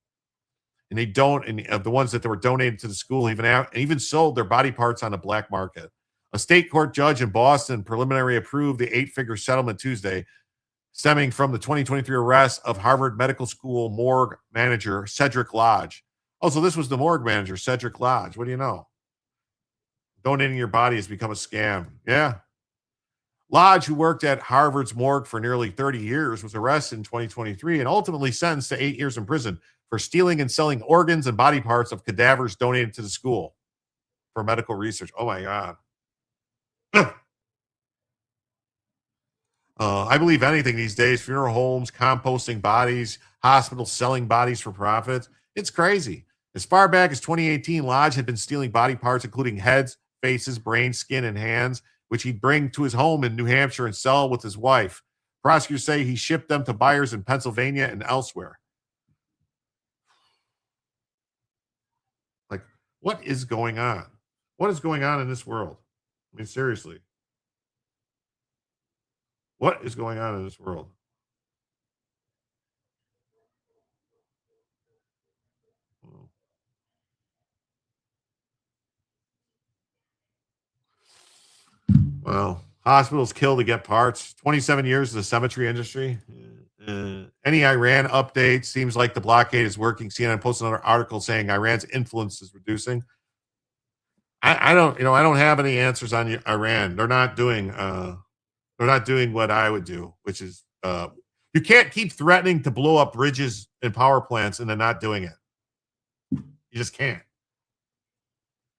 And of the ones that were donated to the school, even sold their body parts on the black market. A state court judge in Boston preliminary approved the 8-figure settlement Tuesday, stemming from the 2023 arrest of Harvard Medical School morgue manager Cedric Lodge. Oh, so this was the morgue manager, Cedric Lodge. What do you know? Donating your body has become a scam. Yeah. Lodge, who worked at Harvard's morgue for nearly 30 years, was arrested in 2023 and ultimately sentenced to 8 years in prison for stealing and selling organs and body parts of cadavers donated to the school for medical research. Oh, my God. I believe anything these days. Funeral homes, composting bodies, hospitals selling bodies for profits. It's crazy. As far back as 2018, Lodge had been stealing body parts, including heads, faces, brain, skin, and hands, which he'd bring to his home in New Hampshire and sell with his wife. Prosecutors say he shipped them to buyers in Pennsylvania and elsewhere. Like, what is going on? What is going on in this world? I mean, seriously. What is going on in this world? Well, hospitals kill to get parts. 27 years in the cemetery industry. Any Iran update? Seems like the blockade is working. CNN posted another article saying Iran's influence is reducing. I don't have any answers on Iran. They're not doing what I would do, which is you can't keep threatening to blow up bridges and power plants and then not doing it. You just can't.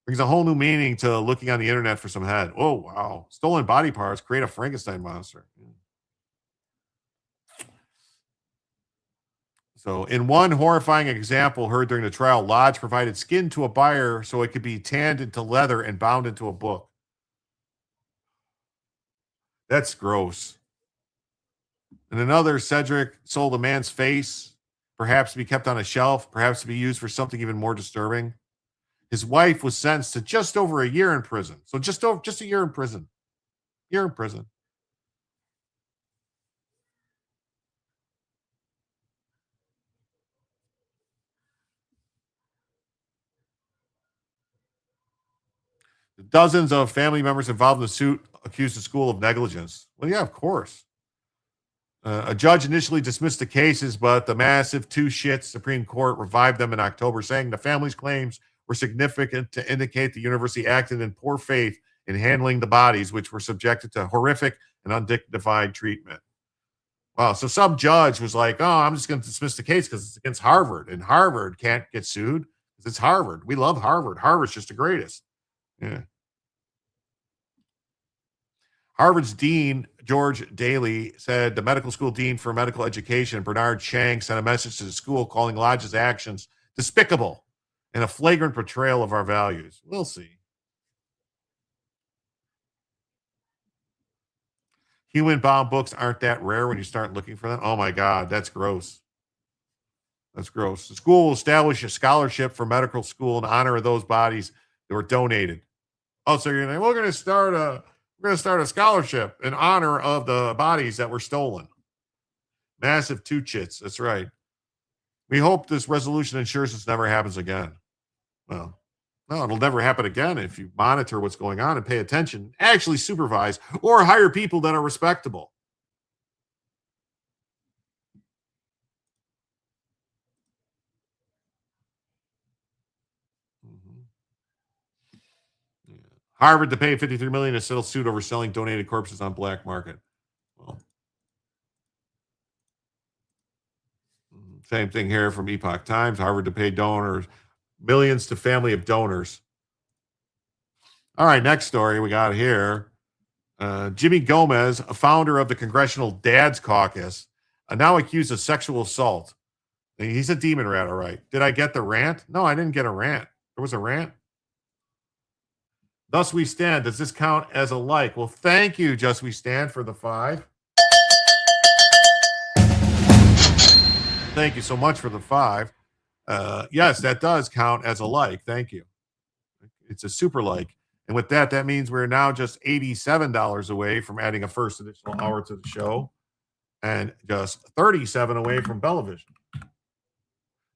Brings a whole new meaning to looking on the internet for some head. Oh, wow. Stolen body parts create a Frankenstein monster. So in one horrifying example heard during the trial, Lodge provided skin to a buyer so it could be tanned into leather and bound into a book. That's gross. And another, Cedric sold a man's face, perhaps to be kept on a shelf, perhaps to be used for something even more disturbing. His wife was sentenced to just over a year in prison. So just a year in prison. Year in prison. Dozens of family members involved in the suit accused the school of negligence. Well, yeah, of course. A judge initially dismissed the cases, but the massive two-shit Supreme Court revived them in October, saying the family's claims were significant to indicate the university acted in poor faith in handling the bodies, which were subjected to horrific and undignified treatment. Wow. So some judge was like, oh, I'm just going to dismiss the case because it's against Harvard, and Harvard can't get sued because it's Harvard. We love Harvard. Harvard's just the greatest. Yeah. Harvard's dean, George Daly, said the medical school dean for medical education, Bernard Chang, sent a message to the school calling Lodge's actions despicable and a flagrant betrayal of our values. We'll see. Human-bound books aren't that rare when you start looking for them. Oh, my God, that's gross. That's gross. The school will establish a scholarship for medical school in honor of those bodies that were donated. Oh, so we're going to start a scholarship in honor of the bodies that were stolen. Massive two chits. That's right. We hope this resolution ensures this never happens again. Well, no, it'll never happen again if you monitor what's going on and pay attention, actually supervise, or hire people that are respectable. Harvard to pay $53 million to settle suit over selling donated corpses on black market. Well, Same thing here from Epoch Times. Harvard to pay donors, millions to family of donors. All right, next story we got here. Jimmy Gomez, a founder of the Congressional Dads Caucus, now accused of sexual assault. He's a demon rat, all right. Did I get the rant? No, I didn't get a rant. There was a rant. Thus we stand. Does this count as a like? Well, thank you, Just We Stand, for the 5. Thank you so much for the 5. Yes, that does count as a like. Thank you. It's a super like. And with that, that means we're now just $87 away from adding a first additional hour to the show and just $37 away from Bellavision.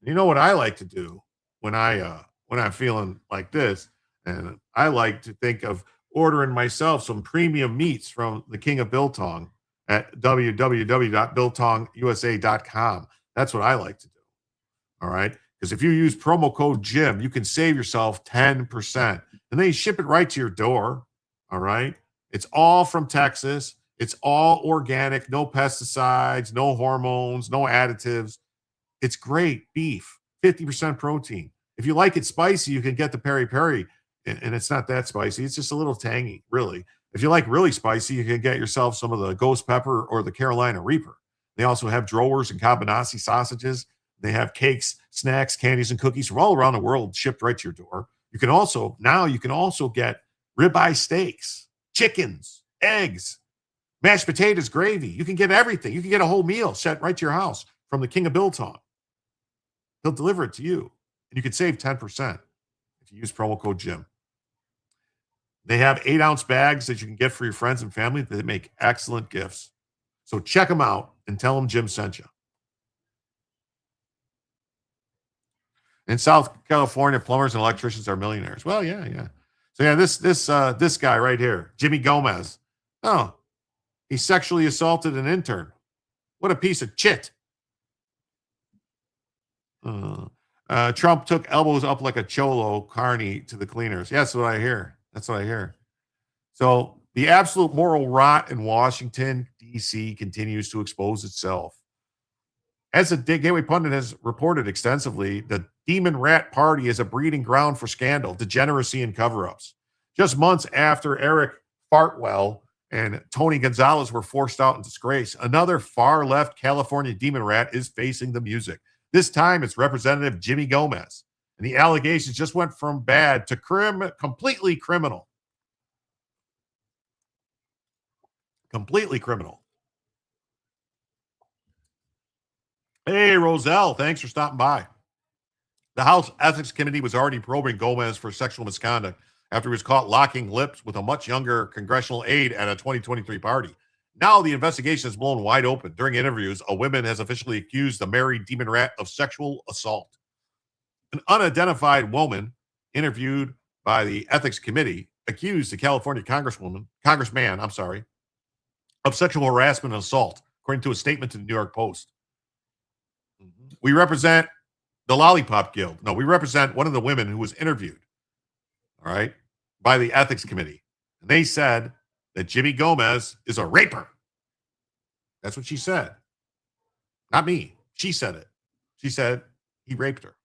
You know what I like to do when I'm feeling like this, and I like to think of ordering myself some premium meats from the King of Biltong at www.biltongusa.com. That's what I like to do. All right. Because if you use promo code Jim, you can save yourself 10%. And then you ship it right to your door. All right. It's all from Texas. It's all organic, no pesticides, no hormones, no additives. It's great beef, 50% protein. If you like it spicy, you can get the peri peri, and it's not that spicy. It's just a little tangy, really. If you like really spicy, you can get yourself some of the ghost pepper or the Carolina Reaper. They also have drovers and cabanassi sausages. They have cakes, snacks, candies, and cookies from all around the world shipped right to your door. You can also get ribeye steaks, chickens, eggs, mashed potatoes, gravy. You can get everything. You can get a whole meal sent right to your house from the King of Biltong. He'll deliver it to you, and you can save 10% if you use promo code Jim. They have 8-ounce bags that you can get for your friends and family that make excellent gifts. So check them out and tell them Jim sent you. In South California, plumbers and electricians are millionaires. Well, yeah. So yeah, this guy right here, Jimmy Gomez. Oh, he sexually assaulted an intern. What a piece of shit. Trump took elbows up like a cholo carny to the cleaners. Yeah, that's what I hear. So the absolute moral rot in Washington, D.C. continues to expose itself. As the Gateway Pundit has reported extensively, the Demon Rat Party is a breeding ground for scandal, degeneracy, and cover-ups. Just months after Eric Fartwell and Tony Gonzalez were forced out in disgrace, another far-left California Demon Rat is facing the music. This time, it's Representative Jimmy Gomez. And the allegations just went from bad to completely criminal. Completely criminal. Hey, Roselle, thanks for stopping by. The House Ethics Committee was already probing Gomez for sexual misconduct after he was caught locking lips with a much younger congressional aide at a 2023 party. Now the investigation is blown wide open. During interviews, a woman has officially accused the married demon rat of sexual assault. An unidentified woman interviewed by the Ethics Committee accused the California congressman, of sexual harassment and assault, according to a statement to the New York Post. We represent the Lollipop Guild. No, we represent one of the women who was interviewed, all right, by the Ethics Committee. And they said that Jimmy Gomez is a raper. That's what she said. Not me. She said it. She said he raped her.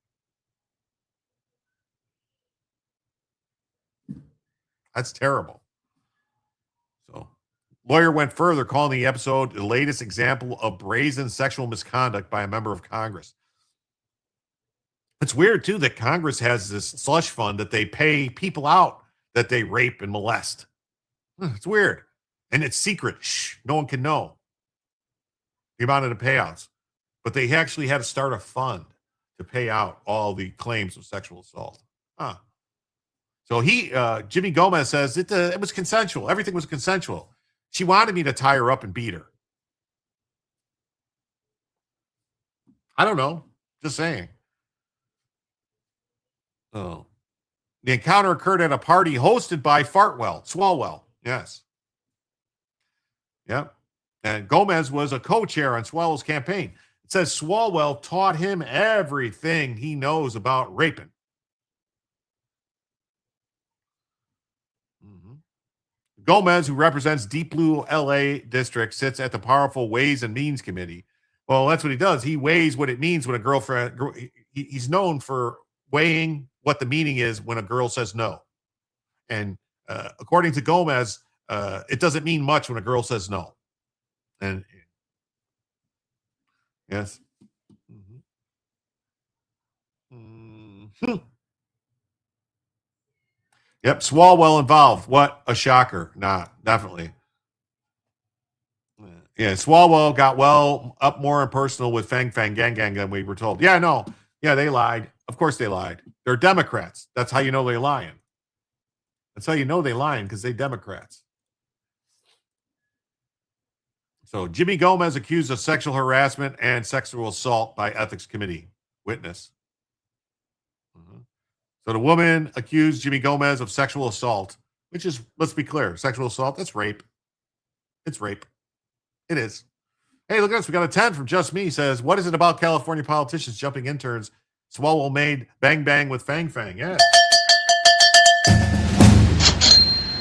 That's terrible. So, lawyer went further, calling the episode the latest example of brazen sexual misconduct by a member of Congress. It's weird, too, that Congress has this slush fund that they pay people out that they rape and molest. It's weird. And it's secret. Shh, no one can know the amount of the payouts. But they actually had to start a fund to pay out all the claims of sexual assault. So Jimmy Gomez says it was consensual. Everything was consensual. She wanted me to tie her up and beat her. I don't know. Just saying. Oh. The encounter occurred at a party hosted by Swalwell. Yes. Yep. And Gomez was a co-chair on Swalwell's campaign. It says Swalwell taught him everything he knows about raping. Gomez, who represents Deep Blue LA District, sits at the powerful Ways and Means Committee. Well, that's what he does. He weighs what it means when a girlfriend, he's known for weighing what the meaning is when a girl says no. And according to Gomez, it doesn't mean much when a girl says no. And yes. Mm-hmm. Yep, Swalwell involved. What a shocker. Not definitely. Yeah, Swalwell got up more impersonal with Fang Gang than we were told. Yeah, no. Yeah, they lied. Of course they lied. They're Democrats. That's how you know they're lying. That's how you know they're lying, because they're Democrats. So Jimmy Gomez accused of sexual harassment and sexual assault by ethics committee witness. So the woman accused Jimmy Gomez of sexual assault, which is, let's be clear, sexual assault, that's rape. It's rape. It is. Hey, look at this. We got a 10 from Just Me. Says, what is it about California politicians jumping interns? Swalwell made bang bang with Fang. Yeah.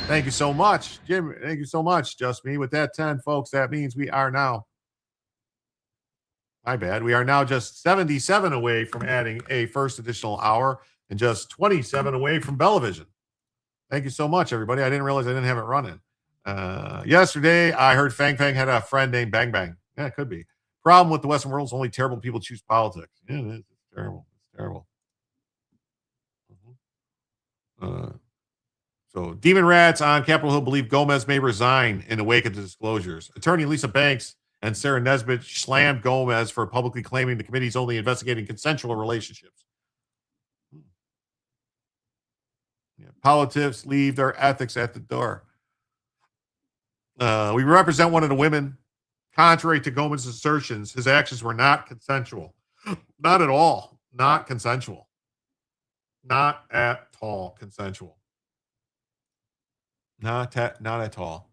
Thank you so much, Jim. Thank you so much, Just Me. With that 10, folks, that means we are now, my bad, we are now just 77 away from adding a first additional hour and just 27 away from Bellavision. Thank you so much, everybody. I didn't realize I didn't have it running. Yesterday, I heard Fang had a friend named Bang Bang. Yeah, it could be. Problem with the Western world is only terrible people choose politics. Yeah, it is. It's terrible. It's terrible. So, Demon Rats on Capitol Hill believe Gomez may resign in the wake of the disclosures. Attorney Lisa Banks and Sarah Nesbitt slammed Gomez for publicly claiming the committee's only investigating consensual relationships. Yeah, politics leave their ethics at the door. We represent one of the women. Contrary to Gomez's assertions, his actions were not consensual. Not at all. Not consensual. Not at all consensual. Not at all.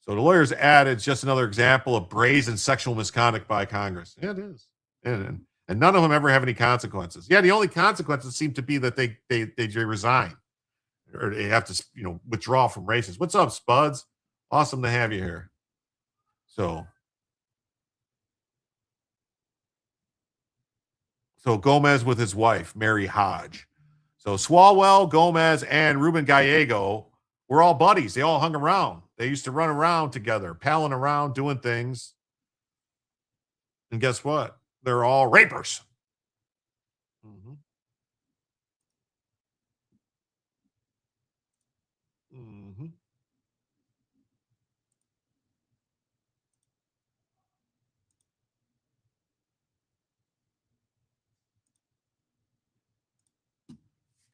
So the lawyers added just another example of brazen sexual misconduct by Congress. Yeah, it is. And none of them ever have any consequences. Yeah, the only consequences seem to be that they resign or they have to, withdraw from races. What's up, Spuds? Awesome to have you here. So Gomez with his wife, Mary Hodge. So Swalwell, Gomez, and Ruben Gallego were all buddies. They all hung around. They used to run around together, palling around, doing things. And guess what? They're all rapers. Mm-hmm. Mm-hmm.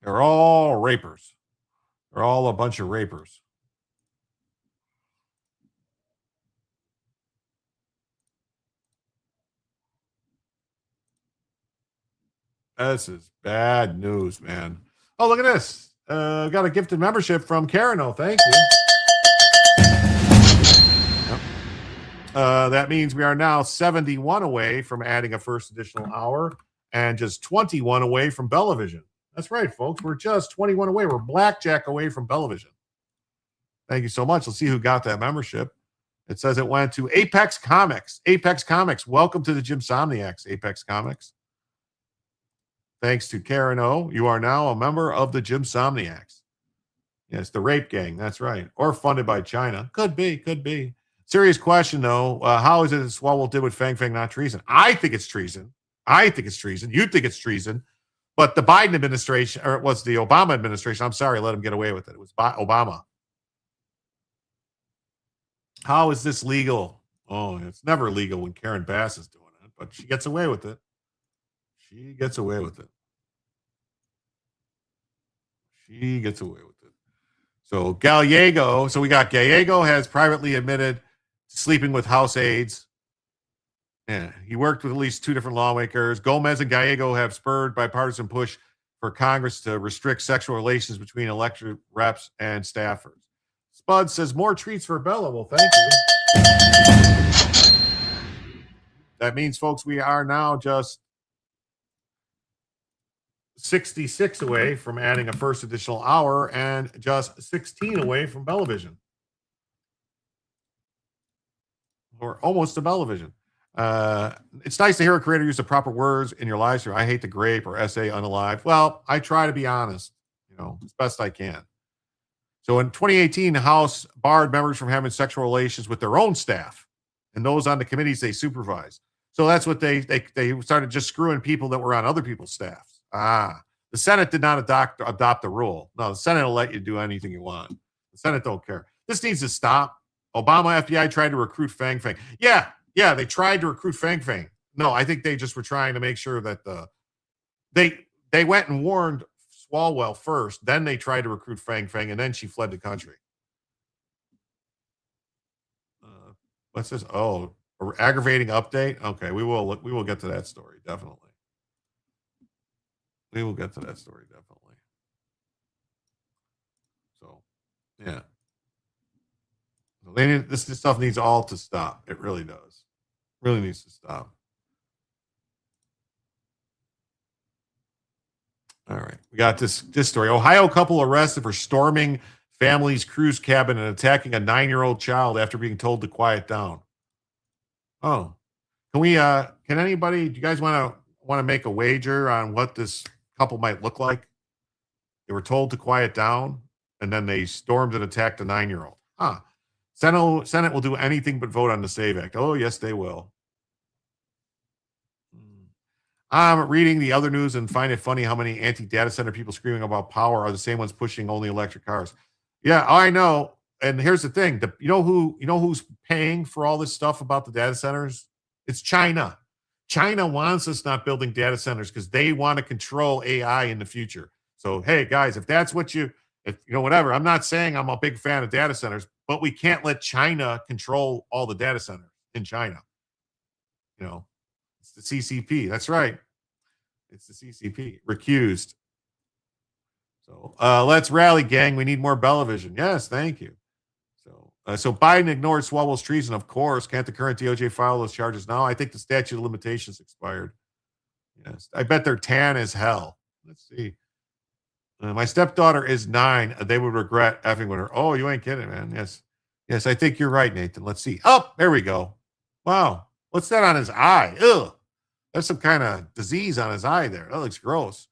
They're all rapers. They're all a bunch of rapers. This is bad news, man. Oh, look at this. Got a gifted membership from Carano. Thank you. Yep. That means we are now 71 away from adding a first additional hour and just 21 away from Bellavision. That's right, folks. We're just 21 away. We're blackjack away from Bellavision. Thank you so much. Let's see who got that membership. It says it went to Apex Comics. Apex Comics. Welcome to the JimSomniacs, Apex Comics. Thanks to Karen O. You are now a member of the JimSomniacs. Yes, the rape gang. That's right. Or funded by China. Could be. Serious question, though. How is it that Swalwell did with Fang not treason? I think it's treason. You think it's treason. But the Biden administration, or it was the Obama administration, I'm sorry, let him get away with it. It was Obama. How is this legal? Oh, it's never legal when Karen Bass is doing it, but she gets away with it. So Gallego, we got Gallego has privately admitted to sleeping with house aides. Yeah, he worked with at least two different lawmakers. Gomez and Gallego have spurred bipartisan push for Congress to restrict sexual relations between elected reps and staffers. Spud says more treats for Bella. Well, thank you. That means, folks, we are now just 66 away from adding a first additional hour and just 16 away from Bellavision. Or almost to Bellavision. It's nice to hear a creator use the proper words in your live stream. I hate the grape or essay unalive. Well, I try to be honest, as best I can. So in 2018, the House barred members from having sexual relations with their own staff and those on the committees they supervise. So that's what they started just screwing people that were on other people's staffs. The Senate did not adopt the rule. No, the Senate will let you do anything you want. The Senate don't care. This needs to stop. Obama FBI tried to recruit Fang Fang. Yeah, they tried to recruit Fang Fang. No, I think they just were trying to make sure that they went and warned Swalwell first, then they tried to recruit Fang Fang, and then she fled the country. What's this? Oh, aggravating update. Okay, we will get to that story, definitely. We will get to that story, definitely. So, yeah. This stuff needs all to stop. It really does. Really needs to stop. All right. We got this story. Ohio couple arrested for storming family's cruise cabin and attacking a 9-year-old child after being told to quiet down. Oh. Can anybody, do you guys want to make a wager on what this couple might look like? They were told to quiet down, and then they stormed and attacked a 9-year-old. Senate will do anything but vote on the SAVE Act. Oh, yes, they will. I'm reading the other news and find it funny how many anti-data center people screaming about power are the same ones pushing only electric cars. Yeah, I know. And here's the thing: who's paying for all this stuff about the data centers? It's China. China wants us not building data centers because they want to control AI in the future. So, hey, guys, if that's what whatever. I'm not saying I'm a big fan of data centers, but we can't let China control all the data centers in China. It's the CCP. That's right. It's the CCP. Recused. So let's rally, gang. We need more Bellavision. Yes, thank you. So Biden ignored Swalwell's treason. Of course. Can't the current DOJ file those charges now? I think the statute of limitations expired. Yes. I bet they're tan as hell. Let's see. My stepdaughter is 9. They would regret effing with her. Oh, you ain't kidding, man. Yes. Yes, I think you're right, Nathan. Let's see. Oh, there we go. Wow. What's that on his eye? Ugh. There's some kind of disease on his eye there. That looks gross.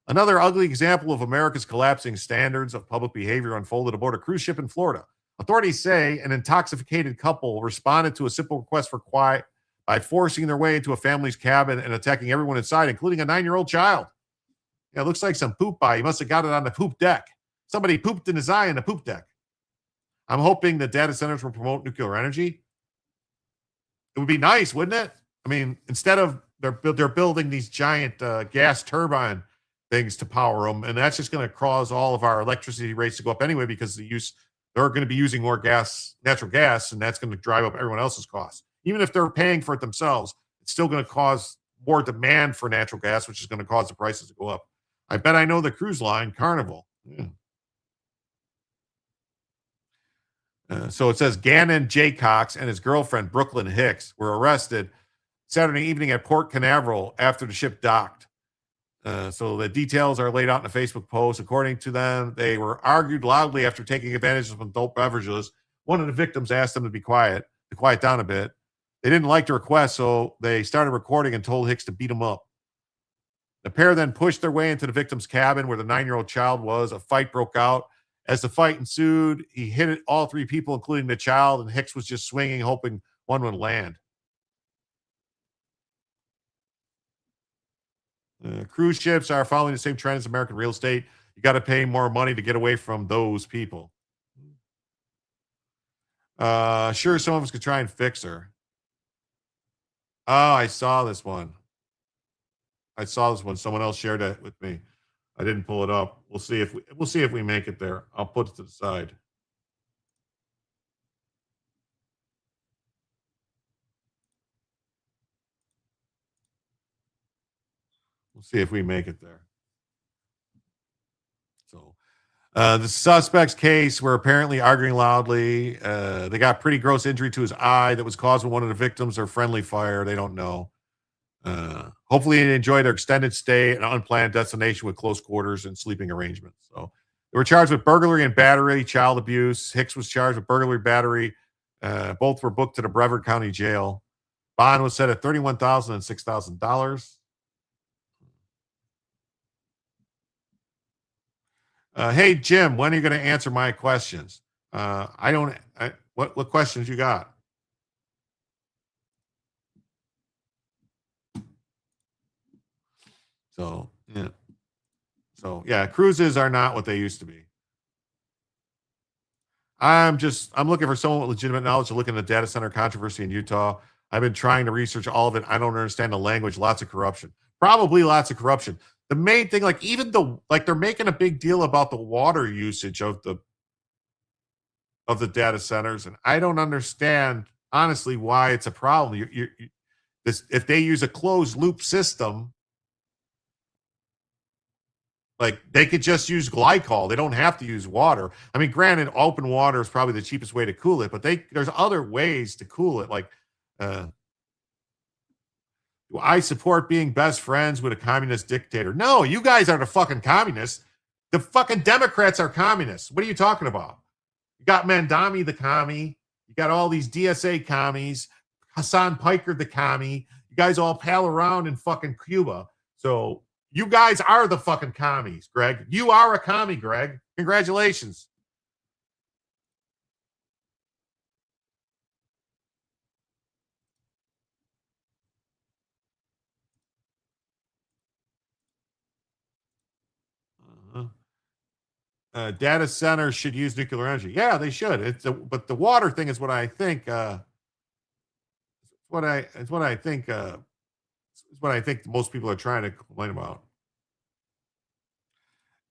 Another ugly example of America's collapsing standards of public behavior unfolded aboard a cruise ship in Florida. Authorities say an intoxicated couple responded to a simple request for quiet by forcing their way into a family's cabin and attacking everyone inside, including a 9-year-old child. Yeah, it looks like some poop eye. He must have got it on the poop deck. Somebody pooped in his eye on the poop deck. I'm hoping that data centers will promote nuclear energy. It would be nice, wouldn't it? I mean, instead of they're building these giant gas turbine things to power them, and that's just going to cause all of our electricity rates to go up anyway because they're going to be using more natural gas, and that's going to drive up everyone else's costs. Even if they're paying for it themselves, it's still going to cause more demand for natural gas, which is going to cause the prices to go up. I bet I know the cruise line, Carnival. Yeah. So it says Gannon Jaycox and his girlfriend, Brooklyn Hicks, were arrested Saturday evening at Port Canaveral after the ship docked. So the details are laid out in a Facebook post. According to them, they were argued loudly after taking advantage of adult beverages. One of the victims asked them to quiet down a bit. They didn't like the request, so they started recording and told Hicks to beat him up. The pair then pushed their way into the victim's cabin where the 9-year-old child was. A fight broke out. As the fight ensued, he hit all 3 people, including the child, and Hicks was just swinging, hoping one would land. Cruise ships are following the same trend as American real estate. You got to pay more money to get away from those people. Sure, some of us could try and fix her. Oh, I saw this one. Someone else shared it with me. I didn't pull it up. We'll see if we make it there. I'll put it to the side. We'll see if we make it there. So the suspect's case were apparently arguing loudly. They got pretty gross injury to his eye that was caused by one of the victims or friendly fire. They don't know. Hopefully they enjoyed their extended stay at an unplanned destination with close quarters and sleeping arrangements. So they were charged with burglary and battery, child abuse. Hicks was charged with burglary, battery. Both were booked to the Brevard County Jail. Bond was set at $31,000 and $6,000. Hey, Jim, when are you going to answer my questions? What questions you got? So, yeah. So, yeah, cruises are not what they used to be. I'm looking for someone with legitimate knowledge to look into the data center controversy in Utah. I've been trying to research all of it. I don't understand the language. Lots of corruption. Probably lots of corruption. The main thing, like even they're making a big deal about the water usage of the data centers, and I don't understand honestly why it's a problem. If they use a closed loop system, like they could just use glycol. They don't have to use water. I mean, granted, open water is probably the cheapest way to cool it, but there's other ways to cool it. Like, do I support being best friends with a communist dictator? No, you guys are the fucking communists. The fucking Democrats are communists. What are you talking about? You got Mandami the commie. You got all these DSA commies. Hassan Piker the commie. You guys all pal around in fucking Cuba. So you guys are the fucking commies, Greg. You are a commie, Greg. Congratulations. Data centers should use nuclear energy. Yeah, they should. But the water thing is what I think. What I think most people are trying to complain about.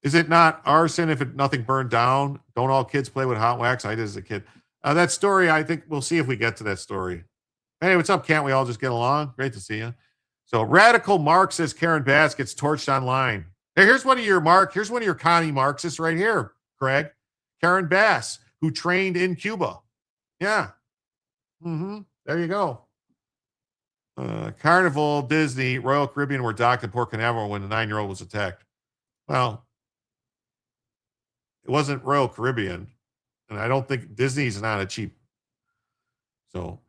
Is it not arson if nothing burned down? Don't all kids play with hot wax? I did as a kid. That story, I think we'll see if we get to that story. Hey, what's up? Can't we all just get along? Great to see you. So radical Marxist Karen Bass gets torched online. Hey, here's one of your commie Marxists right here, Craig. Karen Bass, who trained in Cuba. Yeah. There you go. Carnival, Disney, Royal Caribbean were docked at Port Canaveral when the 9-year-old was attacked. Well, it wasn't Royal Caribbean, and I don't think Disney's not a cheap. So,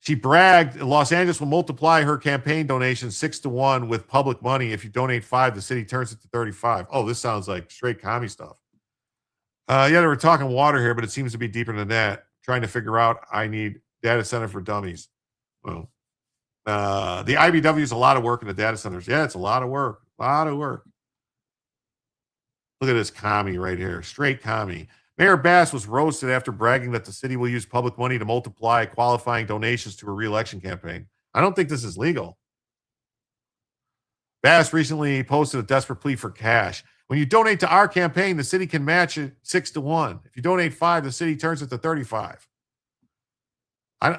she bragged Los Angeles will multiply her campaign donation 6-1 with public money. If you donate 5, the city turns it to 35. Oh, this sounds like straight commie stuff. Yeah, they were talking water here, but it seems to be deeper than that. Trying to figure out I need data center for dummies. Well, the IBW is a lot of work in the data centers. Yeah, it's a lot of work. A lot of work. Look at this commie right here. Straight commie. Mayor Bass was roasted after bragging that the city will use public money to multiply qualifying donations to a re-election campaign. I don't think this is legal. Bass recently posted a desperate plea for cash. When you donate to our campaign, the city can match it 6-1. If you donate 5, the city turns it to 35.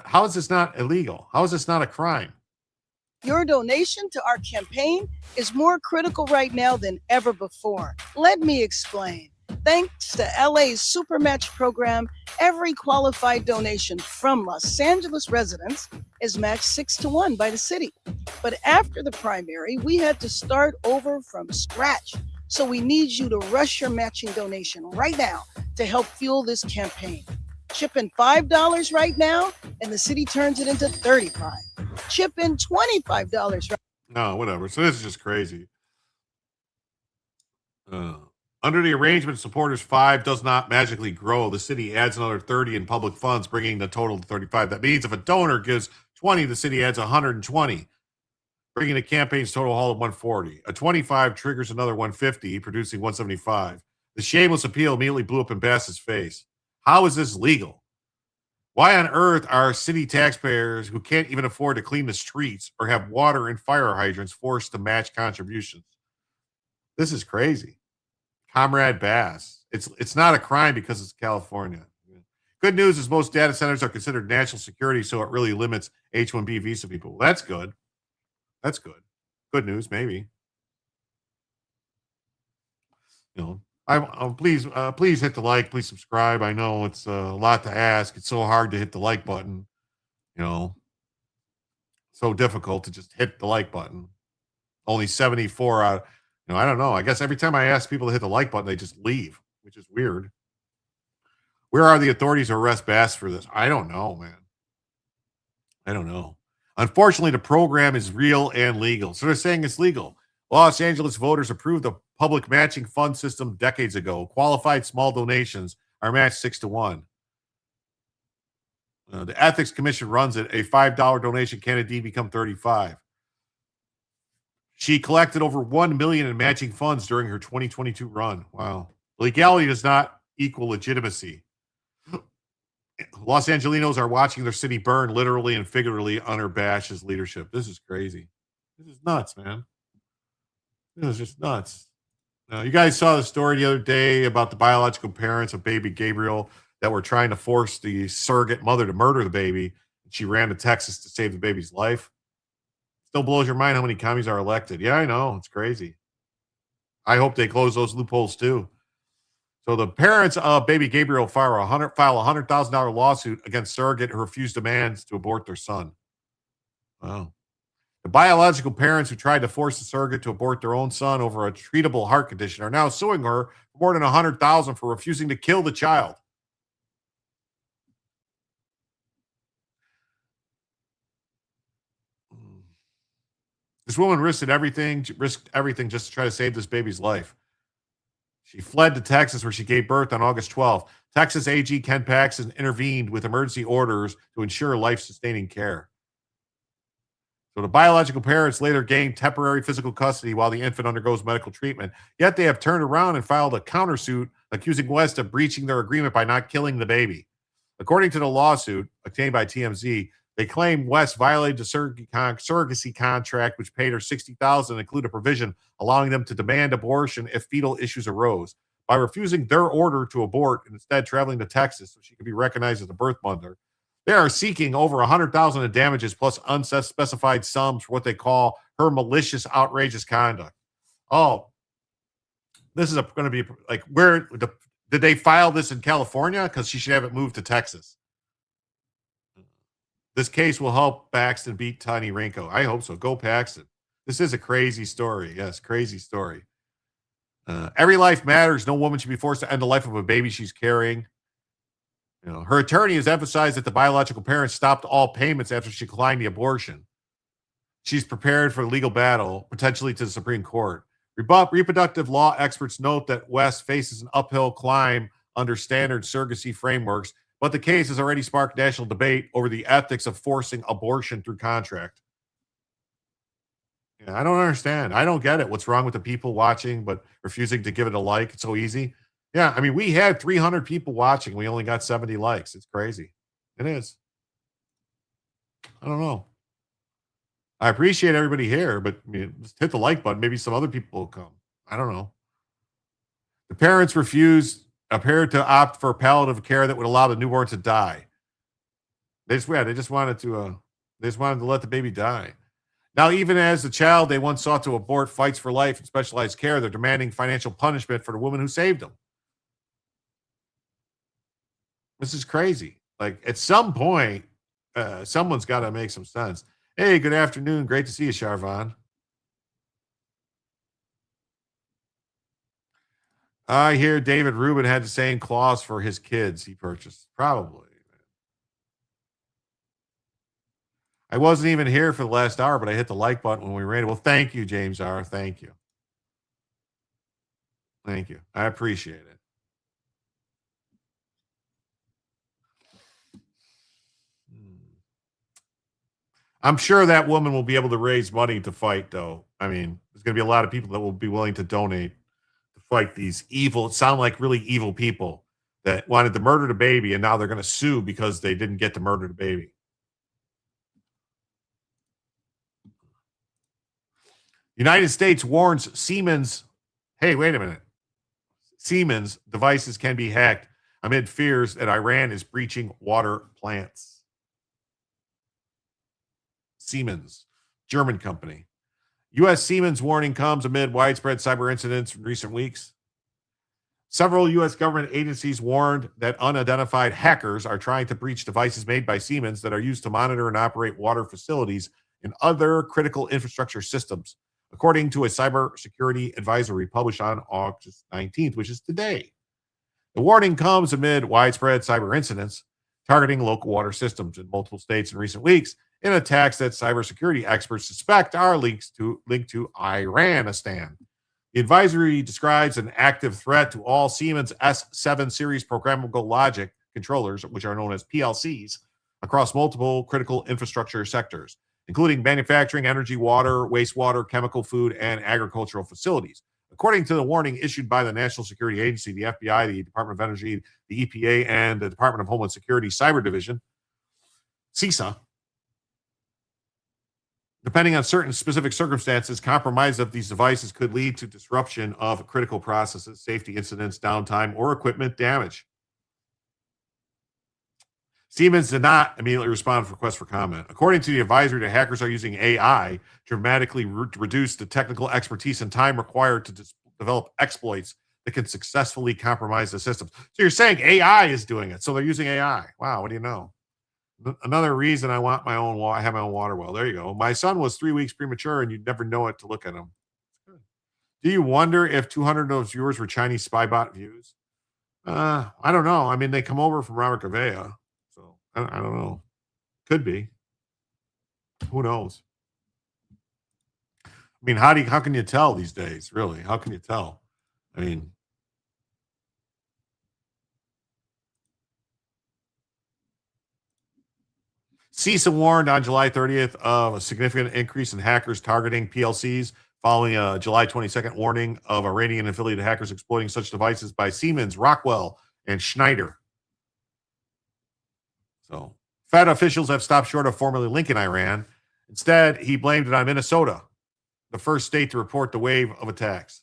How is this not illegal? How is this not a crime? Your donation to our campaign is more critical right now than ever before. Let me explain. Thanks to LA's Supermatch program, every qualified donation from Los Angeles residents is matched 6-1 by the city. But after the primary, we had to start over from scratch. So we need you to rush your matching donation right now to help fuel this campaign. Chip in $5 right now, and the city turns it into 35. Chip in $25 right. No, whatever. So this is just crazy. Under the arrangement, supporters 5 does not magically grow. The city adds another 30 in public funds, bringing the total to 35. That means if a donor gives 20, the city adds 120, bringing the campaign's total haul of 140. A 25 triggers another 150, producing 175. The shameless appeal immediately blew up in Bass's face. How is this legal? Why on earth are city taxpayers who can't even afford to clean the streets or have water and fire hydrants forced to match contributions? This is crazy. Comrade Bass. It's not a crime because it's California. Good news is most data centers are considered national security, so it really limits H-1B visa people. Well, that's good. That's good. Good news, maybe. Please hit the like. Please subscribe. I know it's a lot to ask. It's so hard to hit the like button. So difficult to just hit the like button. Only 74 out. I don't know. I guess every time I ask people to hit the like button, they just leave, which is weird. Where are the authorities to arrest Bass for this? I don't know, man. I don't know. Unfortunately, the program is real and legal. So they're saying it's legal. Los Angeles voters approved the public matching fund system decades ago. Qualified small donations are matched 6-1. The Ethics Commission runs it. A $5 donation can indeed become 35. She collected over $1 million in matching funds during her 2022 run. Wow. Legality does not equal legitimacy. Los Angelinos are watching their city burn literally and figuratively under Bash's leadership. This is crazy. This is nuts, man. This is just nuts. Now, you guys saw the story the other day about the biological parents of baby Gabriel that were trying to force the surrogate mother to murder the baby. She ran to Texas to save the baby's life. Still blows your mind how many commies are elected. Yeah, I know. It's crazy. I hope they close those loopholes too. So the parents of baby Gabriel file a $100,000 lawsuit against surrogate who refused demands to abort their son. Wow. The biological parents who tried to force the surrogate to abort their own son over a treatable heart condition are now suing her for more than $100,000 for refusing to kill the child. This woman risked everything just to try to save this baby's life. She fled to Texas, where she gave birth on August 12th. Texas AG Ken Paxton intervened with emergency orders to ensure life-sustaining care. So the biological parents later gained temporary physical custody while the infant undergoes medical treatment. Yet they have turned around and filed a countersuit accusing West of breaching their agreement by not killing the baby. According to the lawsuit obtained by TMZ, they claim West violated the surrogacy contract, which paid her $60,000 and included a provision allowing them to demand abortion if fetal issues arose. By refusing their order to abort and instead traveling to Texas so she could be recognized as the birth mother, they are seeking over $100,000 in damages plus unspecified sums for what they call her malicious, outrageous conduct. Oh, this is going to be like, did they file this in California? Because she should have it moved to Texas. This case will help Paxton beat Tiny Rinko. I hope so. Go Paxton. This is a crazy story. Yes, crazy story. Every life matters. No woman should be forced to end the life of a baby she's carrying. Her attorney has emphasized that the biological parents stopped all payments after she declined the abortion. She's prepared for a legal battle, potentially to the Supreme Court. Reproductive law experts note that West faces an uphill climb under standard surrogacy frameworks, but the case has already sparked national debate over the ethics of forcing abortion through contract. Yeah, I don't understand. I don't get it. What's wrong with the people watching but refusing to give it a like? It's so easy. Yeah, I mean, we had 300 people watching. We only got 70 likes. It's crazy. It is. I don't know. I appreciate everybody here, but just hit the like button. Maybe some other people will come. I don't know. The parents appeared to opt for palliative care that would allow the newborn to die. They just wanted to let the baby die. Now, even as the child they once sought to abort fights for life and specialized care, they're demanding financial punishment for the woman who saved them. This is crazy. Like, at some point, someone's got to make some sense. Hey, good afternoon. Great to see you, Charvon. I hear David Rubin had the same clause for his kids he purchased. Probably. I wasn't even here for the last hour, but I hit the like button when we ran it. Well, thank you, James R. Thank you. Thank you. I appreciate it. I'm sure that woman will be able to raise money to fight, though. I mean, there's going to be a lot of people that will be willing to donate to fight these sound like really evil people that wanted to murder the baby, and now they're going to sue because they didn't get to murder the baby. United States warns Siemens, hey, wait a minute. Siemens devices can be hacked amid fears that Iran is breaching water plants. Siemens, German company. U.S. Siemens warning comes amid widespread cyber incidents in recent weeks. Several U.S. government agencies warned that unidentified hackers are trying to breach devices made by Siemens that are used to monitor and operate water facilities and other critical infrastructure systems, according to a cybersecurity advisory published on August 19th, which is today. The warning comes amid widespread cyber incidents targeting local water systems in multiple states in recent weeks, in attacks that cybersecurity experts suspect are linked to Iranistan. The advisory describes an active threat to all Siemens S7 series programmable logic controllers, which are known as PLCs, across multiple critical infrastructure sectors, including manufacturing, energy, water, wastewater, chemical, food, and agricultural facilities. According to the warning issued by the National Security Agency, the FBI, the Department of Energy, the EPA, and the Department of Homeland Security Cyber Division, CISA, depending on certain specific circumstances, compromise of these devices could lead to disruption of critical processes, safety incidents, downtime, or equipment damage. Siemens did not immediately respond to requests for comment. According to the advisory, the hackers are using AI to dramatically reduce the technical expertise and time required to develop exploits that can successfully compromise the systems. So you're saying AI is doing it. So they're using AI. Wow, what do you know? Another reason I want my own I have my own water well. There you go. My son was 3 weeks premature, and you'd never know it to look at him. Do you wonder if 200 of those viewers were Chinese spy bot views? I don't know. I mean, they come over from Robert Gavea. I don't know. Could be. Who knows? I mean, how can you tell these days, really? How can you tell? I mean, CISA warned on July 30th of a significant increase in hackers targeting PLCs following a July 22nd warning of Iranian-affiliated hackers exploiting such devices by Siemens, Rockwell, and Schneider. So, Fed officials have stopped short of formally linking Iran. Instead, he blamed it on Minnesota, the first state to report the wave of attacks.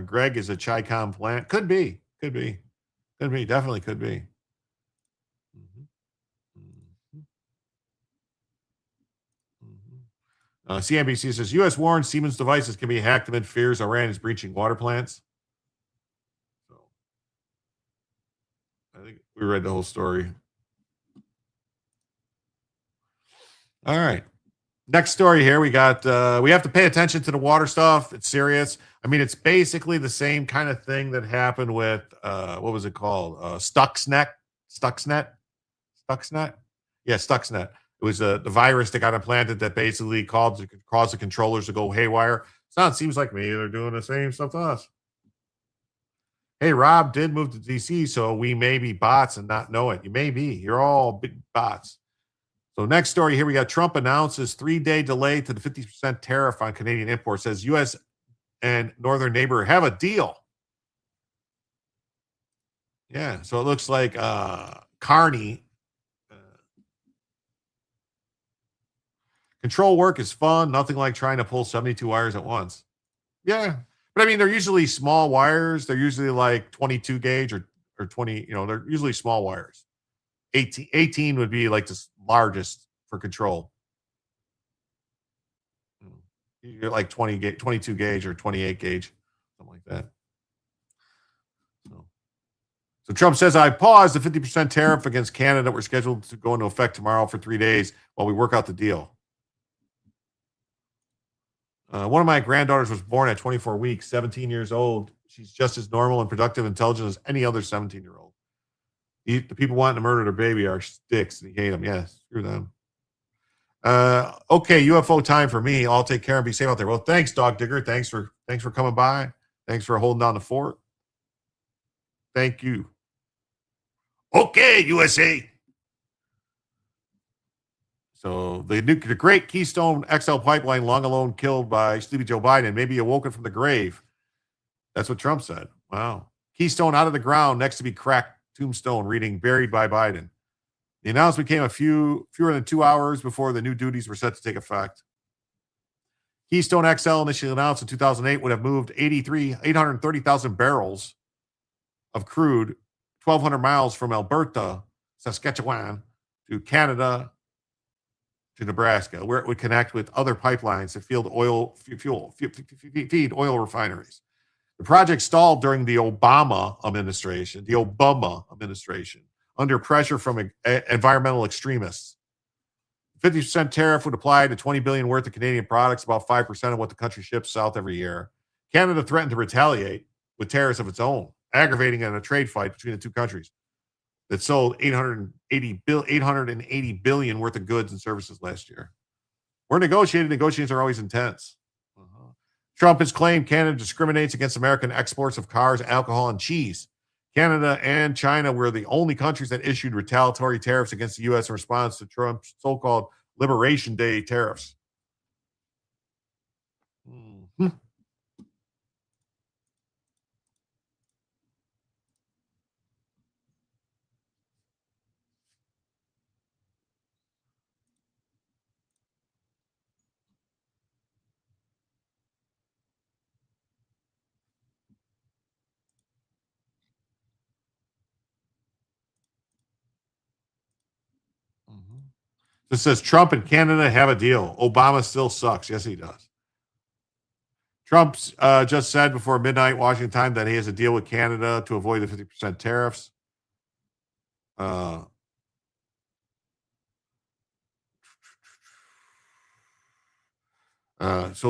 Greg is a Chi-Com plant. Could be. Definitely could be. CNBC says, U.S. warns Siemens devices can be hacked amid fears Iran is breaching water plants. So, I think we read the whole story. All right. Next story here. We got, we have to pay attention to the water stuff. It's serious. I mean, it's basically the same kind of thing that happened with, what was it called? Stuxnet. Yeah, Stuxnet. It was the virus that got implanted that basically caused the controllers to go haywire. So it seems like maybe they're doing the same stuff to us. Hey, Rob did move to DC, so we may be bots and not know it. You may be. You're all big bots. So next story here, we got Trump announces 3-day delay to the 50% tariff on Canadian imports. Says U.S. and northern neighbor have a deal. Yeah, so it looks like Carney. Control work is fun. Nothing like trying to pull 72 wires at once. Yeah, but I mean, they're usually small wires. They're usually like 22 gauge or 20. You know, they're usually small wires. 18 would be like the largest for control. You get like 22 gauge or 28 gauge, something like that. So Trump says, I paused the 50% tariff against Canada. We're scheduled to go into effect tomorrow for 3 days while we work out the deal. One of my granddaughters was born at 24 weeks, 17 years old. She's just as normal and productive, intelligent as any other 17-year-old. The people wanting to murder their baby are sticks, and you hate them. Yes, screw them. Okay, UFO time for me. I'll take care and be safe out there. Well, thanks, Dog Digger. Thanks for coming by. Thanks for holding down the fort. Thank you. Okay, USA. So the great Keystone XL pipeline, long alone killed by Sleepy Joe Biden, may be awoken from the grave. That's what Trump said. Wow. Keystone out of the ground, next to be cracked tombstone reading buried by Biden. The announcement came fewer than 2 hours before the new duties were set to take effect. Keystone XL, initially announced in 2008, would have moved 830,000 barrels of crude 1,200 miles from Alberta, Saskatchewan, to Canada, to Nebraska, where it would connect with other pipelines that feed oil refineries. The project stalled during the Obama administration, under pressure from environmental extremists. 50% tariff would apply to $20 billion worth of Canadian products, about 5% of what the country ships south every year. Canada threatened to retaliate with tariffs of its own, aggravating in a trade fight between the two countries. that sold 880 billion worth of goods and services last year. We're negotiating. Negotiations are always intense. Trump has claimed Canada discriminates against American exports of cars, alcohol, and cheese. Canada and China were the only countries that issued retaliatory tariffs against the U.S. in response to Trump's so-called Liberation Day tariffs. Mm-hmm. This says Trump and Canada have a deal. Obama still sucks. Yes, he does. Trump's just said before midnight Washington time that he has a deal with Canada to avoid the 50% tariffs. So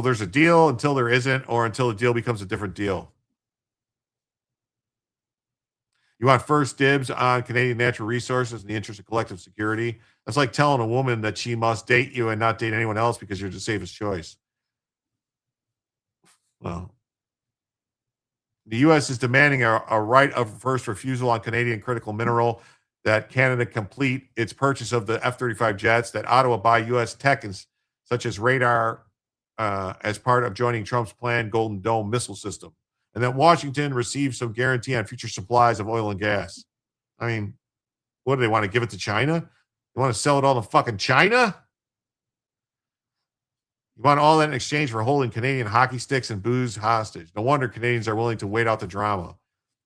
there's a deal until there isn't, or until the deal becomes a different deal. You want first dibs on Canadian natural resources in the interest of collective security. That's like telling a woman that she must date you and not date anyone else because you're the safest choice. Well, the U.S. is demanding a right of first refusal on Canadian critical mineral, that Canada complete its purchase of the F-35 jets, that Ottawa buy U.S. tech such as radar as part of joining Trump's planned Golden Dome missile system, and that Washington receives some guarantee on future supplies of oil and gas. I mean, what do they want to give it to China? They want to sell it all to fucking China? You want all that in exchange for holding Canadian hockey sticks and booze hostage. No wonder Canadians are willing to wait out the drama.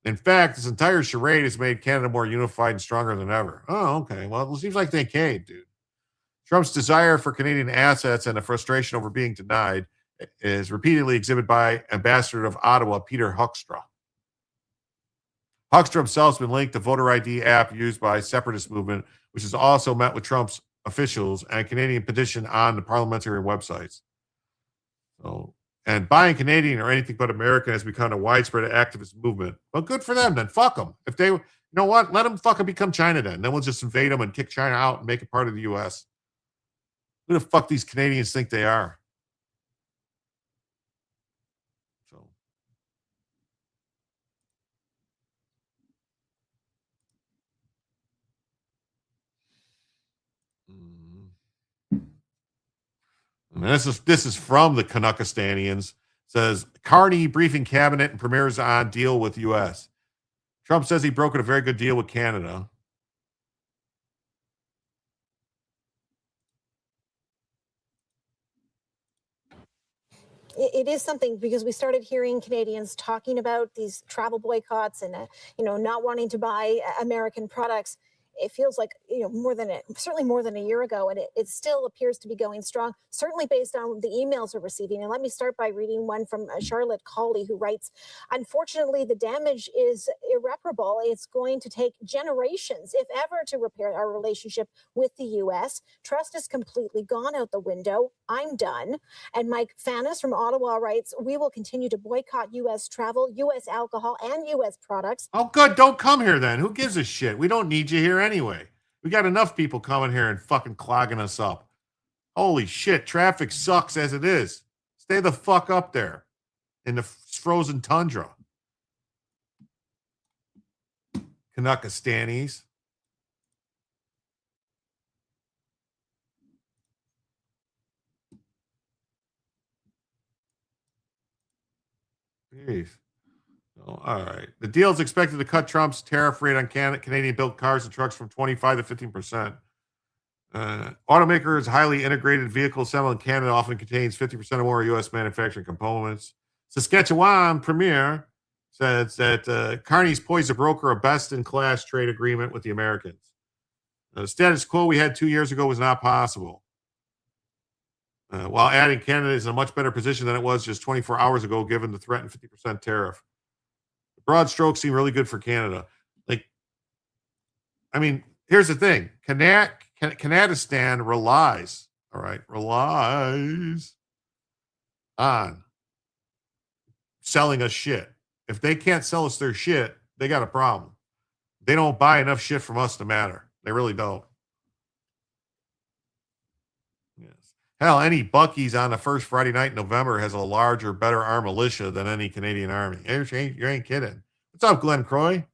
In fact, this entire charade has made Canada more unified and stronger than ever. Oh, okay. Well, it seems like they caved, dude. Trump's desire for Canadian assets and the frustration over being denied is repeatedly exhibited by Ambassador of Ottawa, Peter Hoekstra. Hoekstra himself has been linked to voter ID app used by separatist movement, which has also met with Trump's officials and Canadian petition on the parliamentary websites. So, and buying Canadian or anything but American has become a widespread activist movement. Well, good for them then. Fuck them. If they, you know what, let them fucking become China then. Then we'll just invade them and kick China out and make it part of the U.S. Who the fuck these Canadians think they are? So, and this is from the Canuckistanians. Says Carney briefing cabinet and premieres on deal with U.S. Trump says he brokered a very good deal with Canada. It is something, because we started hearing Canadians talking about these travel boycotts and not wanting to buy American products. It feels like certainly more than a year ago, and it still appears to be going strong, certainly based on the emails we're receiving. And let me start by reading one from Charlotte Cawley, who writes, unfortunately, the damage is irreparable. It's going to take generations, if ever, to repair our relationship with the U.S. Trust is completely gone out the window. I'm done. And Mike Fannis from Ottawa writes, we will continue to boycott U.S. travel, U.S. alcohol, and U.S. products. Oh, good. Don't come here then. Who gives a shit? We don't need you here anyway. We got enough people coming here and fucking clogging us up. Holy shit. Traffic sucks as it is. Stay the fuck up there in the frozen tundra. Canuckistanis. Jeez. Oh, all right. The deal is expected to cut Trump's tariff rate on Canadian-built cars and trucks from 25 to 15%. Automakers' highly integrated vehicle assembly in Canada often contains 50% or more U.S. manufacturing components. Saskatchewan Premier says that Carney's poised to broker a best-in-class trade agreement with the Americans. The status quo we had 2 years ago was not possible. While adding Canada is in a much better position than it was just 24 hours ago, given the threatened 50% tariff. The broad strokes seem really good for Canada. Here's the thing. Canadistan relies on selling us shit. If they can't sell us their shit, they got a problem. They don't buy enough shit from us to matter. They really don't. Yes. Hell, any Buc-ee's on the first Friday night in November has a larger, better armed militia than any Canadian army. You ain't kidding. What's up, Glenn Croy?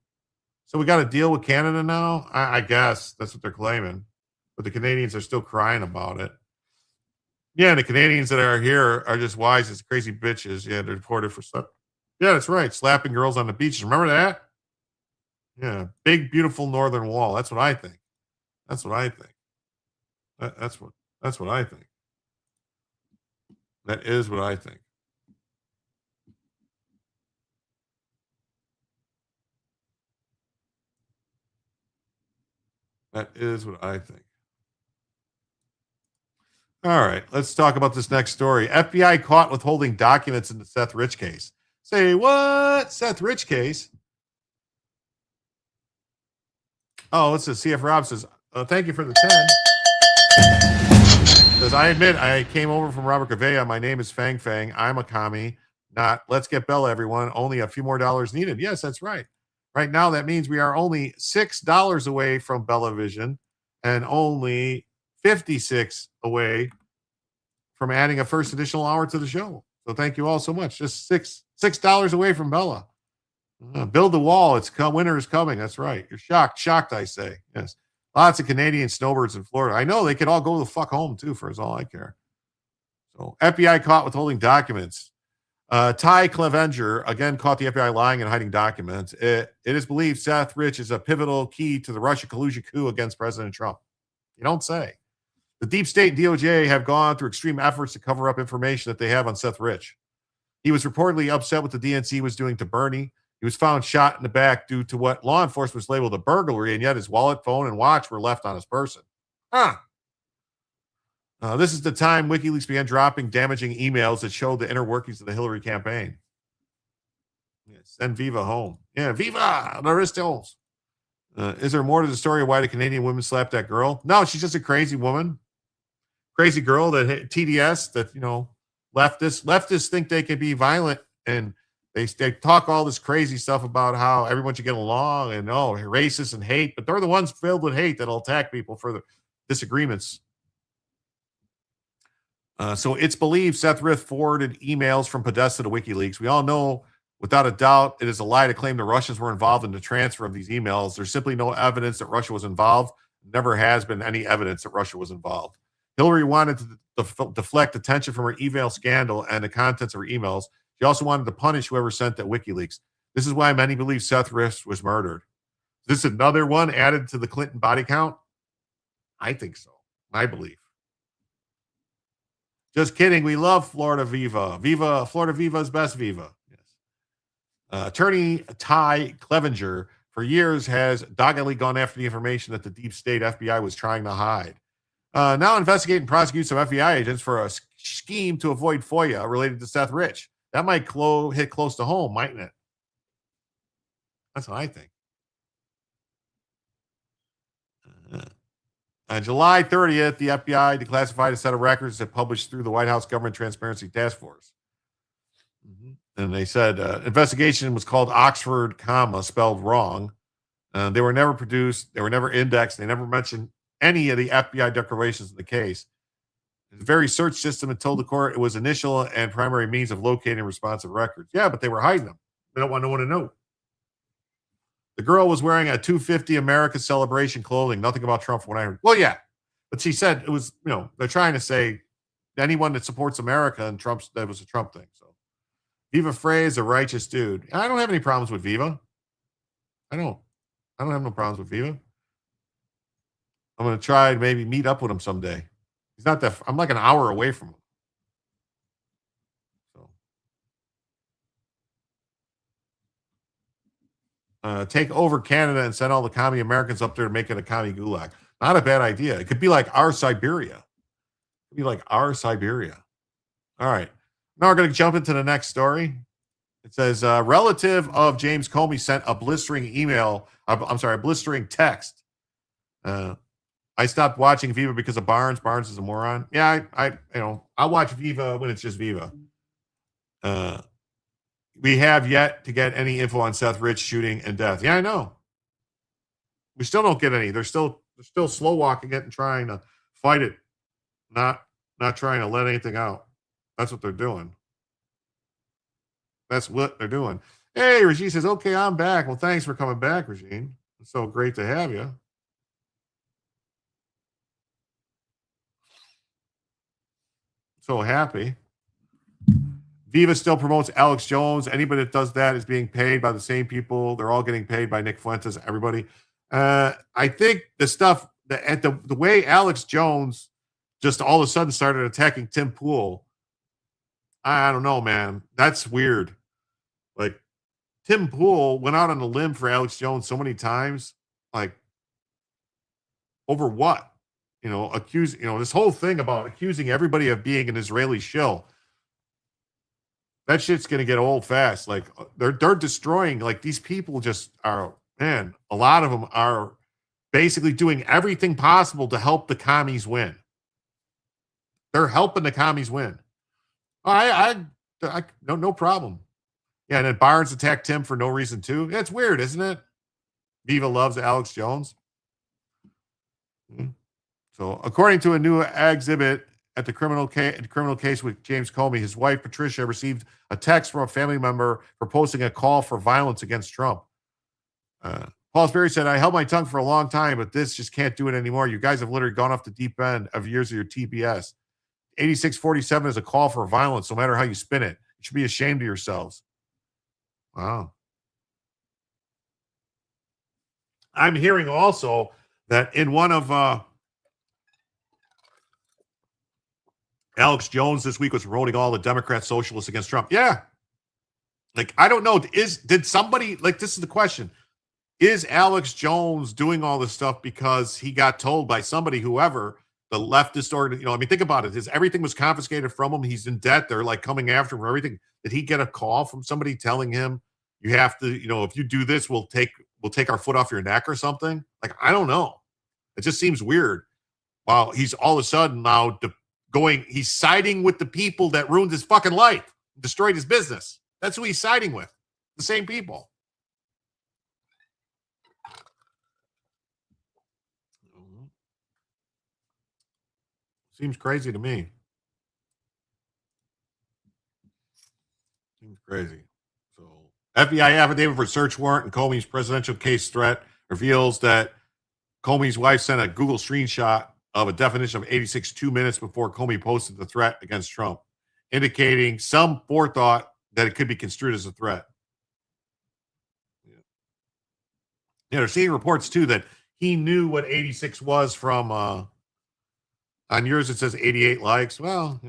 So we got to deal with Canada now? I guess that's what they're claiming. But the Canadians are still crying about it. Yeah, the Canadians that are here are just wise as crazy bitches. Yeah, they're deported for stuff. Yeah, that's right. Slapping girls on the beaches. Remember that? Yeah, big, beautiful northern wall. That's what I think. That's what I think. That's what I think. That is what I think. That is what I think. All right, let's talk about this next story. FBI caught withholding documents in the Seth Rich case. Say what? Seth Rich case? Oh, let's see. CF Rob says, thank you for the 10. Says, I admit I came over from Robert Gavea. My name is Fang Fang. I'm a commie. Not let's get Bella, everyone. Only a few more dollars needed. Yes, that's right. Right now, that means we are only $6 away from Bella Vision and only 56 away from adding a first additional hour to the show. So thank you all so much. Just $6 away from Bella. Build the wall. Winter is coming. That's right. You're shocked, I say. Yes. Lots of Canadian snowbirds in Florida. I know they could all go the fuck home too, for as all I care. So FBI caught withholding documents. Ty Clevenger again caught the FBI lying and hiding documents. It is believed Seth Rich is a pivotal key to the Russia collusion coup against President Trump. You don't say. The deep state and DOJ have gone through extreme efforts to cover up information that they have on Seth Rich. He was reportedly upset what the DNC was doing to Bernie. He was found shot in the back due to what law enforcement was labeled a burglary, and yet his wallet, phone, and watch were left on his person. This is the time WikiLeaks began dropping damaging emails that showed the inner workings of the Hillary campaign. Yeah, send Viva home. Yeah, Viva la Ristos. Is there more to the story of why the Canadian woman slapped that girl? No, she's just a crazy woman. Crazy girl that hit TDS that, leftists think they can be violent, and they talk all this crazy stuff about how everyone should get along and racist and hate, but they're the ones filled with hate that'll attack people for the disagreements. So it's believed Seth Rich forwarded emails from Podesta to WikiLeaks. We all know without a doubt it is a lie to claim the Russians were involved in the transfer of these emails. There's simply no evidence that Russia was involved. Never has been any evidence that Russia was involved. Hillary wanted to deflect attention from her email scandal and the contents of her emails. She also wanted to punish whoever sent that WikiLeaks. This is why many believe Seth Rich was murdered. Is this another one added to the Clinton body count? I think so. I believe. Just kidding. We love Florida Viva. Florida Viva is best Viva. Yes. Attorney Ty Clevenger for years has doggedly gone after the information that the deep state FBI was trying to hide. Now investigating and prosecute some FBI agents for a scheme to avoid FOIA related to Seth Rich. That might hit close to home, mightn't it? That's what I think. On July 30th, the FBI declassified a set of records that published through the White House Government Transparency Task Force. And they said investigation was called Oxford, spelled wrong. They were never produced. They were never indexed. They never mentioned any of the FBI declarations in the case. The very search system had told the court it was initial and primary means of locating responsive records. Yeah, but they were hiding them. They don't want no one to know. The girl was wearing a 250 America celebration clothing. Nothing about Trump from what I heard. Well, yeah. But she said it was, they're trying to say anyone that supports America and Trump's, that was a Trump thing. So Viva Frey is a righteous dude. I don't have any problems with Viva. I don't have no problems with Viva. I'm going to try to maybe meet up with him someday. He's not that, I'm like an hour away from him. Take over Canada and send all the commie Americans up there to make it a commie gulag. Not a bad idea. It could be like our Siberia. All right. Now we're going to jump into the next story. It says, relative of James Comey sent a blistering text. I stopped watching Viva because of Barnes. Barnes is a moron. Yeah, I'll watch Viva when it's just Viva. We have yet to get any info on Seth Rich shooting and death. Yeah, I know. We still don't get any. They're still slow walking it and trying to fight it, not trying to let anything out. That's what they're doing. That's what they're doing. Hey, Regine says, okay, I'm back. Well, thanks for coming back, Regine. It's so great to have you. So happy. Viva still promotes Alex Jones. Anybody that does that is being paid by the same people. They're all getting paid by Nick Fuentes, everybody. I think the stuff, the way Alex Jones just all of a sudden started attacking Tim Pool, I don't know, man. That's weird. Like, Tim Pool went out on a limb for Alex Jones so many times. Like, over what? This whole thing about accusing everybody of being an Israeli shill. That shit's going to get old fast. Like, they're destroying, like, these people just are, man, a lot of them are basically doing everything possible to help the commies win. They're helping the commies win. No problem. Yeah, and then Barnes attacked Tim for no reason too. Yeah, it's weird, isn't it? Viva loves Alex Jones. So, according to a new exhibit at the criminal case with James Comey, his wife Patricia received a text from a family member for posting a call for violence against Trump. Paul Sperry said, "I held my tongue for a long time, but this just can't do it anymore. You guys have literally gone off the deep end of years of your TPS. 8647 is a call for violence, no matter how you spin it. You should be ashamed of yourselves." Wow. I'm hearing also that in one of Alex Jones this week was promoting all the Democrat socialists against Trump. Yeah. Like, I don't know. Did somebody, like, this is the question. Is Alex Jones doing all this stuff because he got told by somebody, whoever, the leftist organ, think about it. Everything was confiscated from him. He's in debt. They're like coming after him for everything. Did he get a call from somebody telling him, you have to, if you do this, we'll take our foot off your neck or something? Like, I don't know. It just seems weird. Wow, he's all of a sudden now he's siding with the people that ruined his fucking life, destroyed his business. That's who he's siding with. The same people. Seems crazy to me. Seems crazy. So, FBI affidavit for search warrant and Comey's presidential case threat reveals that Comey's wife sent a Google screenshot of a definition of 86 2 minutes before Comey posted the threat against Trump, indicating some forethought that it could be construed as a threat. Yeah, they're seeing reports, too, that he knew what 86 was from... on yours, it says 88 likes. Well,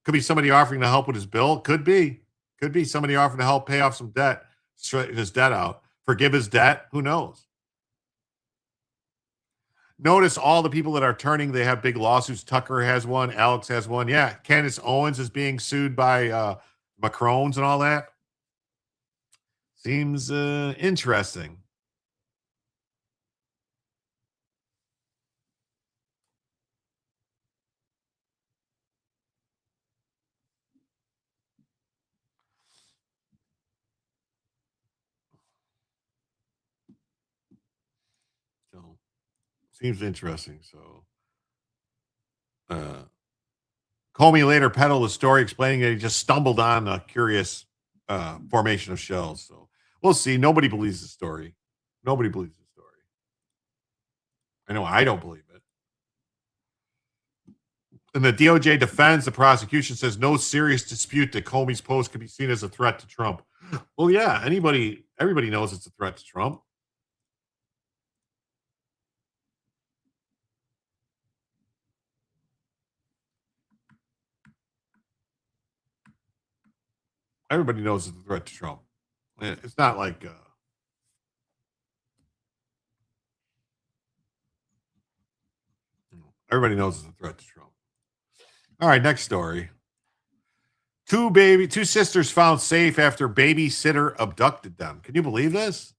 could be somebody offering to help with his bill. Could be somebody offering to help pay off some debt, straighten his debt out, forgive his debt. Who knows? Notice all the people that are turning, they have big lawsuits. Tucker has one. Alex has one. Yeah, Candace Owens is being sued by Macrons and all that. Seems interesting. Seems interesting. So, Comey later peddled a story explaining that he just stumbled on a curious formation of shells. So, we'll see. Nobody believes the story. Nobody believes the story. I know I don't believe it. And the DOJ defends the prosecution, says no serious dispute that Comey's post could be seen as a threat to Trump. Well, yeah, everybody knows it's a threat to Trump. Everybody knows it's a threat to Trump. It's not like everybody knows it's a threat to Trump. All right, next story. Two sisters found safe after babysitter abducted them. Can you believe this?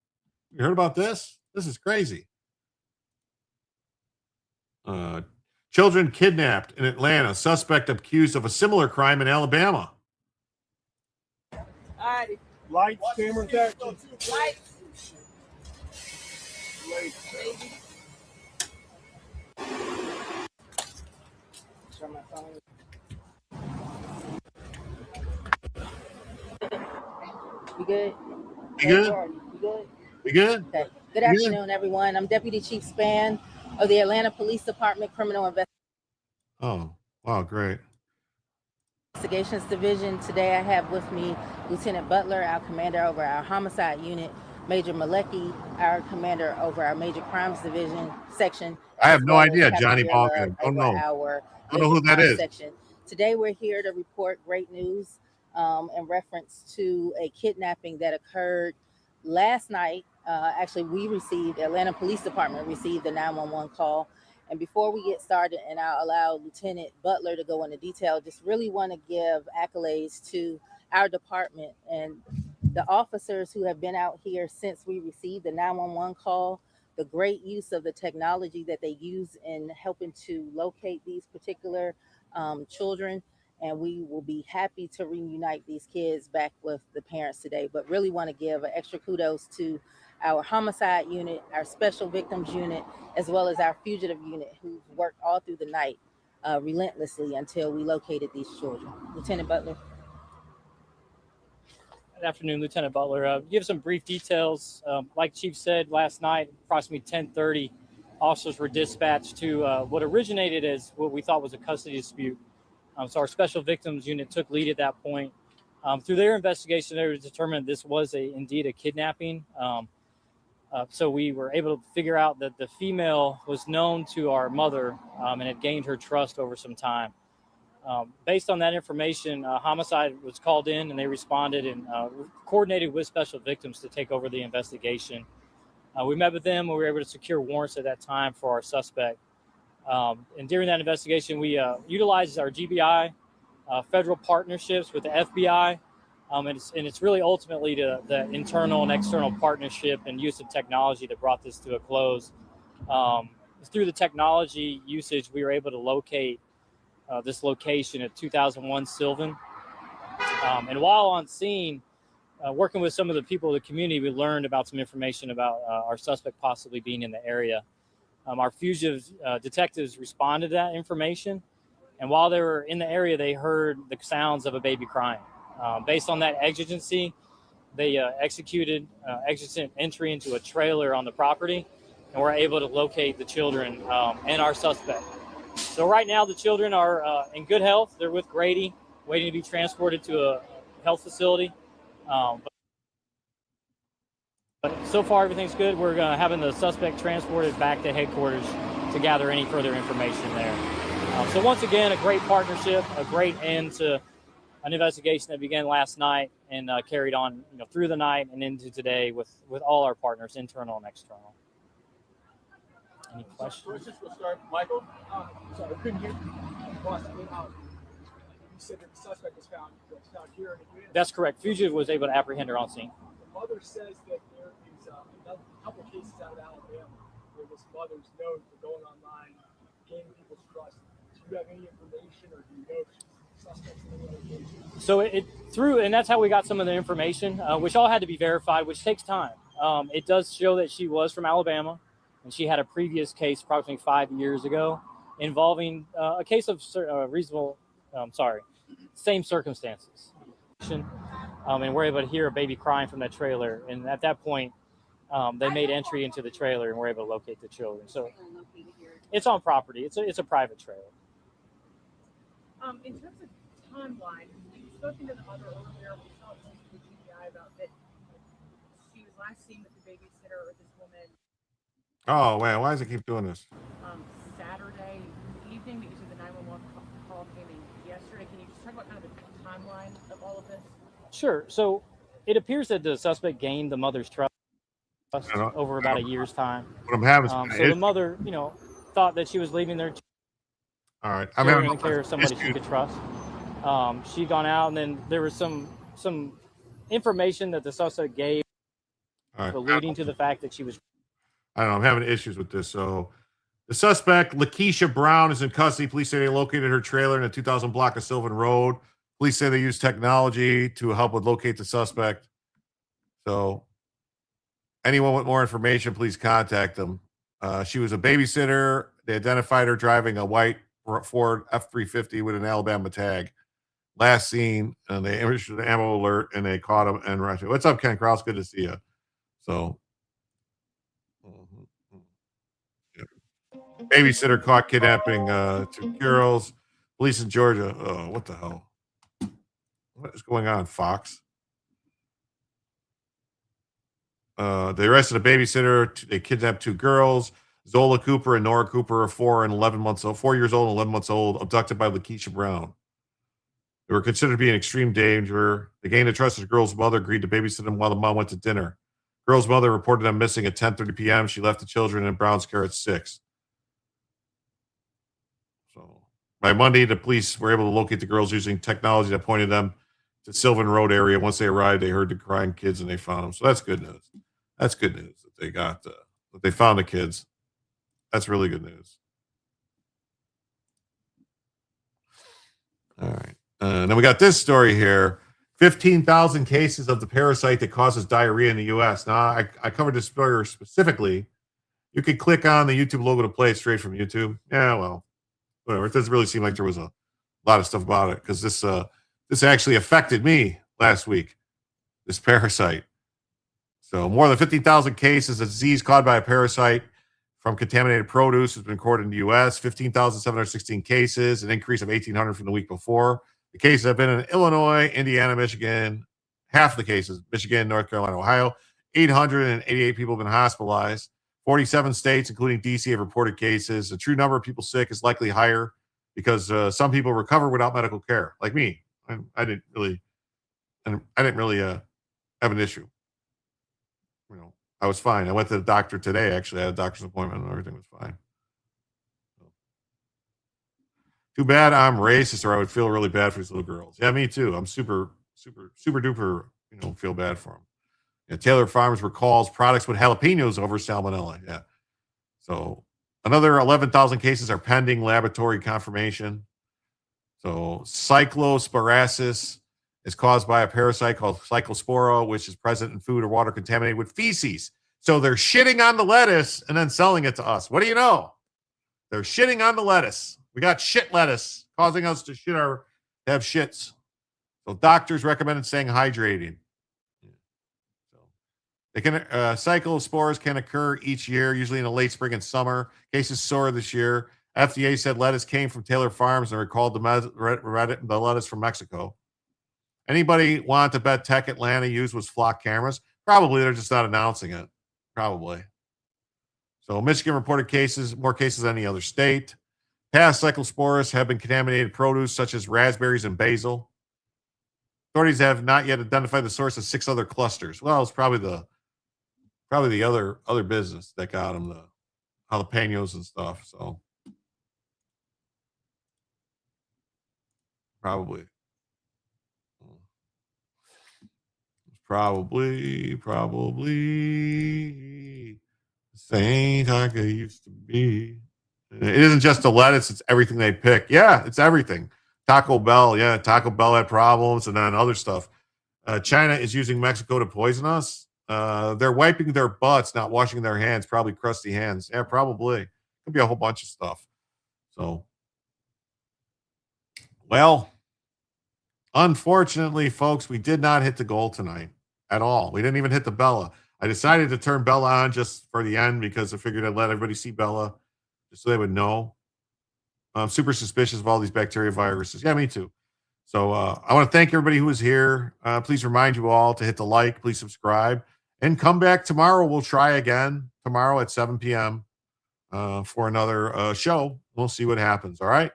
You heard about this? This is crazy. Children kidnapped in Atlanta. Suspect accused of a similar crime in Alabama. Lights, camera, action. You good? You good? You good? You good? Okay. Good You afternoon, everyone. I'm Deputy Chief Spann of the Atlanta Police Department Criminal Oh, wow, great. Investigations Division. Today I have with me Lieutenant Butler, our commander over our homicide unit, Major Malecki, our commander over our major crimes division section. I have as no well as idea, Captain Johnny Dearlove Ballman. Don't over know. our Don't know major who that crimes is. section. Today we're here to report great news in reference to a kidnapping that occurred last night. Actually, Atlanta Police Department received the 911 call. And before we get started, and I'll allow Lieutenant Butler to go into detail, just really want to give accolades to our department and the officers who have been out here since we received the 911 call, the great use of the technology that they use in helping to locate these particular children. And we will be happy to reunite these kids back with the parents today, but really want to give an extra kudos to our homicide unit, our special victims unit, as well as our fugitive unit, who've worked all through the night relentlessly until we located these children. Lieutenant Butler. Good afternoon, Lieutenant Butler. Give some brief details. Like Chief said last night, approximately 10:30, officers were dispatched to what originated as what we thought was a custody dispute. So our special victims unit took lead at that point. Through their investigation, they were determined this was indeed a kidnapping. So we were able to figure out that the female was known to our mother and had gained her trust over some time. Based on that information, homicide was called in and they responded and coordinated with special victims to take over the investigation. We met with them and we were able to secure warrants at that time for our suspect. And during that investigation, we utilized our GBI, federal partnerships with the FBI, and it's really ultimately the internal and external partnership and use of technology that brought this to a close. Through the technology usage, we were able to locate this location at 2001 Sylvan. And while on scene, working with some of the people of the community, we learned about some information about our suspect possibly being in the area. Our fugitive detectives responded to that information. And while they were in the area, they heard the sounds of a baby crying. Based on that exigency, they executed exigent entry into a trailer on the property and were able to locate the children and our suspect. So right now, the children are in good health. They're with Grady, waiting to be transported to a health facility. But so far, everything's good. We're having the suspect transported back to headquarters to gather any further information there. So once again, a great partnership, a great end to an investigation that began last night and carried on through the night and into today with all our partners, internal and external. Any questions? We'll start. Michael, sorry, I couldn't hear you. You said that the suspect was found here in Atlanta. That's correct. Fugitive was able to apprehend her on scene. The mother says that there is a couple of cases out of Alabama where this mother's known for going online, gaining people's trust. Do you have any information, or do you know if she's suspects in any other cases? So and that's how we got some of the information, which all had to be verified, which takes time. It does show that she was from Alabama, and she had a previous case approximately 5 years ago involving a case of same circumstances. And we're able to hear a baby crying from that trailer. And at that point, they made entry into the trailer and were able to locate the children. So it's on property. It's a private trailer. In terms of timeline, we've spoken to the mother earlier. We saw this in the GBI about that she was last seen with the babysitter or this woman. Oh, man, why does it keep doing this? Saturday evening, because the 911 call came in yesterday. Can you just talk about kind of the timeline of all of this? Sure. So it appears that the suspect gained the mother's trust over about a year's time. What I'm having so the mother, thought that she was leaving their all right. I'm having care of somebody she could trust. She'd gone out, and then there was some information that the suspect gave, alluding to the fact that she was. I don't know. I'm having issues with this. So the suspect, Lakeisha Brown, is in custody. Police say they located her trailer in a 2000 block of Sylvan Road. Police say they used technology to help with locate the suspect. So Anyone with more information, please contact them. She was a babysitter. They identified her driving a white Ford F-350 with an Alabama tag. Last seen, and they issued an ammo alert, and they caught him and rushed. What's up, Ken Krause? Good to see you. So, babysitter caught kidnapping 2 girls. Police in Georgia. Oh, what the hell? What is going on, Fox? They arrested a babysitter. They kidnapped 2 girls. Zola Cooper and Nora Cooper are 4 and 11 months old, 4 years old and 11 months old, abducted by Lakeisha Brown. They were considered to be in extreme danger. They gained the trust of the girl's mother, agreed to babysit them while the mom went to dinner. Girl's mother reported them missing at 10:30 p.m. She left the children in Brown's care at 6. So by Monday, the police were able to locate the girls using technology that pointed them to Sylvan Road area. Once they arrived, they heard the crying kids and they found them. So that's good news. That's good news that they got that they found the kids. That's really good news. All right. And then we got this story here. 15,000 cases of the parasite that causes diarrhea in the U.S. Now, I covered this story specifically. You could click on the YouTube logo to play it straight from YouTube. Yeah, well, whatever. It doesn't really seem like there was a lot of stuff about it because this actually affected me last week, this parasite. So more than 15,000 cases of disease caused by a parasite from contaminated produce has been recorded in the U.S. 15,716 cases, an increase of 1,800 from the week before. The cases have been in Illinois, Indiana, Michigan, half the cases, Michigan, North Carolina, Ohio. 888 people have been hospitalized. 47 states, including D.C., have reported cases. The true number of people sick is likely higher because some people recover without medical care, like me. I didn't really have an issue. You know, I was fine. I went to the doctor today. Actually, I had a doctor's appointment, and everything was fine. Too bad I'm racist, or I would feel really bad for these little girls. Yeah, me too. I'm super duper, feel bad for them. Yeah, Taylor Farms recalls products with jalapenos over salmonella. Yeah. So another 11,000 cases are pending laboratory confirmation. So cyclosporiasis is caused by a parasite called cyclospora, which is present in food or water contaminated with feces. So they're shitting on the lettuce and then selling it to us. What do you know? They're shitting on the lettuce. We got shit lettuce causing us to have shits. So doctors recommended staying hydrated. So they can cyclospores can occur each year, usually in the late spring and summer. Cases soar this year. FDA said lettuce came from Taylor Farms and recalled the lettuce from Mexico. Anybody want to bet tech Atlanta used was flock cameras? Probably. They're just not announcing it. Probably. So Michigan reported more cases than any other state. Past cyclospores have been contaminated produce such as raspberries and basil. Authorities have not yet identified the source of 6 other clusters. Well, it's probably the other business that got them, the jalapenos and stuff. So probably Saint like it used to be. It isn't just the lettuce, it's everything they pick. Yeah, it's everything. Taco Bell had problems, and then other stuff. China is using Mexico to poison us. They're wiping their butts, not washing their hands, probably crusty hands. Yeah, probably. Could be a whole bunch of stuff. So, well, unfortunately, folks, we did not hit the goal tonight at all. We didn't even hit the Bella. I decided to turn Bella on just for the end because I figured I'd let everybody see Bella just so they would know. I'm super suspicious of all these bacteria viruses. Yeah, me too. So I want to thank everybody who was here. Please remind you all to hit the like, please subscribe, and come back tomorrow. We'll try again tomorrow at 7 p.m. For another show. We'll see what happens. All right.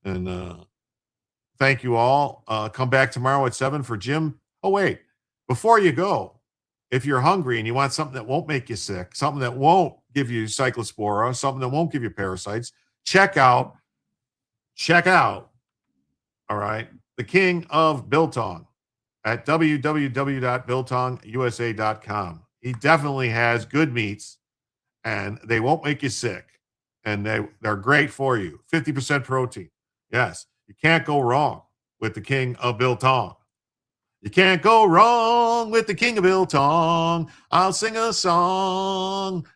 And thank you all. Come back tomorrow at 7 for Jim. Oh, wait. Before you go, if you're hungry and you want something that won't make you sick, something that won't give you cyclospora, something that won't give you parasites, check out, all right, the King of Biltong at www.biltongusa.com. He definitely has good meats, and they won't make you sick, and they're great for you. 50% protein. Yes, you can't go wrong with the King of Biltong. You can't go wrong with the king of biltong. I'll sing a song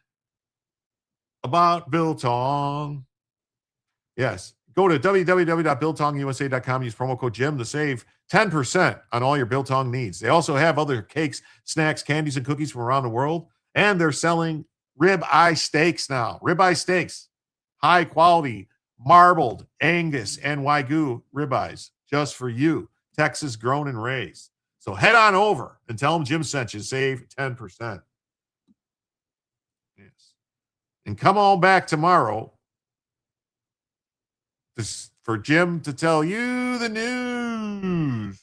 about biltong. Yes. Go to www.biltongusa.com. Use promo code Jim to save 10% on all your biltong needs. They also have other cakes, snacks, candies, and cookies from around the world. And they're selling ribeye steaks now. Ribeye steaks. High quality, marbled Angus and Wagyu ribeyes just for you. Texas grown and raised. So head on over and tell them Jim sent you. Save 10%. Yes. And come on back tomorrow for Jim to tell you the news.